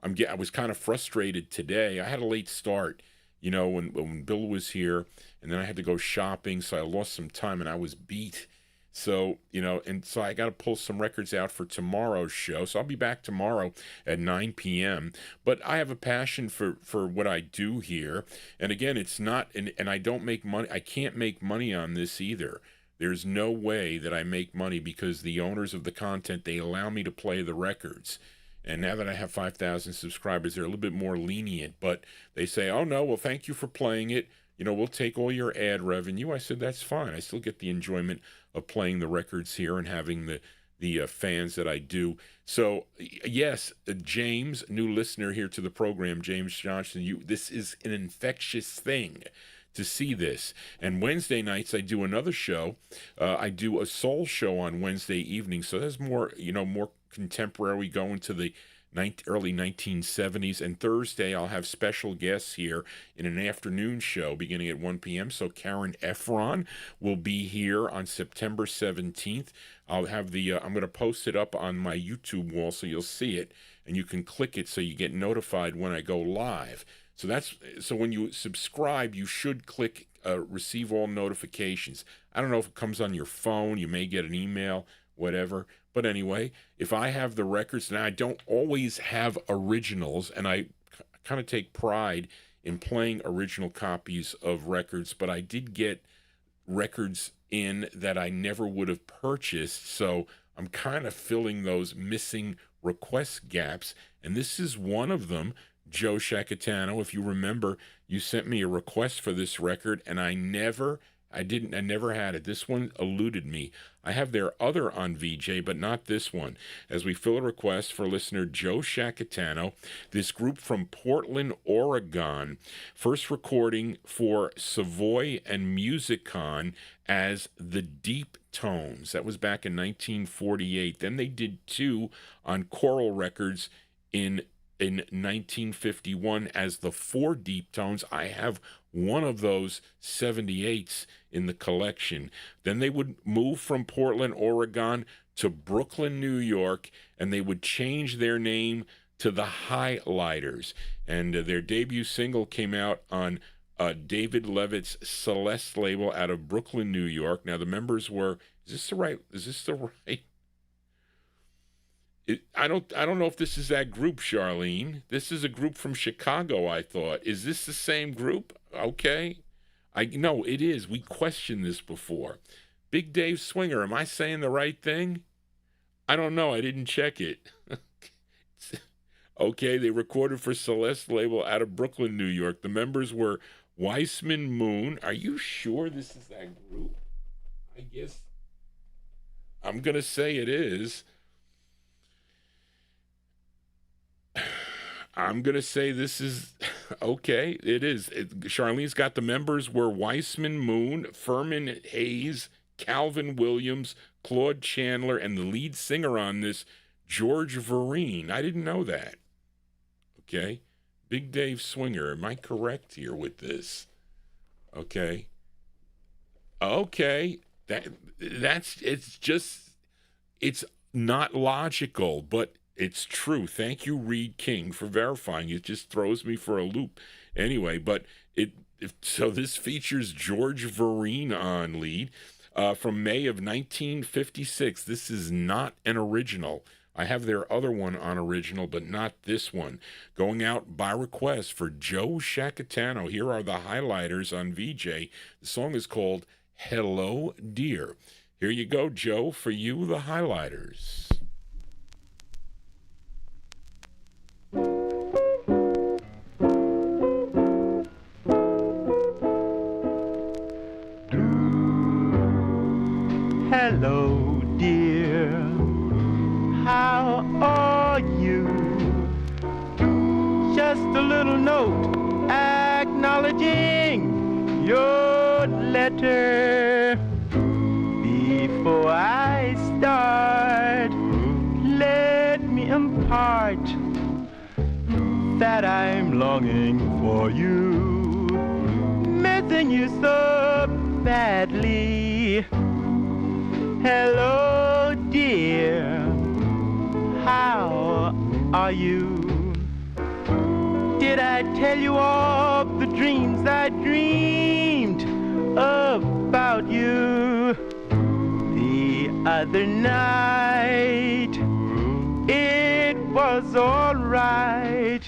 I was kind of frustrated today. I had a late start, when Bill was here, and then I had to go shopping, so I lost some time, and I was beat. So, and so I got to pull some records out for tomorrow's show. So I'll be back tomorrow at 9 p.m. But I have a passion for what I do here. And again, it's not, and I don't make money. I can't make money on this either. There's no way that I make money, because the owners of the content, they allow me to play the records. And now that I have 5,000 subscribers, they're a little bit more lenient. But they say, oh, no, well, thank you for playing it. We'll take all your ad revenue. I said, that's fine. I still get the enjoyment of playing the records here and having the fans that I do. So, yes, James, new listener here to the program, James Johnson, this is an infectious thing to see this. And Wednesday nights, I do another show. I do a soul show on Wednesday evening. So there's more, more contemporary, going to the early 1970s. And Thursday, I'll have special guests here in an afternoon show beginning at 1 p.m. So Karen Efron will be here on September 17th. I'll have I'm going to post it up on my YouTube wall so you'll see it, and you can click it so you get notified when I go live. So when you subscribe, you should click receive all notifications. I don't know if it comes on your phone. You may get an email, whatever. But anyway, if I have the records, and I don't always have originals, and I kind of take pride in playing original copies of records, but I did get records in that I never would have purchased, so I'm kind of filling those missing request gaps, and this is one of them. Joe Shacatano, if you remember, you sent me a request for this record, and I never I never had it. This one eluded me. I have their other on VJ, but not this one. As we fill a request for listener Joe Shacatano, this group from Portland, Oregon, first recording for Savoy and Musicon as the Deep Tones. That was back in 1948. Then they did 2 on Coral Records in 1951 as the 4 Deep Tones. I have one of those 78s in the collection. Then they would move from Portland, Oregon to Brooklyn, New York, and they would change their name to the Highlighters. And their debut single came out on David Levitt's Celeste label out of Brooklyn, New York. Now the members were, is this the right? I don't know if this is that group, Charlene. This is a group from Chicago, I thought. Is this the same group? Okay. No, it is. We questioned this before. Big Dave Swinger, am I saying the right thing? I don't know. I didn't check it. Okay, they recorded for Celeste label out of Brooklyn, New York. The members were Weissman Moon. Are you sure this is that group? I guess I'm going to say it is. I'm going to say this is, okay, it is. Charlene's got the members were Weissman Moon, Furman Hayes, Calvin Williams, Claude Chandler, and the lead singer on this, George Vereen. I didn't know that. Okay. Big Dave Swinger. Am I correct here with this? Okay. Okay. It's not logical, but it's true. Thank you, Reed King, for verifying. It just throws me for a loop. Anyway, but so this features George Vereen on lead from May of 1956. This is not an original. I have their other one on original, but not this one. Going out by request for Joe Shacatano. Here are the Highlighters on VJ. The song is called Hello, Dear. Here you go, Joe, for you, the Highlighters. Hello, dear. How are you? Just a little note acknowledging your letter. Before I start, let me impart that I'm longing for you, missing you so badly. Hello, dear, how are you? Did I tell you all the dreams I dreamed about you the other night? It was all right,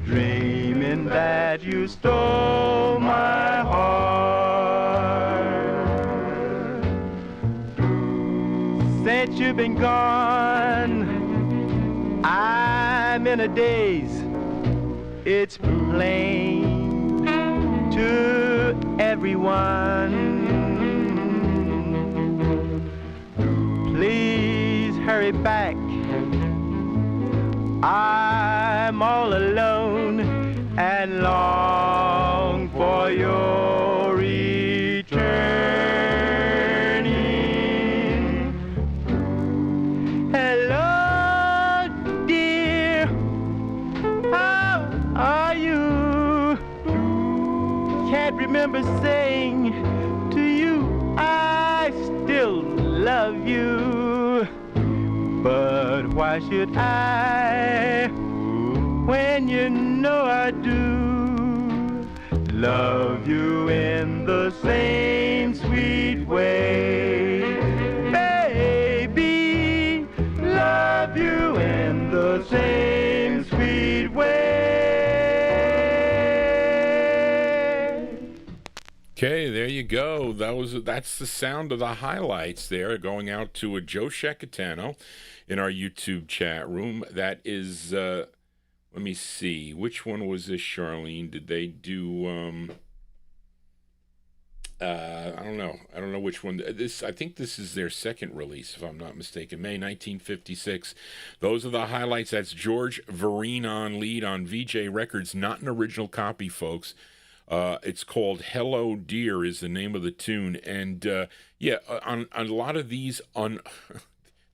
dreaming that you stole my heart. Since you've been gone, I'm in a daze. It's plain to everyone. Please hurry back. I'm all alone and long for your returning. Hello, dear, how are you? Can't remember saying to you I still love you. But why should I, when you know I do, love you in the same sweet way? Baby, love you in the same sweet way. Okay, there you go. That's the sound of the highlights there, going out to a Joe Shacatano in our YouTube chat room. That is, let me see, which one was this, Charlene? Did they do, I don't know. I don't know which one. I think this is their second release, if I'm not mistaken. May 1956. Those are the highlights. That's George Vereen on lead on VJ Records. Not an original copy, folks. It's called Hello Dear is the name of the tune. And, on a lot of these,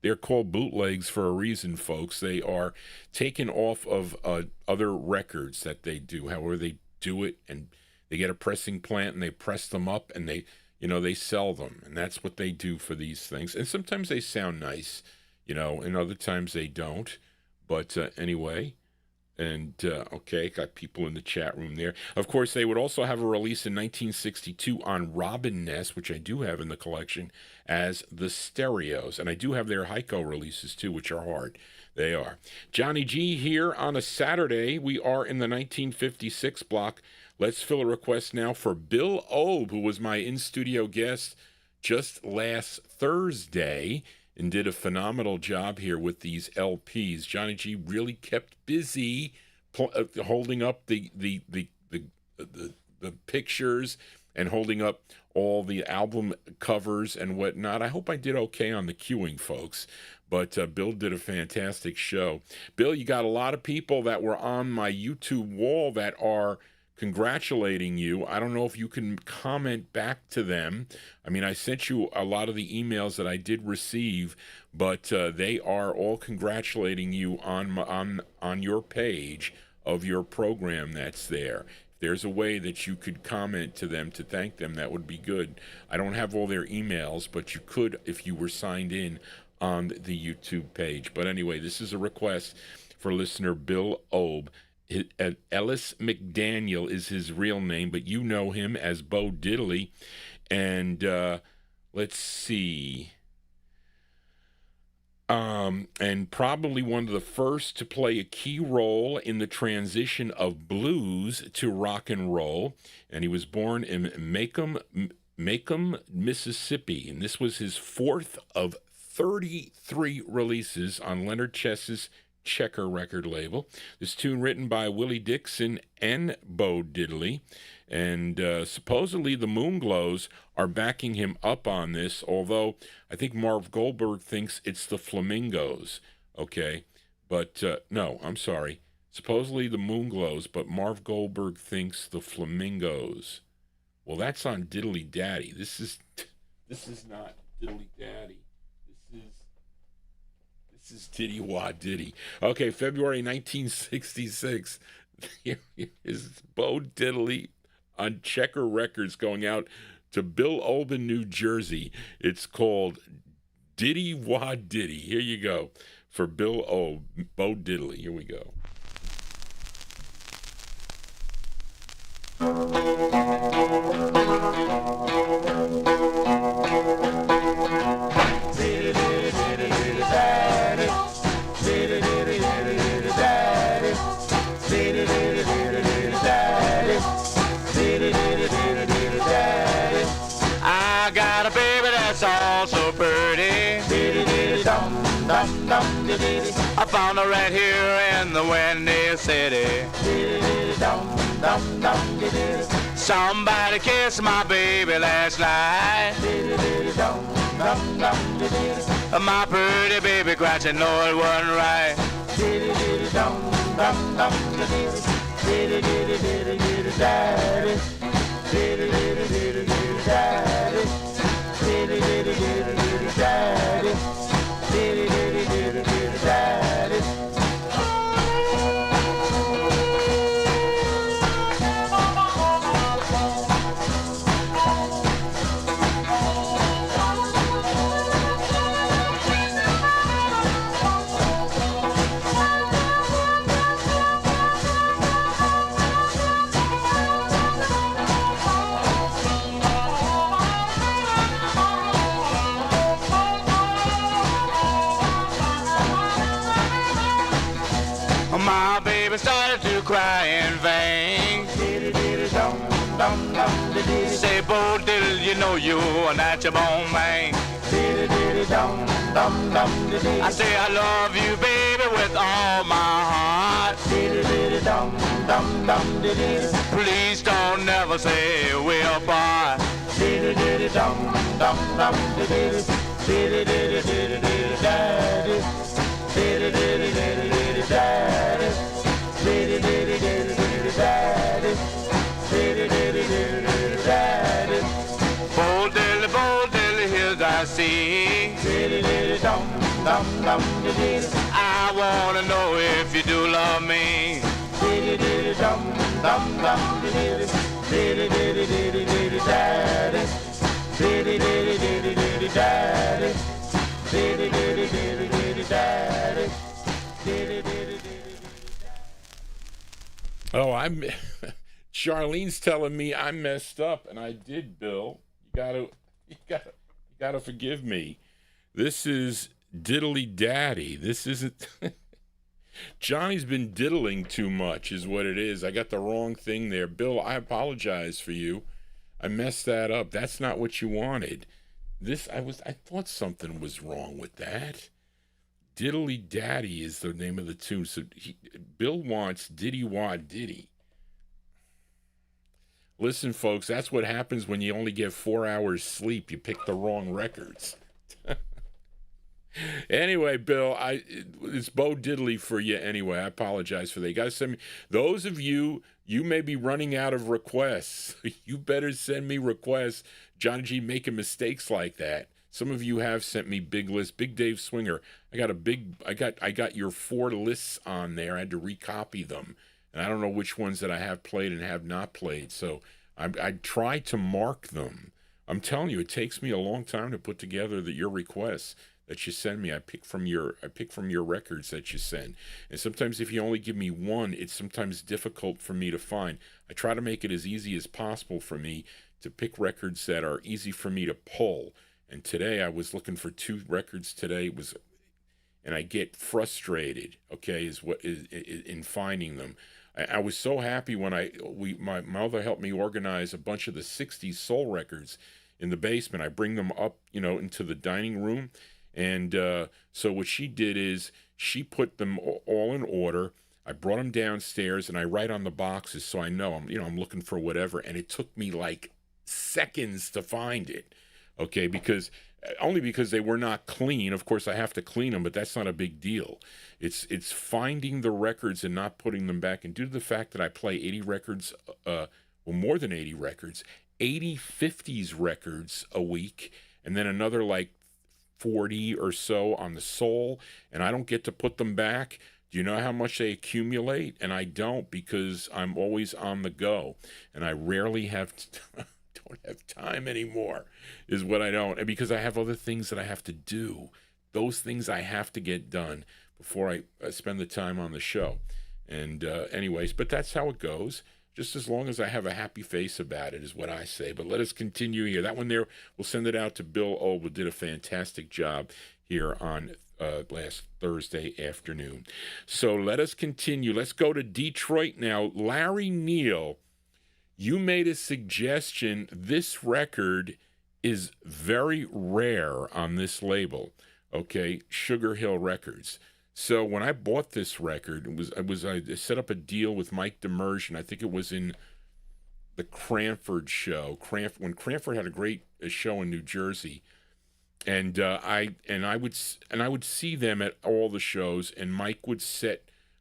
they're called bootlegs for a reason, folks. They are taken off of other records that they do, however they do it, and they get a pressing plant and they press them up and they sell them. And that's what they do for these things. And sometimes they sound nice, and other times they don't. But anyway, and okay, got people in the chat room there. Of course, they would also have a release in 1962 on Robin Nest, which I do have in the collection, as the Stereos. And I do have their Heiko releases too, which are hard. They are. Johnny G here on a Saturday. We are in the 1956 block. Let's fill a request now for Bill Obe, who was my in-studio guest just last Thursday and did a phenomenal job here with these LPs. Johnny G really kept busy holding up the pictures and holding up all the album covers and whatnot. I hope I did okay on the queuing, folks. But Bill did a fantastic show. Bill, you got a lot of people that were on my YouTube wall that are congratulating you. I don't know if you can comment back to them. I mean, I sent you a lot of the emails that I did receive, but they are all congratulating you on your page of your program that's there. If there's a way that you could comment to them to thank them, that would be good. I don't have all their emails, but you could if you were signed in on the YouTube page. But anyway, this is a request for listener Bill Obe. Ellis McDaniel is his real name, but you know him as Bo Diddley. And let's see. And probably one of the first to play a key role in the transition of blues to rock and roll. And he was born in Macomb, Mississippi. And this was his fourth of 33 releases on Leonard Chess's Checker record label. This tune written by Willie Dixon and Bo Diddley, and supposedly the Moonglows are backing him up on this, although I think Marv Goldberg thinks it's the Flamingos, okay? But no, I'm sorry. Supposedly the Moonglows, but Marv Goldberg thinks the Flamingos. Well, that's on Diddly Daddy. This is not Diddly Daddy. This is Diddy Wah Diddy. Okay, February 1966. Here is Bo Diddley on Checker Records going out to Bill Obe in New Jersey. It's called Diddy Wah Diddy. Here you go for Bill Obe, Bo Diddley. Here we go. I got a baby that's all so pretty. I found her right here in the Windy City. Somebody kissed my baby last night. My pretty baby cried, she know it wasn't right. My baby started to cry in vain. Say, Bo Diddle, you know you are not your bone man. I say I love you, baby, with all my heart. Please don't never say we're apart. I see. I wanna know if you do love me. Oh, I'm Charlene's telling me I messed up, and I did, Bill. You gotta forgive me. This is Diddly Daddy. This isn't Johnny's been diddling too much is what it is. I got the wrong thing there. Bill, I apologize for you. I messed that up. That's not what you wanted. I thought something was wrong with that. Diddly Daddy is the name of the tune. So Bill wants Diddy Wah Diddy. Listen, folks, that's what happens when you only get 4 hours sleep. You pick the wrong records. Anyway, Bill, it's Bo Diddley for you anyway. I apologize for that. You got to send me. Those of you may be running out of requests. You better send me requests. Johnny G making mistakes like that. Some of you have sent me big lists. Big Dave Swinger, I got your 4 lists on there. I had to recopy them. And I don't know which ones that I have played and have not played. So I try to mark them. I'm telling you, it takes me a long time to put together your requests that you send me. I pick from your records that you send. And sometimes if you only give me one, it's sometimes difficult for me to find. I try to make it as easy as possible for me to pick records that are easy for me to pull. And today I was looking for 2 records today. And I get frustrated, okay, in finding them. I was so happy when my mother helped me organize a bunch of the 60s soul records in the basement. I bring them up, into the dining room. And so what she did is she put them all in order. I brought them downstairs and I write on the boxes so I know I'm looking for whatever. And it took me like seconds to find it, okay, because they were not clean. Of course, I have to clean them, but that's not a big deal. It's finding the records and not putting them back. And due to the fact that I play 80 records, more than 80 records, 80 50s records a week, and then another like 40 or so on the soul, and I don't get to put them back. Do you know how much they accumulate? And I don't, because I'm always on the go, and I rarely don't have time anymore, is what I don't. And because I have other things that I have to do. Those things I have to get done before I spend the time on the show. And anyways, but that's how it goes. Just as long as I have a happy face about it is what I say. But let us continue here. That one there, we'll send it out to Bill O, who did a fantastic job here on last Thursday afternoon. So let us continue. Let's go to Detroit now. Larry Neal, you made a suggestion. This record is very rare on this label, okay, Sugar Hill Records. So when I bought this record, I set up a deal with Mike Demersion. I think it was in the Cranford show. When Cranford had a great show in New Jersey, and I would see them at all the shows. And Mike would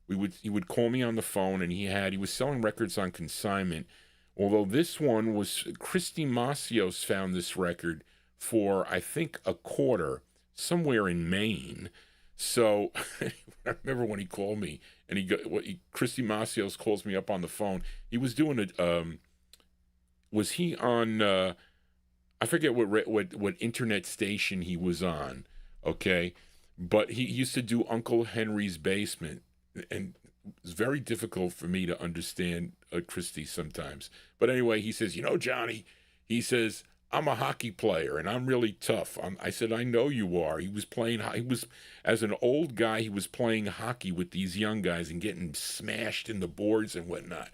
he would call me on the phone, and he was selling records on consignment. Although this one was Christy Masios found this record for I think $25 somewhere in Maine. So I remember when he called me, and Christy Masios calls me up on the phone. He was doing was he on? I forget what internet station he was on. Okay, but he used to do Uncle Henry's Basement, and it was very difficult for me to understand Christy sometimes. But anyway, he says, Johnny, he says, I'm a hockey player, and I'm really tough. I said, I know you are. As an old guy, he was playing hockey with these young guys and getting smashed in the boards and whatnot.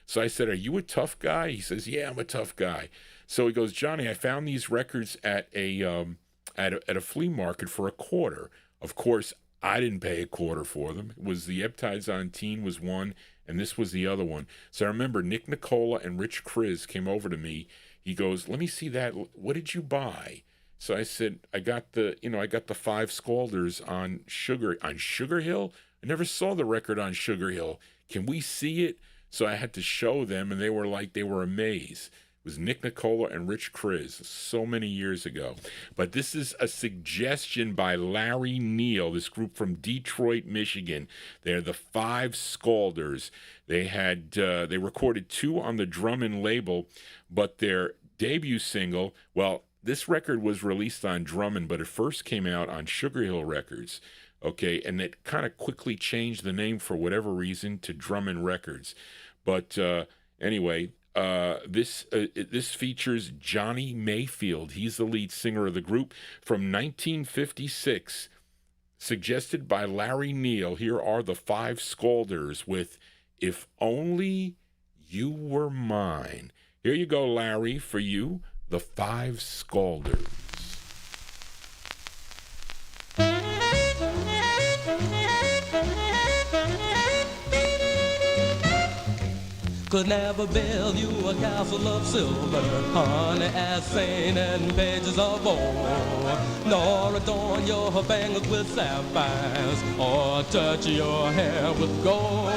So I said, are you a tough guy? He says, yeah, I'm a tough guy. So he goes, Johnny, I found these records at a flea market for $0.25. Of course, I didn't pay $0.25 for them. It was the Eptides on Teen was one, and this was the other one. So I remember Nick Nicola and Rich Kriz came over to me. He goes, let me see that. What did you buy? So I said, I got the Five Scalders on Sugar Hill. I never saw the record on Sugar Hill. Can we see it? So I had to show them, and they were amazed. It was Nick Nicola and Rich Chris so many years ago. But this is a suggestion by Larry Neal, this group from Detroit, Michigan. They're the Five Scalders. They recorded 2 on the Drummond label, but their debut single, well, this record was released on Drummond, but it first came out on Sugar Hill Records. Okay, and it kind of quickly changed the name for whatever reason to Drummond Records. But anyway, this features Johnny Mayfield. He's the lead singer of the group from 1956. Suggested by Larry Neal, here are the Five Scalders with If Only You Were Mine. Here you go, Larry, for you, the Five Scalders. Could never build you a castle of silver, honey, as saint and pages of gold, nor adorn your bangles with sapphires, or touch your hair with gold.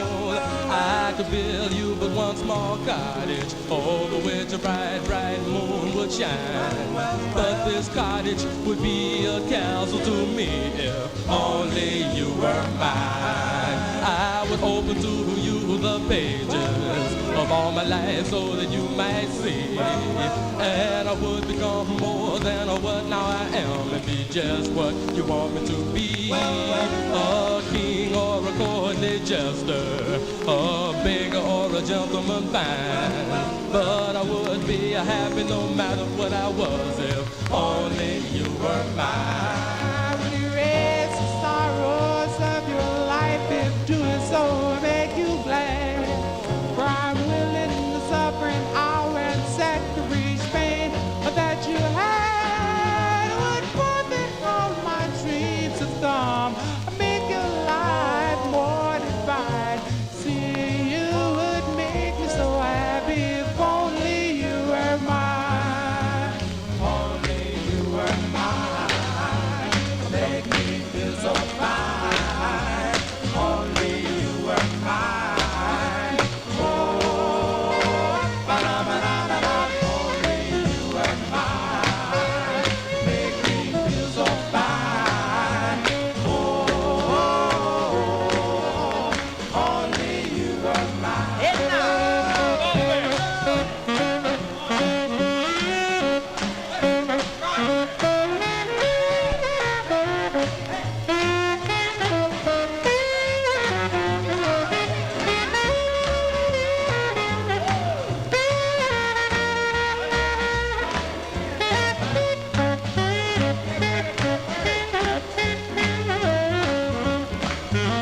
I could build you but one small cottage, over which a bright, bright moon would shine. But this cottage would be a castle to me if only you were mine. I would open to you the pages of all my life so that you might see, and I would become more than what now I am and be just what you want me to be. A king or a courtly jester, a beggar or a gentleman fine, but I would be happy no matter what I was if only you were mine. When you erase the sorrows of your life, if doing so make you glad, for I'm willing to suffer an hour and sacrifice pain that you had, would forfeit all my dreams of calm, make your life more divine. See, you would make me so happy if only you were mine. Only you were mine. Make me feel so fine. Only you were mine. Oh, ba-da-ba-da-da-da. Only you were mine. Make me feel so fine. Oh, only you were mine.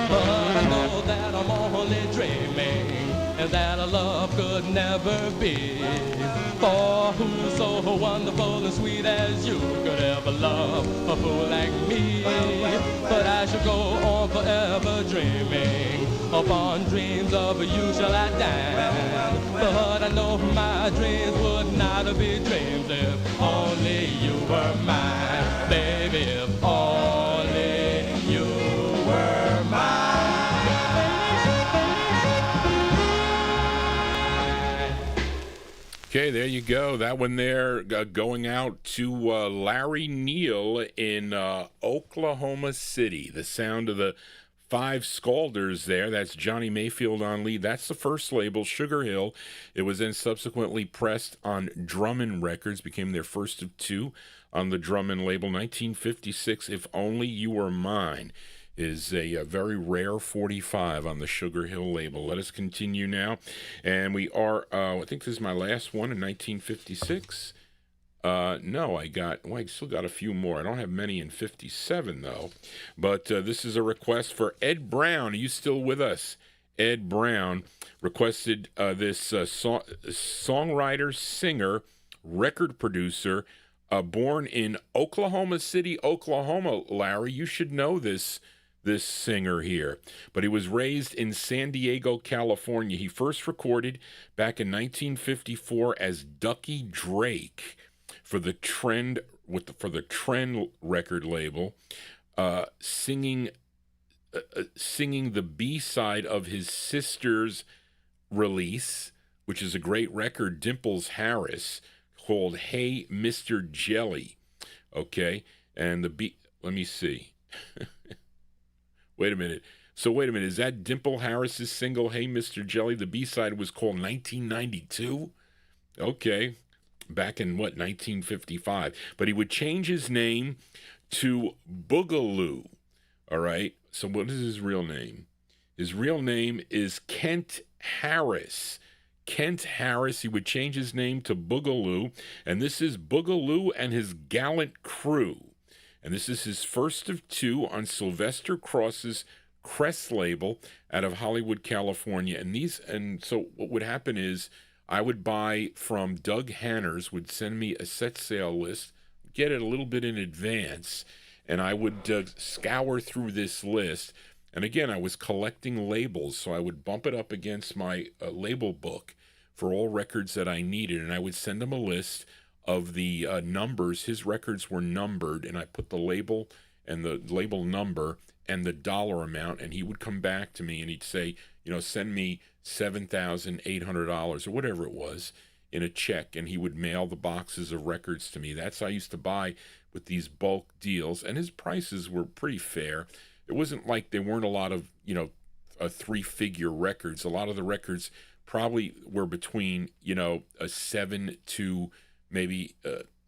But I know that I'm only dreaming, and that a love could never be. For who so wonderful and sweet as you could ever love a fool like me? But I shall go on forever dreaming, upon dreams of you shall I dine. But I know my dreams would not be dreams if only you were mine, baby, if only you were mine. Okay, there you go. That one there going out to Larry Neal in Oklahoma City. The sound of the Five Scalders there. That's Johnny Mayfield on lead. That's the first label, Sugar Hill. It was then subsequently pressed on Drummond Records, became their first of 2 on the Drummond label. 1956, If Only You Were Mine, is a very rare 45 on the Sugar Hill label. Let us continue now. And we are, I think this is my last one in 1956. No, I still got a few more. I don't have many in 57, though. But this is a request for Ed Brown. Are you still with us? Ed Brown requested this songwriter, singer, record producer, born in Oklahoma City, Oklahoma. Larry, you should know this this singer here. But he was raised in San Diego, California. He first recorded back in 1954 as Ducky Drake for the Trend record label, singing the B-side of his sister's release, which is a great record, Dimples Harris, called Hey Mr. Jelly. Okay, and let me see. Wait a minute, is that Dimple Harris's single, Hey Mr. Jelly? The B-side was called 1992? Okay, back in, 1955. But he would change his name to Boogaloo, all right? So what is his real name? His real name is Kent Harris. Kent Harris. He would change his name to Boogaloo, and this is Boogaloo and His Gallant Crew. And this is his first of two on Sylvester Cross's Crest label out of Hollywood, California. And so what would happen is I would buy from Doug Hanners, would send me a set sale list, get it a little bit in advance, and I would scour through this list. And again, I was collecting labels, so I would bump it up against my label book for all records that I needed, and I would send him a list of the numbers. His records were numbered, and I put the label and the label number and the dollar amount, and he would come back to me and he'd say, send me $7,800 or whatever it was in a check, and he would mail the boxes of records to me. That's how I used to buy with these bulk deals, and his prices were pretty fair. It wasn't like there weren't a lot of, three-figure records. A lot of the records probably were between, a $7 to maybe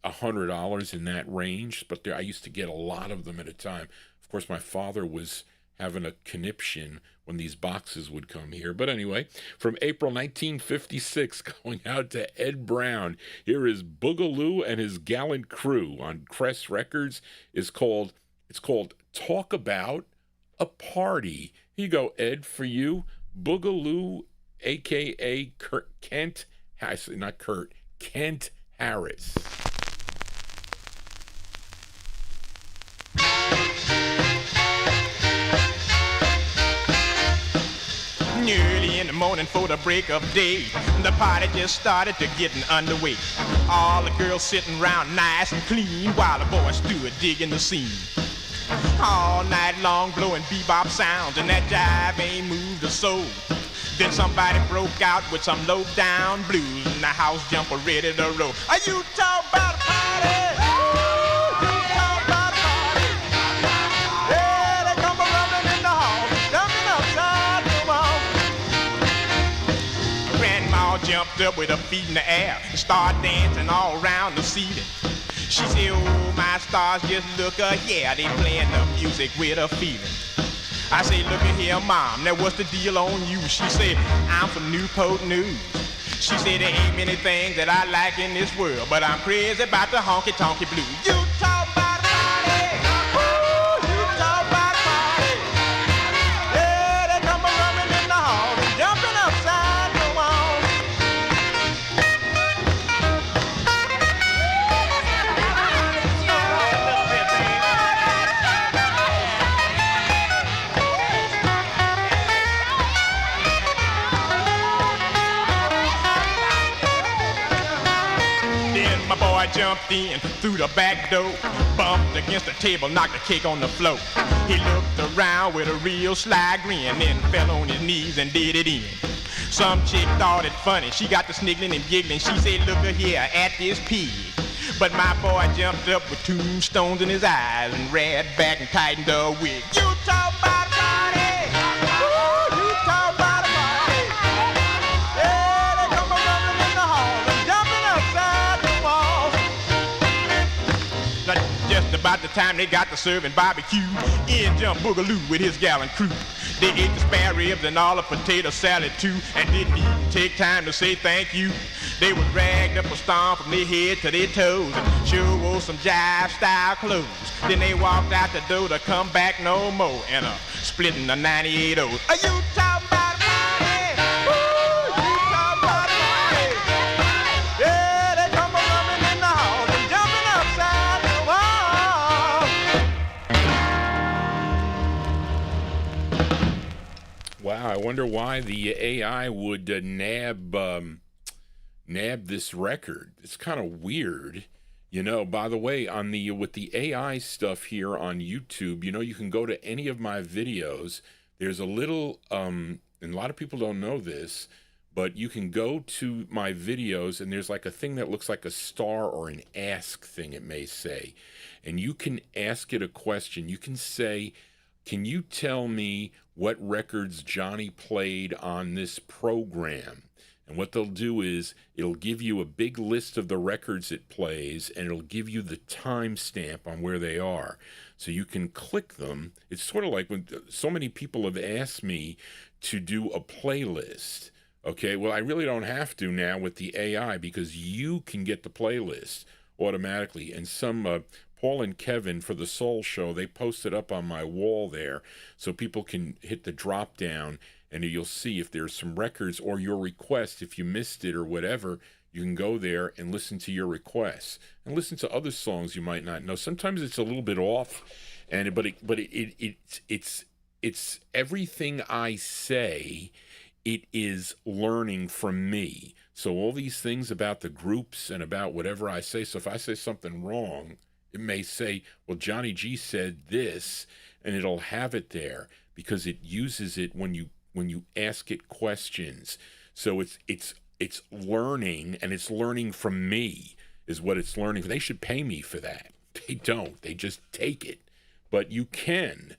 $100 in that range, but I used to get a lot of them at a time. Of course, my father was having a conniption when these boxes would come here. But anyway, from April 1956, going out to Ed Brown, here is Boogaloo and His Gallant Crew on Crest Records. It's called Talk About a Party. Here you go, Ed, for you. Boogaloo, a.k.a. Kent Harris. Early in the morning for the break of day, the party just started to getting underway. All the girls sitting around nice and clean while the boys stood digging the scene. All night long blowing bebop sounds, and that jive ain't moved a soul. Then somebody broke out with some low down blues, and the house jumper ready to roll. Are you talking about a party? Ooh, you talking about a party? Yeah, they come a-running in the hall, jumping upside the wall. Grandma jumped up with her feet in the air and started dancing all around the ceiling. She said, oh, my stars, just look yeah, they playing the music with a feeling. I say, look at here, Mom, now what's the deal on you? She said, I'm from Newport News. She said, there ain't many things that I like in this world, but I'm crazy about the honky-tonky blues. You talk about a party, ooh, you talk about a party. Yeah, they come a-running in the hall and jumping upside the wall. My boy jumped in through the back door, bumped against the table, knocked the cake on the floor. He looked around with a real sly grin, then fell on his knees and did it in. Some chick thought it funny. She got to sniggling and giggling. She said, look here at this pig. But my boy jumped up with tombstones in his eyes and ran back and tightened the wig. You talk about a party! Ooh, you talk about a party! Yeah, they come a-running in the hall and jumping upside the wall. Just about the time they got to serving barbecue, in jumped Boogaloo with his gallant crew. They ate the spare ribs and all the potato salad too, and didn't even take time to say thank you. They was dragged up a stomp from their head to their toes and sure wore some jive-style clothes. Then they walked out the door to come back no more and splitting the 98 O's. Are you talking about a party? Ooh, you talking about a party? Yeah, they come a-running in the hall and jumping upside the wall. Wow, I wonder why the AI would nab this record. It's kind of weird. You know, by the way, on the with the AI stuff here on YouTube, you know, you can go to any of my videos. There's a little and a lot of people don't know this, but you can go to my videos and there's like a thing that looks like a star or an ask thing, it may say. And you can ask it a question. You can say, can you tell me what records Johnny played on this program? And what they'll do is it'll give you a big list of the records it plays, and it'll give you the timestamp on where they are. So you can click them. It's sort of like when so many people have asked me to do a playlist. Okay, well, I really don't have to now with the AI because you can get the playlist automatically. And some Paul and Kevin for the Soul Show, they posted up on my wall there so people can hit the drop down and you'll see if there's some records or your request. If you missed it or whatever, you can go there and listen to your requests and listen to other songs you might not know. Sometimes it's a little bit off, but it's everything I say. It is learning from me. So all these things about the groups and about whatever I say. So if I say something wrong, it may say, well, Johnny G said this, and it'll have it there because it uses it when you ask it questions. So it's learning, and it's learning from me is what it's learning. They should pay me for that. They don't. They just take it. But you can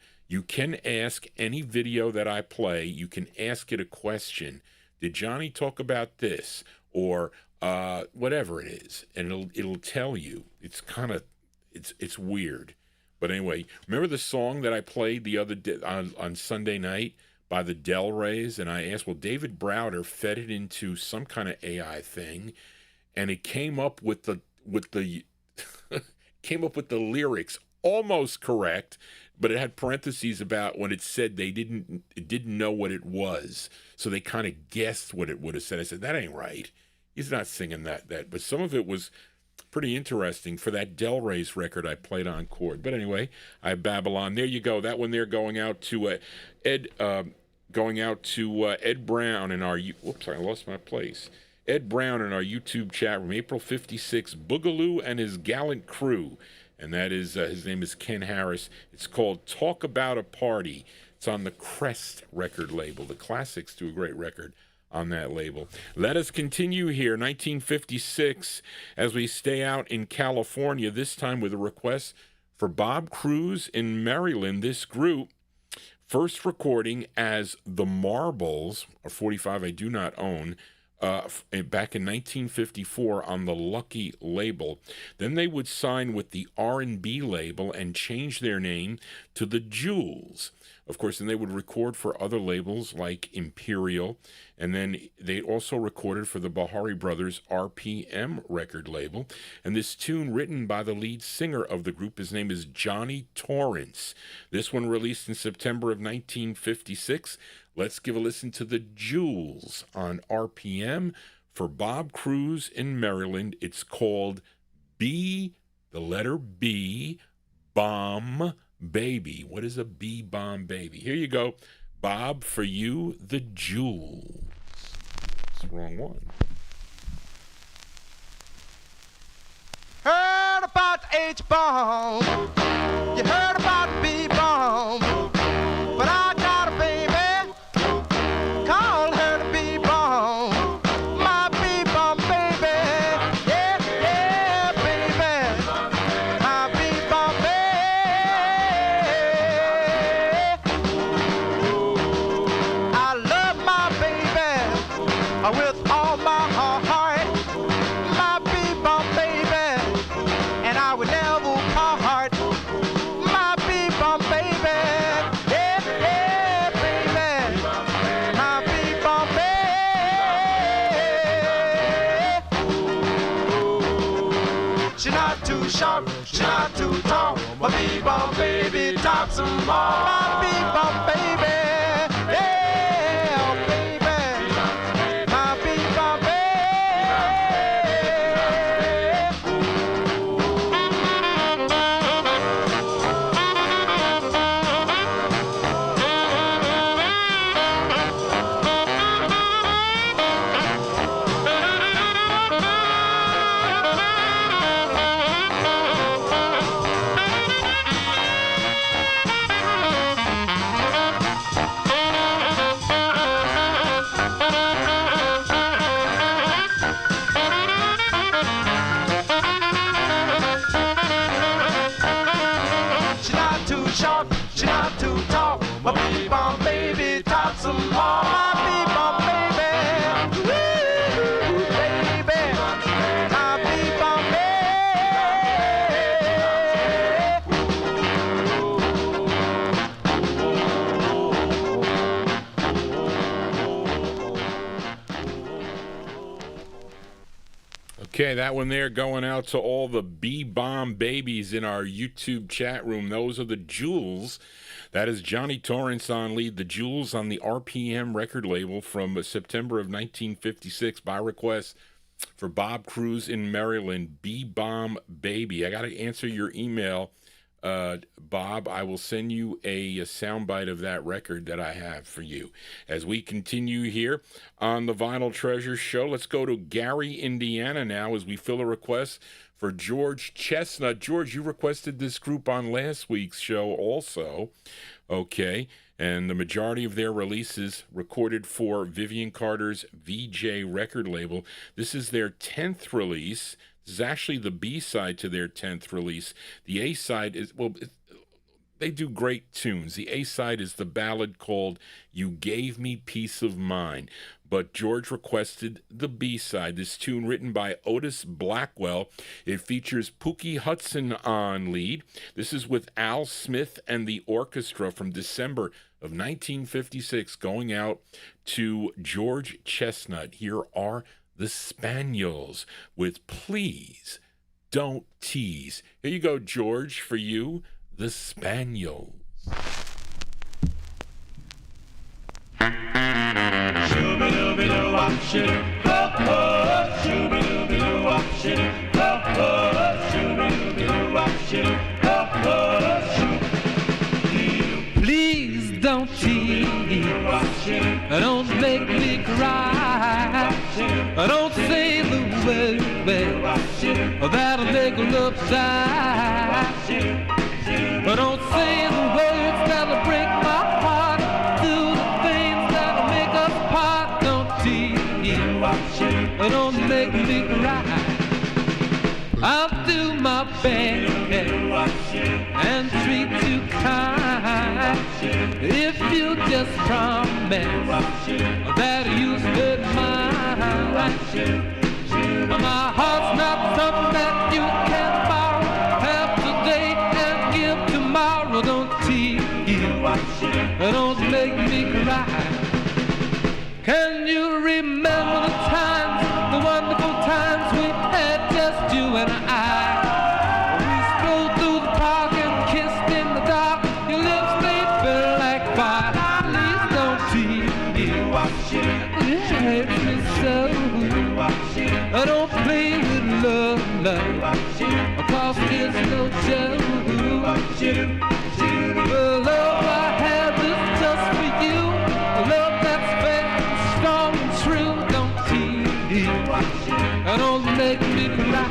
ask any video that I play, you can ask it a question. Did Johnny talk about this? Or whatever it is. And it'll tell you. It's kind of, it's weird. But anyway, remember the song that I played the other day on Sunday night by the Del Reys? And I asked, well, David Browder fed it into some kind of AI thing, and it came up with the came up with the lyrics almost correct, but it had parentheses about when it said it didn't know what it was, so they kind of guessed what it would have said. I said, that ain't right. He's not singing that. But some of it was pretty interesting for that Del Rey's record I played on chord. But anyway, I Babylon. There you go. That one there going out to Ed Brown in our. Whoops, I lost my place. Ed Brown in our YouTube chat room, April 56, Boogaloo and his gallant crew. And that is, his name is Ken Harris. It's called Talk About a Party. It's on the Crest record label. The Classics do a great record on that label. Let us continue here. 1956, as we stay out in California, this time with a request for Bob Cruz in Maryland. This group, first recording as The Marbles, a 45 I do not own, back in 1954 on the Lucky label. Then they would sign with the R&B label and change their name to the Jewels. Of course, and they would record for other labels like Imperial, and then they also recorded for the Bahari Brothers RPM record label. And this tune written by the lead singer of the group, his name is Johnny Torrance. This one released in September of 1956. Let's give a listen to the Jewels on RPM for Bob Cruz in Maryland. It's called B, the letter B, Bomb Baby. What is a B Bomb Baby? Here you go. Bob, for you, the Jewels. It's the wrong one. Heard about H bomb. You heard about B bomb. But I got a baby. Call her the B bomb. My B bomb baby. Yeah, yeah, baby. My B bomb baby. I love my baby with all my heart. My B bomb baby. And I would never part. My B-bomb baby, yeah, yeah, baby. My B-bomb baby. She's not too short, she's not too tall. My B-bomb baby tops them all. My B-bomb baby, yeah, baby. My B-bomb baby. Okay, that one there going out to all the B-Bomb babies in our YouTube chat room. Those are the Jewels. That is Johnny Torrance on lead. The Jewels on the RPM record label from September of 1956 by request for Bob Cruz in Maryland. B-Bomb Baby. I got to answer your email, Bob. I will send you a soundbite of that record that I have for you. As we continue here on the Vinyl Treasure Show, let's go to Gary, Indiana now as we fill a request for George Chestnut. George, you requested this group on last week's show also. Okay, and the majority of their releases recorded for Vivian Carter's VJ record label. This is their 10th release. This is actually the B-side to their 10th release. The A-side is, well, they do great tunes. The A-side is the ballad called You Gave Me Peace of Mind. But George requested the B-side, this tune written by Otis Blackwell. It features Pookie Hudson on lead. This is with Al Smith and the orchestra from December of 1956, going out to George Chestnut. Here are the Spaniels with Please Don't Tease. Here you go, George, for you, the Spaniels. Please don't tease, don't make me cry, don't say the word that'll make love die, don't say the words that'll break my heart, do the things that'll make us part. Don't tease, don't make me cry. I'll do my best and treat you kind if you just promise that you'll spend mine. My heart's not something that you can borrow, have today and give tomorrow. Don't tease, don't make me cry. Can you remember the times, the wonderful times we had, just you and I? We strolled through the park and kissed in the dark. Your lips, they felt like fire. Please don't tease, it hurts me so. Don't play with love, cause it's no joke. The love I have is just for you, a love that's fair, strong and true. Don't tease, don't make me cry.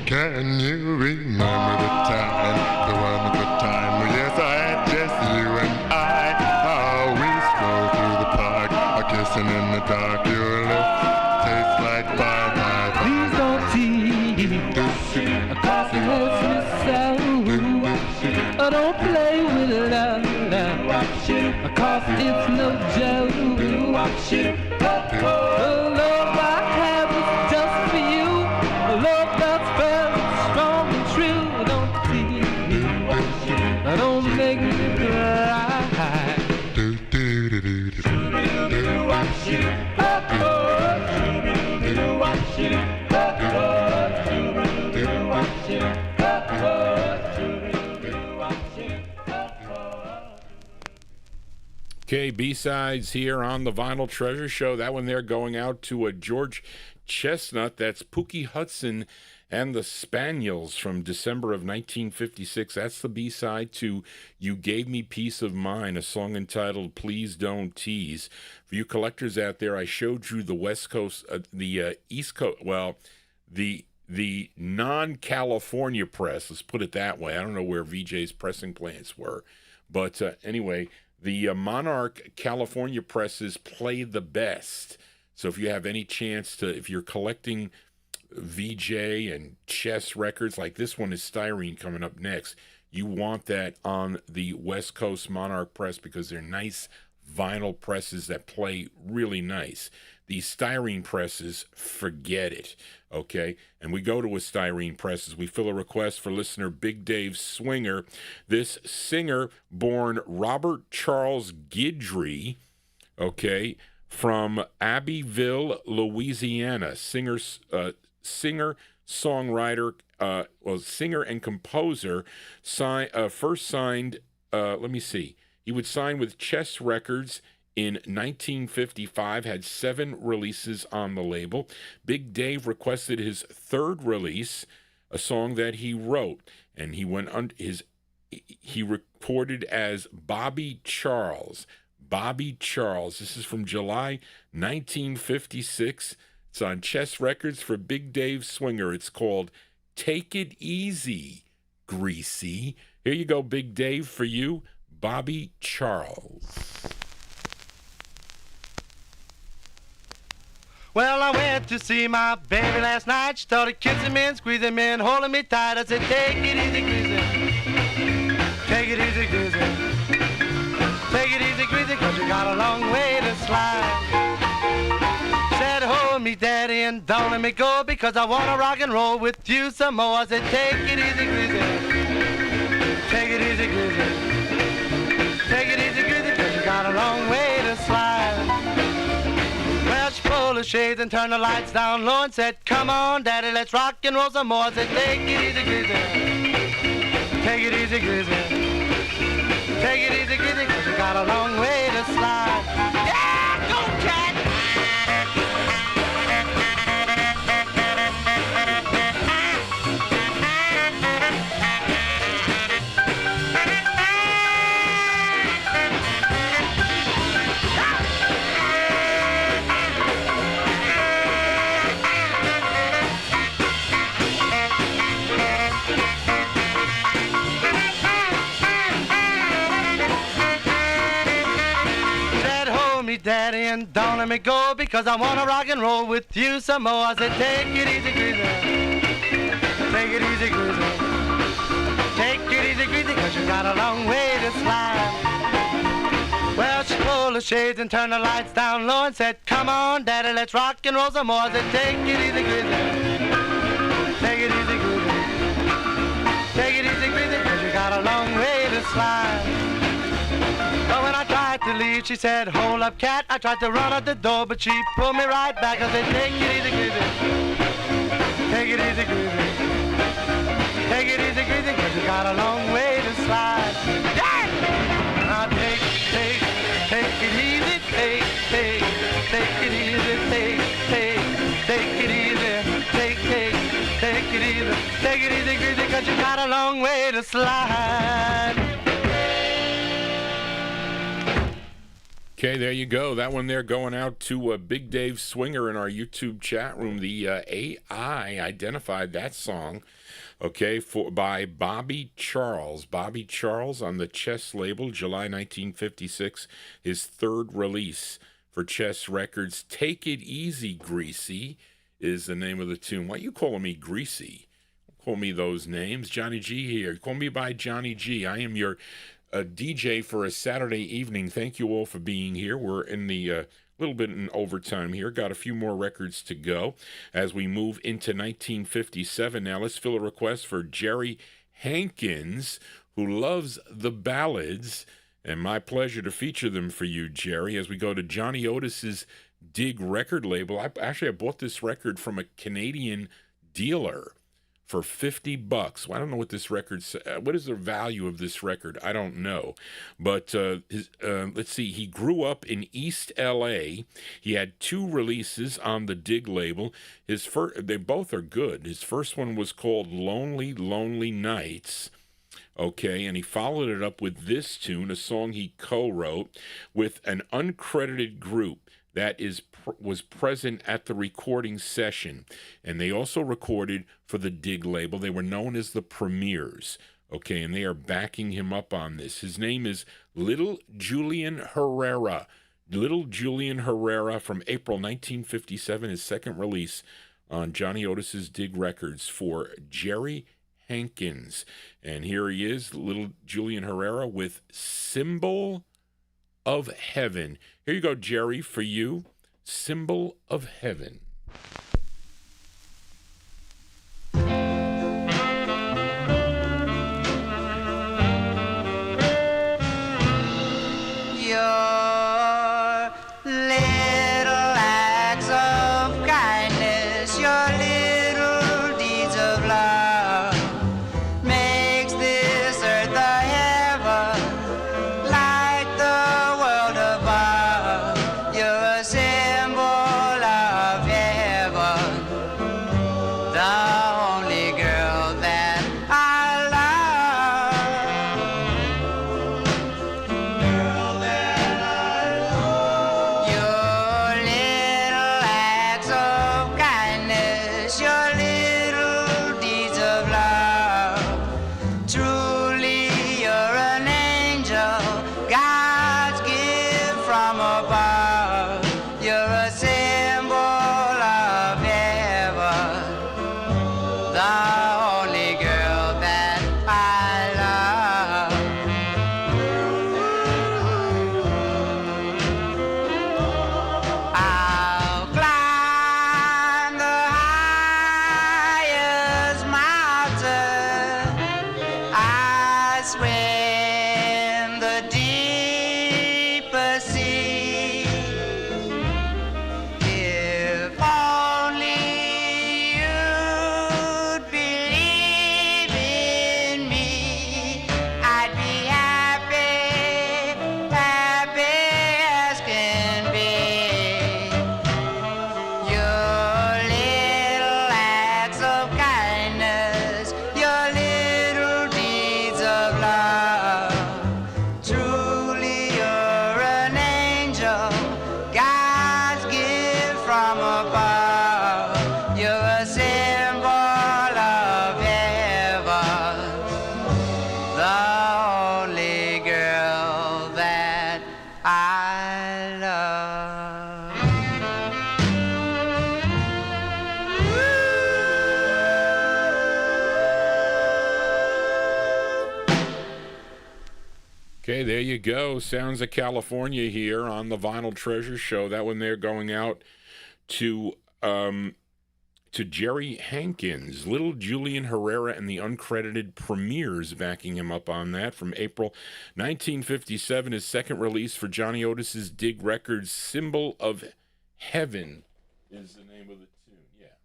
Can you remember the time, the wonderful time? Well, yes, I had just you and I. How we strolled through the park, kissing in the dark. Your lips taste like fire. Please don't tease, cause it hurts me so. Don't play with love, cause it's no joke. The love I have is just for you, a love that's very strong and true. Don't tease, don't make me cry. Okay, B-sides here on the Vinyl Treasure Show. That one there going out to a George Chestnut. That's Pookie Hudson and the Spaniels from December of 1956. That's the B-side to You Gave Me Peace of Mind, a song entitled Please Don't Tease. For you collectors out there, I showed you the West Coast, the East Coast, well, the non-California press, let's put it that way. I don't know where VJ's pressing plants were. But anyway, the Monarch California presses play the best. So if you have any chance to, if you're collecting VJ and Chess records, like this one is Styrene coming up next, you want that on the West Coast Monarch press because they're nice vinyl presses that play really nice. These styrene presses, forget it, okay? And we go to a styrene presses. We fill a request for listener Big Dave Swinger. This singer, born Robert Charles Guidry, okay, from Abbeville, Louisiana, singer, songwriter, singer and composer, first signed, he would sign with Chess Records in 1955, had 7 releases on the label. Big Dave requested his third release, a song that he wrote, and he went he recorded as Bobby Charles. Bobby Charles. This is from July 1956. It's on Chess Records for Big Dave Swinger. It's called Take It Easy, Greasy. Here you go, Big Dave, for you, Bobby Charles. Well, I went to see my baby last night. She started kissing me and squeezing me and holding me tight. I said, take it easy, greasy. Take it easy, greasy. Take it easy, greasy, cause you got a long way to slide. Said, hold me, daddy, and don't let me go, because I wanna rock and roll with you some more. I said, take it easy, greasy. Take it easy, greasy. Take it easy, greasy, cause you got a long way to slide. She pulled the shades and turned the lights down low and said, come on, daddy, let's rock and roll some more. I said, take it easy, greasy. Take it easy, greasy. Take it easy, greasy, cause you got a long way to slide. Yeah, go, cat! Daddy, and don't let me go, because I wanna rock and roll with you some more. I said, take it easy, greasy. Take it easy, greasy. Take it easy, greasy, cause you got a long way to slide. Well, she pulled the shades and turned the lights down low and said, come on, daddy, let's rock and roll some more. I said, take it easy, greasy. Take it easy, greasy. Take it easy, greasy, cause you got a long way to slide. But when I tried to leave, she said, hold up, cat. I tried to run out the door, but she pulled me right back. I said, take it easy, greasy. Take it easy, greasy. Take it easy, greasy, cause you got a long way to slide. Yeah! Now take it easy, take it easy, take it easy, take it easy, take it easy, greasy, cause you got a long way to slide. Okay, there you go. That one there going out to Big Dave Swinger in our YouTube chat room. The AI identified that song, okay, by Bobby Charles. Bobby Charles on the Chess label, July 1956, his third release for Chess Records. Take It Easy, Greasy is the name of the tune. Why are you calling me Greasy? Don't call me those names. Johnny G here. Call me by Johnny G. I am your DJ for a Saturday evening. Thank you all for being here. We're in the little bit in overtime here. Got a few more records to go as we move into 1957. Now let's fill a request for Jerry Hankins, who loves the ballads, and my pleasure to feature them for you, Jerry, as we go to Johnny Otis's Dig record label. I bought this record from a Canadian dealer for $50. Well, I don't know what this record. What is the value of this record? I don't know. But let's see. He grew up in East L.A. He had 2 releases on the Dig label. They both are good. His first one was called Lonely, Lonely Nights. Okay, and he followed it up with this tune, a song he co-wrote with an uncredited group that was present at the recording session, and they also recorded for the Dig label. They were known as the Premiers, okay, and they are backing him up on this. His name is Little Julian Herrera. Little Julian Herrera from April 1957, his second release on Johnny Otis's Dig Records for Jerry Hankins. And here he is, little Julian Herrera with Symbol of Heaven. Here you go, Jerry, for you, Symbol of Heaven. Your little acts of kindness, your little deeds of love makes this earth a heaven like the world above. You're a symbol of heaven, the only girl that I love. Girl that I love. Your little acts of kindness, your little deeds of love. Truly, you're an angel, God's gift from above. You're a symbol of heaven, the only girl that I love. I'll climb the highest mountain, I swim the deepest sea. If only you'd believe in me, I'd be happy, happy as can be. Your little acts of kindness, your little deeds of love. Truly, you're an angel, God's gift from above. You're a symbol of heaven, the only girl that I love. Okay, there you go. Sounds of California here on the Vinyltreasure show. That one there going out to Jerry Hankins, little Julian Herrera and the uncredited Premiers backing him up on that from April 1957. His second release for Johnny Otis's Dig Records, Symbol of Heaven is the name of the tune. Yeah.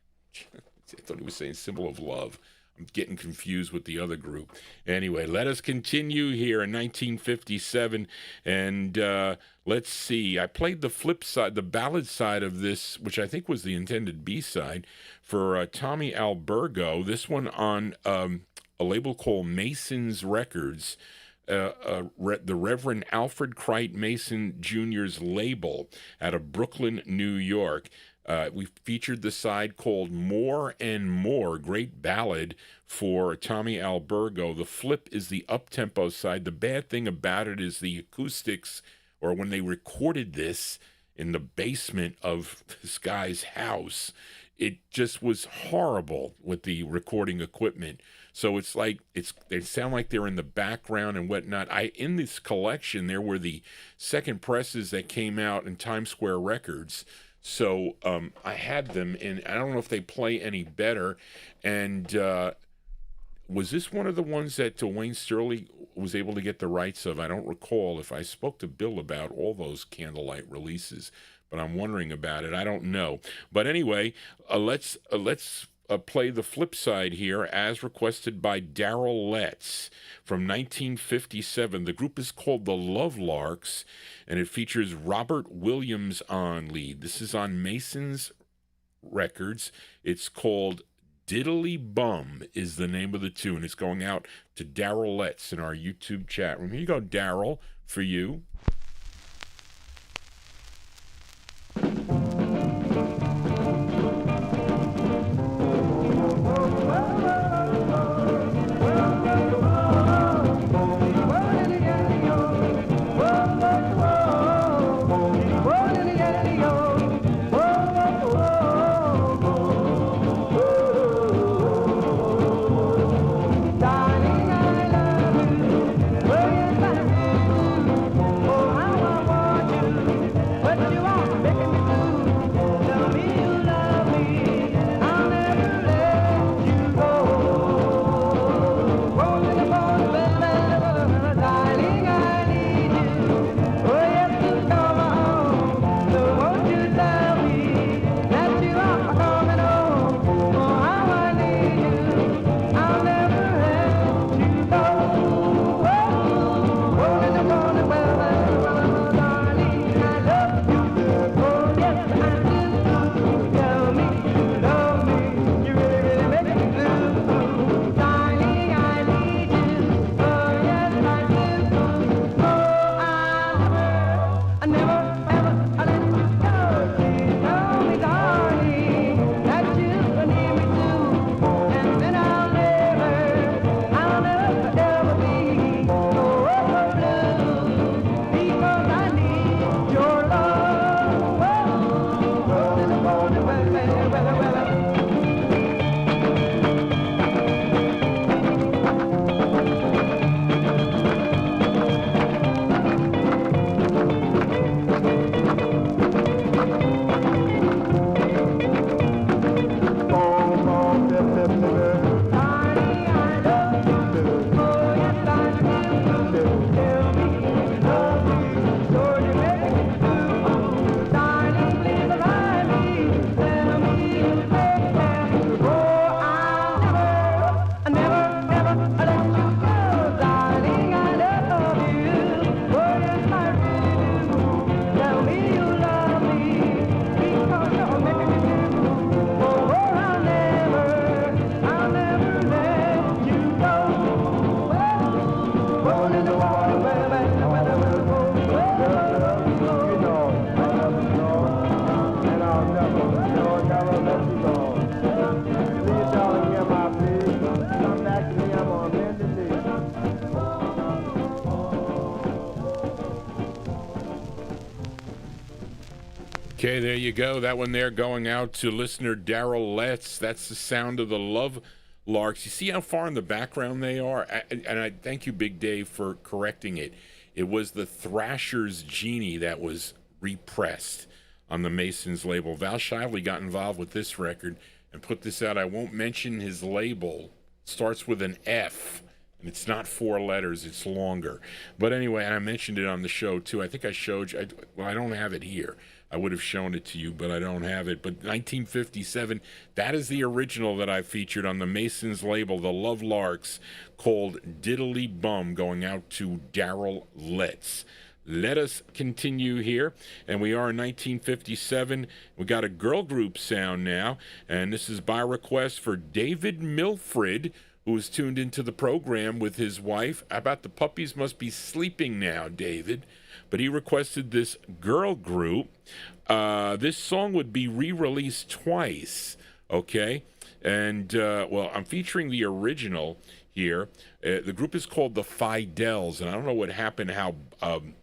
I thought he was saying Symbol of Love. I'm getting confused with the other group. Anyway, let us continue here in 1957, and let's see. I played the flip side, the ballad side of this, which I think was the intended B-side, for Tommy Albergo. This one on a label called Mason's Records, the Reverend Alfred Crite Mason Jr.'s label out of Brooklyn, New York. We featured the side called More and More, great ballad for Tommy Albergo. The flip is the up-tempo side. The bad thing about it is the acoustics, or when they recorded this in the basement of this guy's house, it just was horrible with the recording equipment. So it's like they sound like they're in the background and whatnot. In this collection, there were the second presses that came out in Times Square Records. So I had them, and I don't know if they play any better. And was this one of the ones that Wayne Sterling was able to get the rights of? I don't recall if I spoke to Bill about all those Candlelight releases, but I'm wondering about it. I don't know. But anyway, let's play the flip side here as requested by Darrell Letts from 1957. The group is called the Love Larks, and it features Robert Williams on lead. This is on Mason's Records. It's called Diddly Bum is the name of the tune. It's going out to Darrell Letts in our YouTube chat room. Here you go, Darrell, for you. Okay, there you go. That one there going out to listener Daryl Letts. That's the sound of the Love Larks. You see how far in the background they are? And I thank you, Big Dave, for correcting it. It was the Thrasher's Genie that was repressed on the Masons label. Val Shively got involved with this record and put this out. I won't mention his label. It starts with an F. And it's not 4 letters, it's longer. But anyway, and I mentioned it on the show, too. I think I showed you. I don't have it here. I would have shown it to you, but I don't have it. But 1957, that is the original that I featured on the Masons label, the Love Larks, called Diddly Bum, going out to Daryl Letts. Let us continue here, and we are in 1957. We got a girl group sound now, and this is by request for David Milfred, who was tuned into the program with his wife. I bet the puppies must be sleeping now, David. But he requested this girl group. This song would be re-released twice, okay? And, well, I'm featuring the original here. The group is called the Fidels, and I don't know what happened, how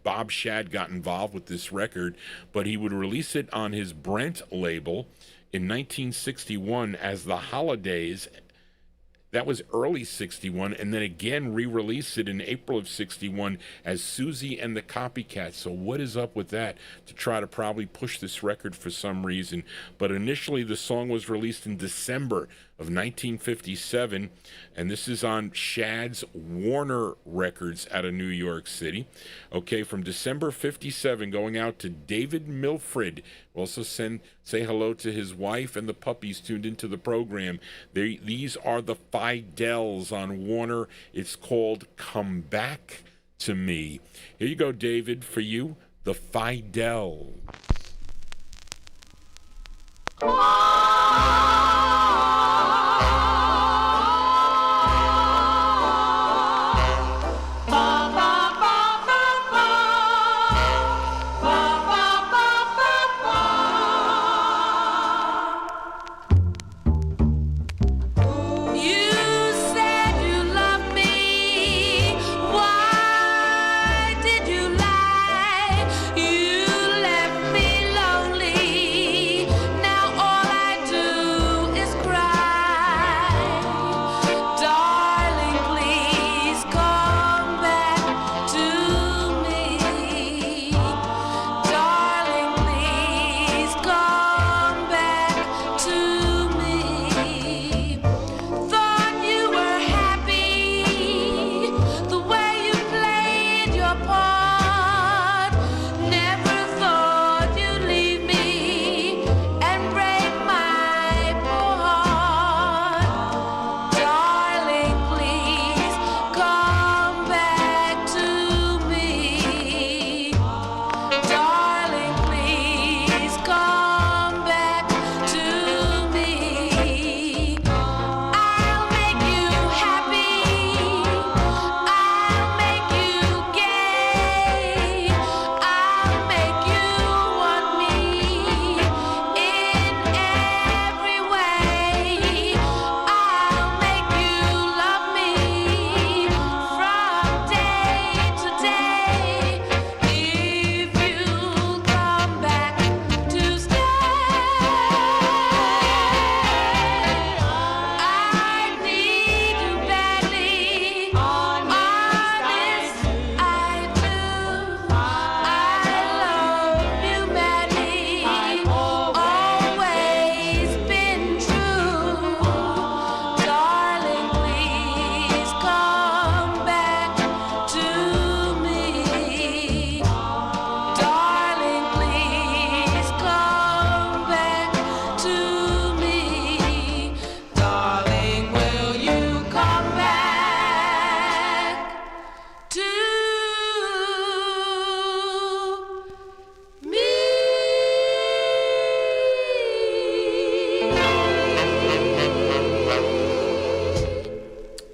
Bob Shad got involved with this record, but he would release it on his Brent label in 1961 as The Holidays. That was early 61, and then again re-released it in April of 61 as Susie and the Copycats. So what is up with that, to try to probably push this record for some reason? But initially the song was released in December of 1957, and this is on Shad's Warner Records out of New York City. Okay, from December 57, going out to David Milfred. We'll also say hello to his wife and the puppies tuned into the program. These are the Fidels on Warner. It's called Come Back to Me. Here you go, David, for you, the Fidels.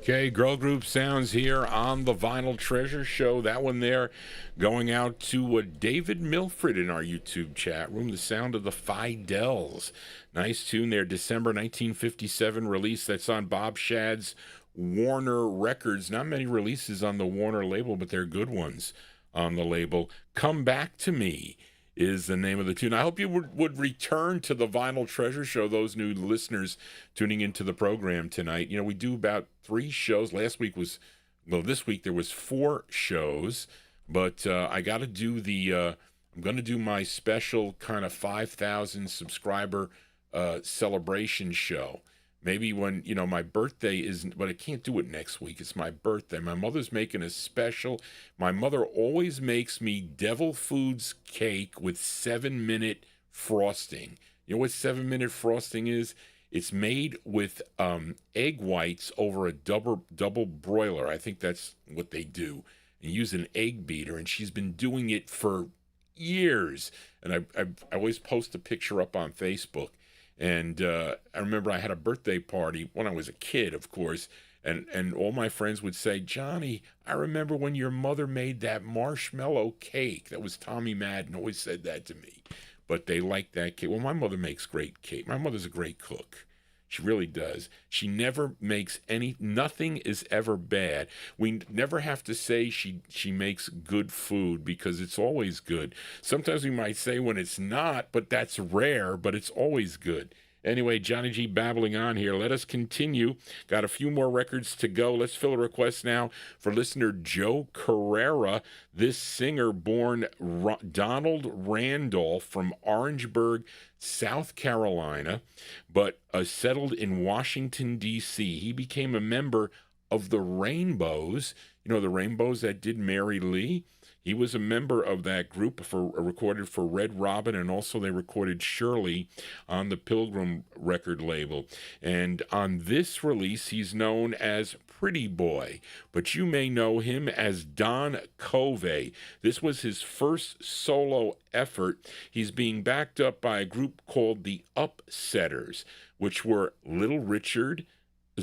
Okay, girl group sounds here on the Vinyltreasure show. That one there going out to David Milfred in our YouTube chat room. The sound of the Fidels. Nice tune there. December 1957 release. That's on Bob Shad's Warner Records. Not many releases on the Warner label, but they're good ones on the label. Come Back to Me is the name of the tune. I hope you would return to the Vinyl Treasure Show, those new listeners tuning into the program tonight. You know, we do about 3 shows. This week there was 4 shows, but I got to do I'm going to do my special kind of 5,000 subscriber celebration show. Maybe when, my birthday isn't, but I can't do it next week. It's my birthday. My mother's making a special. My mother always makes me Devil Foods cake with 7-minute frosting. You know what 7-minute frosting is? It's made with egg whites over a double broiler. I think that's what they do. And use an egg beater. And she's been doing it for years. And I always post a picture up on Facebook. And I remember I had a birthday party when I was a kid, of course, and all my friends would say, Johnny, I remember when your mother made that marshmallow cake. That was Tommy Madden always said that to me. But they liked that cake. Well, my mother makes great cake. My mother's a great cook. She really does. She never makes nothing is ever bad. We never have to say she makes good food because it's always good. Sometimes we might say when it's not, but that's rare, but it's always good. Anyway, Johnny G babbling on here. Let us continue. Got a few more records to go. Let's fill a request now for listener Joe Carrera. This singer born Donald Randolph from Orangeburg, South Carolina, but settled in Washington, D.C. He became a member of the Rainbows. You know, the Rainbows that did Mary Lee? He was a member of that group, recorded for Red Robin, and also they recorded Shirley on the Pilgrim record label. And on this release, he's known as Pretty Boy, but you may know him as Don Covey. This was his first solo effort. He's being backed up by a group called the Upsetters, which were Little Richard's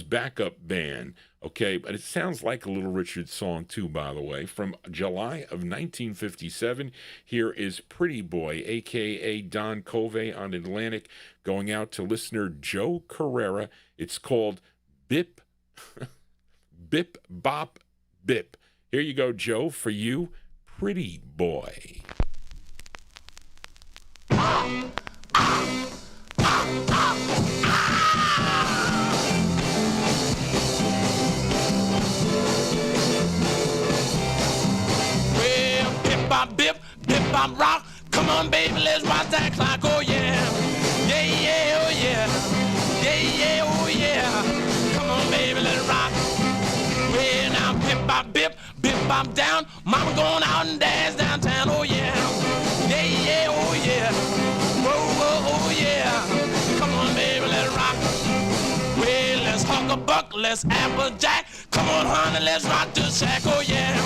backup band. Okay, but it sounds like a Little Richard song too, by the way. From July of 1957, here is Pretty Boy, a.k.a. Don Covey on Atlantic, going out to listener Joe Carrera. It's called Bip, Bip, Bop, Bip. Here you go, Joe, for you, Pretty Boy. Bip, bip, bop, rock. Come on, baby, let's rock that clock. Oh, yeah. Yeah, yeah, oh, yeah. Yeah, yeah, oh, yeah. Come on, baby, let's rock. Well, now, bip, bop, down. Mama going out and dance downtown. Oh, yeah. Yeah, yeah, oh, yeah. Whoa, whoa, oh, yeah. Come on, baby, let's rock. Well, let's hawk a buck, let's applejack. Come on, honey, let's rock the shack. Oh, yeah.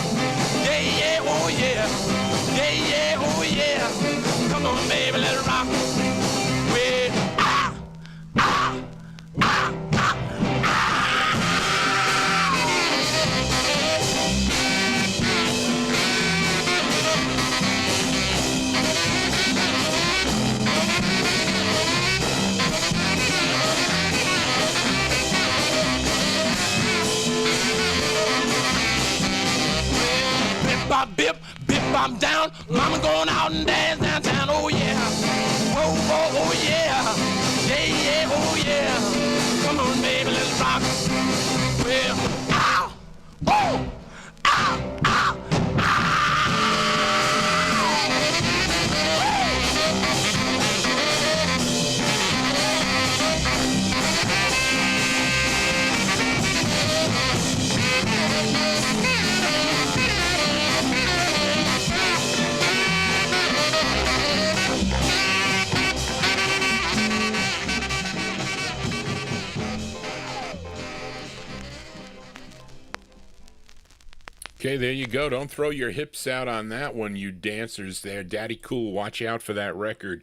Yeah, yeah, oh, yeah. Yeah, yeah, oh yeah. Come on, baby, let it rock. Well, ah, ah, ah, ah, bip, bip, I'm down. Mama going out and dance downtown. Oh yeah. Whoa, whoa, oh yeah. Yeah, yeah, oh yeah. Come on, baby, let's rock. Well, ow, oh, ow, ow, Okay, there you go. Don't throw your hips out on that one, you dancers there. Daddy Cool, watch out for that record.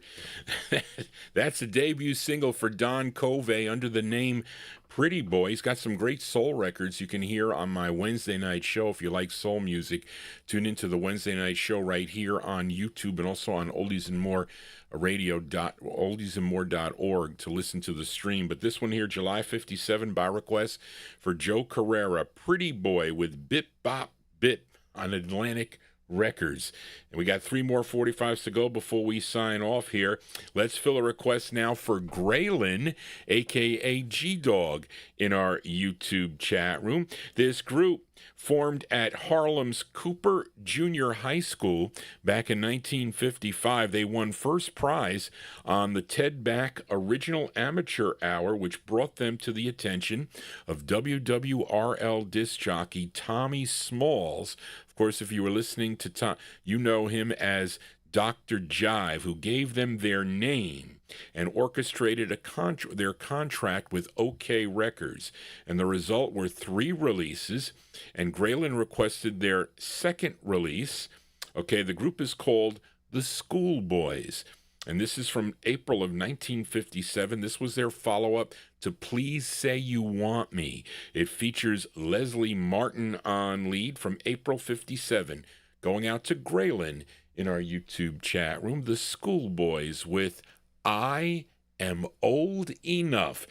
That's a debut single for Don Covey under the name Pretty Boy. He's got some great soul records you can hear on my Wednesday night show. If you like soul music, tune into the Wednesday night show right here on YouTube and also on Oldies and More oldiesandmore.org to listen to the stream. But this one here, July 57, by request for Joe Carrera, Pretty Boy with Bip Bop Bip on Atlantic Records. And we got 3 more 45s to go before we sign off here. Let's fill a request now for Graylin, a.k.a. G-Dog, in our YouTube chat room. This group formed at Harlem's Cooper Junior High School back in 1955. They won first prize on the Ted Back Original Amateur Hour, which brought them to the attention of WWRL disc jockey Tommy Smalls. Of course, if you were listening to Tom, you know him as Dr. Jive, who gave them their name and orchestrated their contract with OK Records. And the result were 3 releases, and Graylin requested their second release. Okay, the group is called The Schoolboys, and this is from April of 1957. This was their follow-up to Please Say You Want Me. It features Leslie Martin on lead from April 57. Going out to Graylin in our YouTube chat room, The Schoolboys with I Am Old Enough.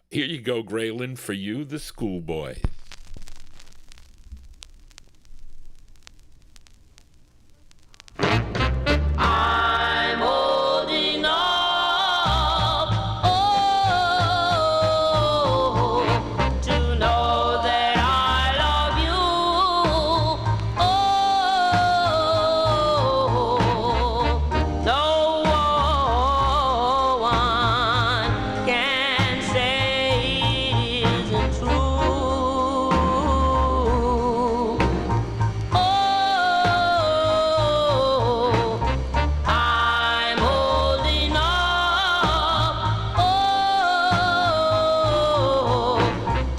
Here you go, Graylin, for you, The Schoolboys. I'm old enough, to know that I love you. No one can say it isn't true. I'm old enough,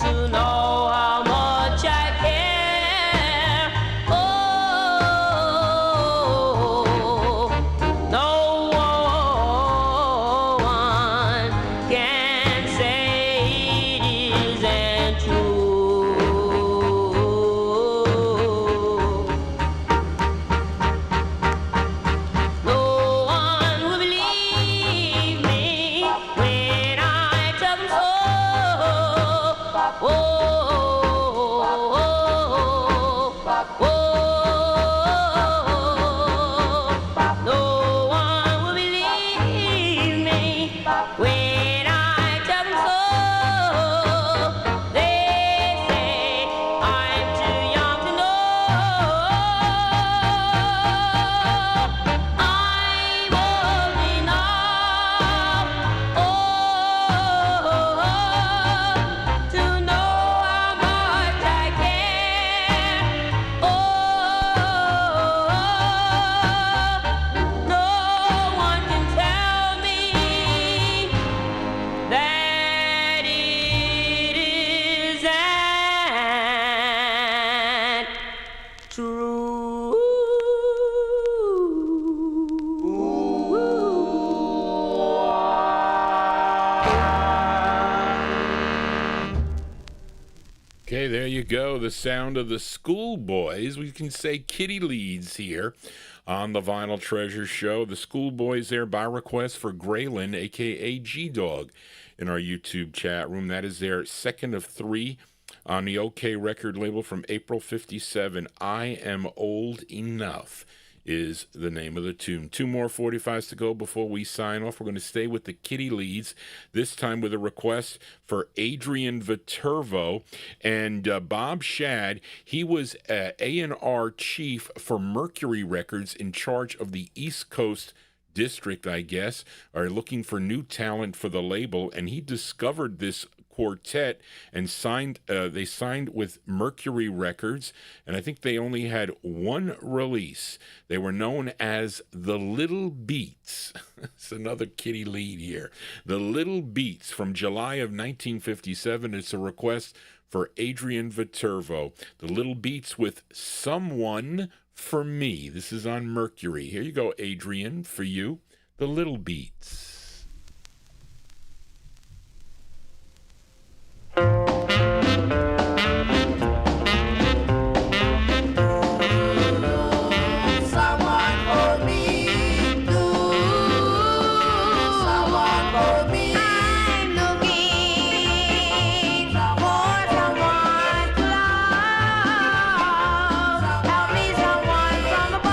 to know how much I care. No one can say it isn't true. No one will believe me when I tell them so. No one will believe me when I tell them so. They say I'm too young to know. I'm old enough, to know how much I care. No one can tell me that it isn't true. Okay, there you go. The sound of the Schoolboys. We can say Kitty Leeds here on the Vinyltreasure show. The Schoolboys there by request for Graylin, a.k.a. G-Dog, in our YouTube chat room. That is their second of 3 on the OK record label from April 57. I Am Old Enough is the name of the tune. 2 more 45s to go before we sign off. We're going to stay with the Kitty Leeds, this time with a request for Adrian Viterbo. And Bob Shad, he was A&R chief for Mercury Records, in charge of the East Coast district, I guess, are looking for new talent for the label, and he discovered this quartet and they signed with Mercury Records, and I think they only had 1 release. They were known as the Little Beats. It's another Kitty lead here. The Little Beats from July of 1957. It's a request for Adrian Viterbo. The Little Beats with Someone for Me. This is on Mercury. Here you go, Adrian, for you. The Little Beats. From the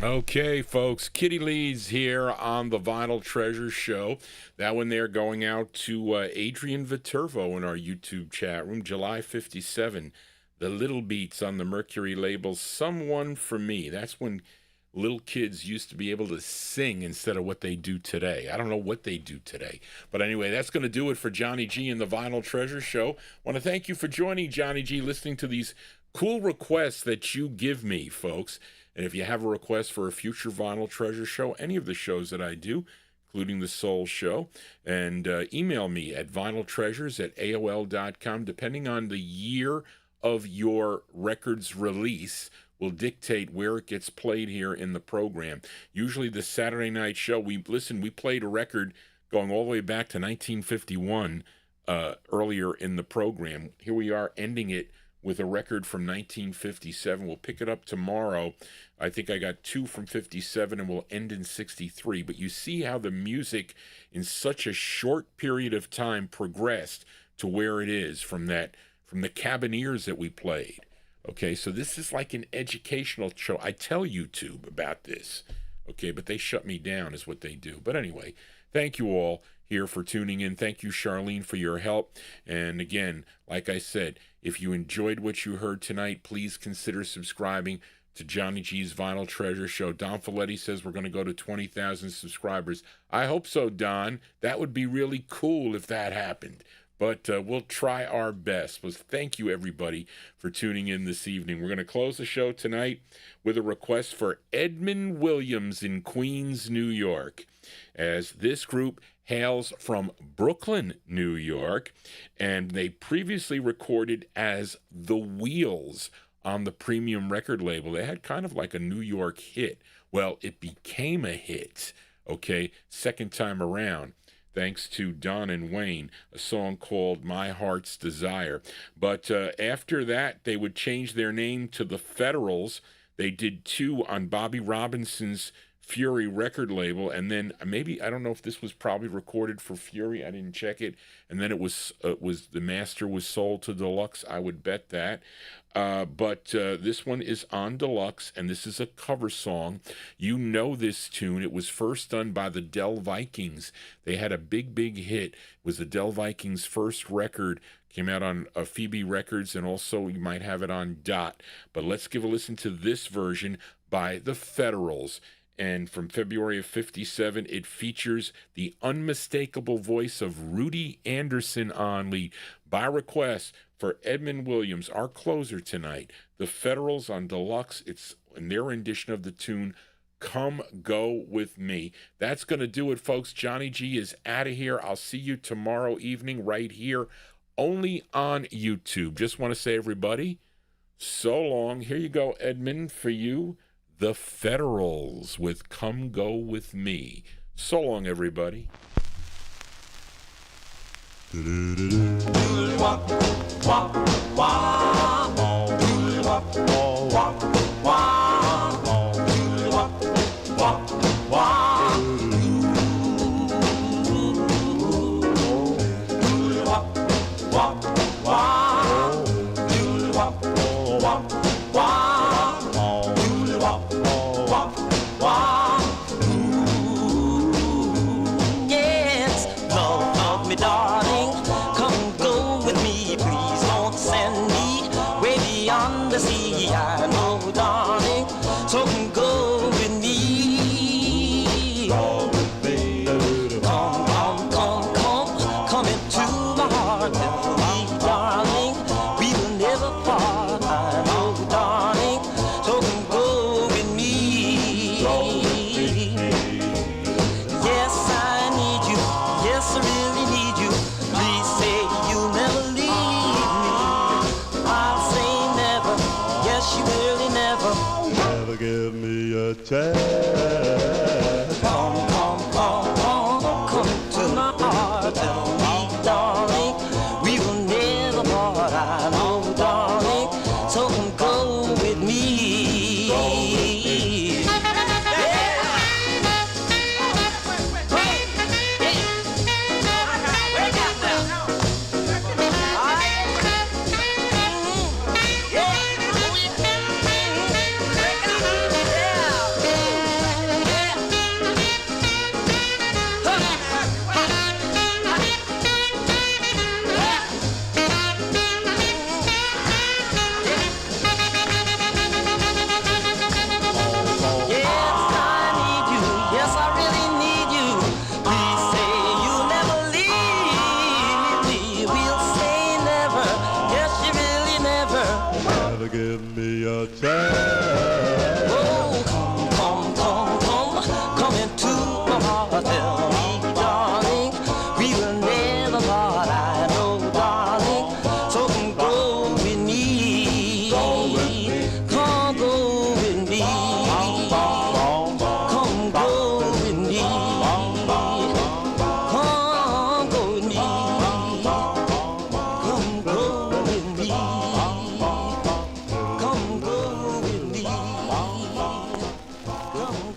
Okay, folks, Kitty Lee's here on the Vinyltreasure show. That one there going out to Adrian Viterbo in our YouTube chat room, July 57. The Little Beats on the Mercury label, Someone for Me. That's when little kids used to be able to sing instead of what they do today. I don't know what they do today. But anyway, that's going to do it for Johnny G and the Vinyltreasure show. I want to thank you for joining Johnny G, listening to these cool requests that you give me, folks. And if you have a request for a future Vinyltreasure show, any of the shows that I do, including the Soul Show, and email me at vinyltreasures@aol.com. Depending on the year of your record's release will dictate where it gets played here in the program. Usually the Saturday night show, we played a record going all the way back to 1951 earlier in the program. Here we are ending it with a record from 1957. We'll pick it up tomorrow. I think I got 2 from 57, and we'll end in 63. But you see how the music in such a short period of time progressed to where it is from the Cabineers that we played. Okay, so this is like an educational show. I tell YouTube about this, okay, but they shut me down is what they do. But anyway, thank you all here for tuning in. Thank you, Charlene, for your help. And again, like I said, if you enjoyed what you heard tonight, please consider subscribing to Johnny G's Vinyltreasure show. Don Folletti says we're going to go to 20,000 subscribers. I hope so, Don. That would be really cool if that happened. But we'll try our best. Well, thank you, everybody, for tuning in this evening. We're going to close the show tonight with a request for Edmund Williams in Queens, New York, as this group hails from Brooklyn, New York, and they previously recorded as The Wheels on the Premium record label. They had kind of like a New York hit. Well, it became a hit, okay, second time around, thanks to Don and Wayne, a song called My Heart's Desire. But after that, they would change their name to the Federals. They did 2 on Bobby Robinson's Fury record label, and then maybe, I don't know if this was probably recorded for Fury, I didn't check it, and then it was the master was sold to Deluxe, I would bet that. But this one is on Deluxe, and this is a cover song. You know this tune. It was first done by the Del Vikings. They had a big hit. It was the Del Vikings' first record. Came out on Phoebe Records, and also you might have it on Dot. But let's give a listen to this version by the Federals. And from February of 57, it features the unmistakable voice of Rudy Anderson on lead. By request for Edmund Williams, our closer tonight, the Federals on Deluxe. It's in their rendition of the tune, Come Go With Me. That's going to do it, folks. Johnny G is out of here. I'll see you tomorrow evening right here, only on YouTube. Just want to say, everybody, so long. Here you go, Edmund, for you. The Federals with Come Go With Me. So long, everybody.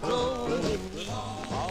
roll.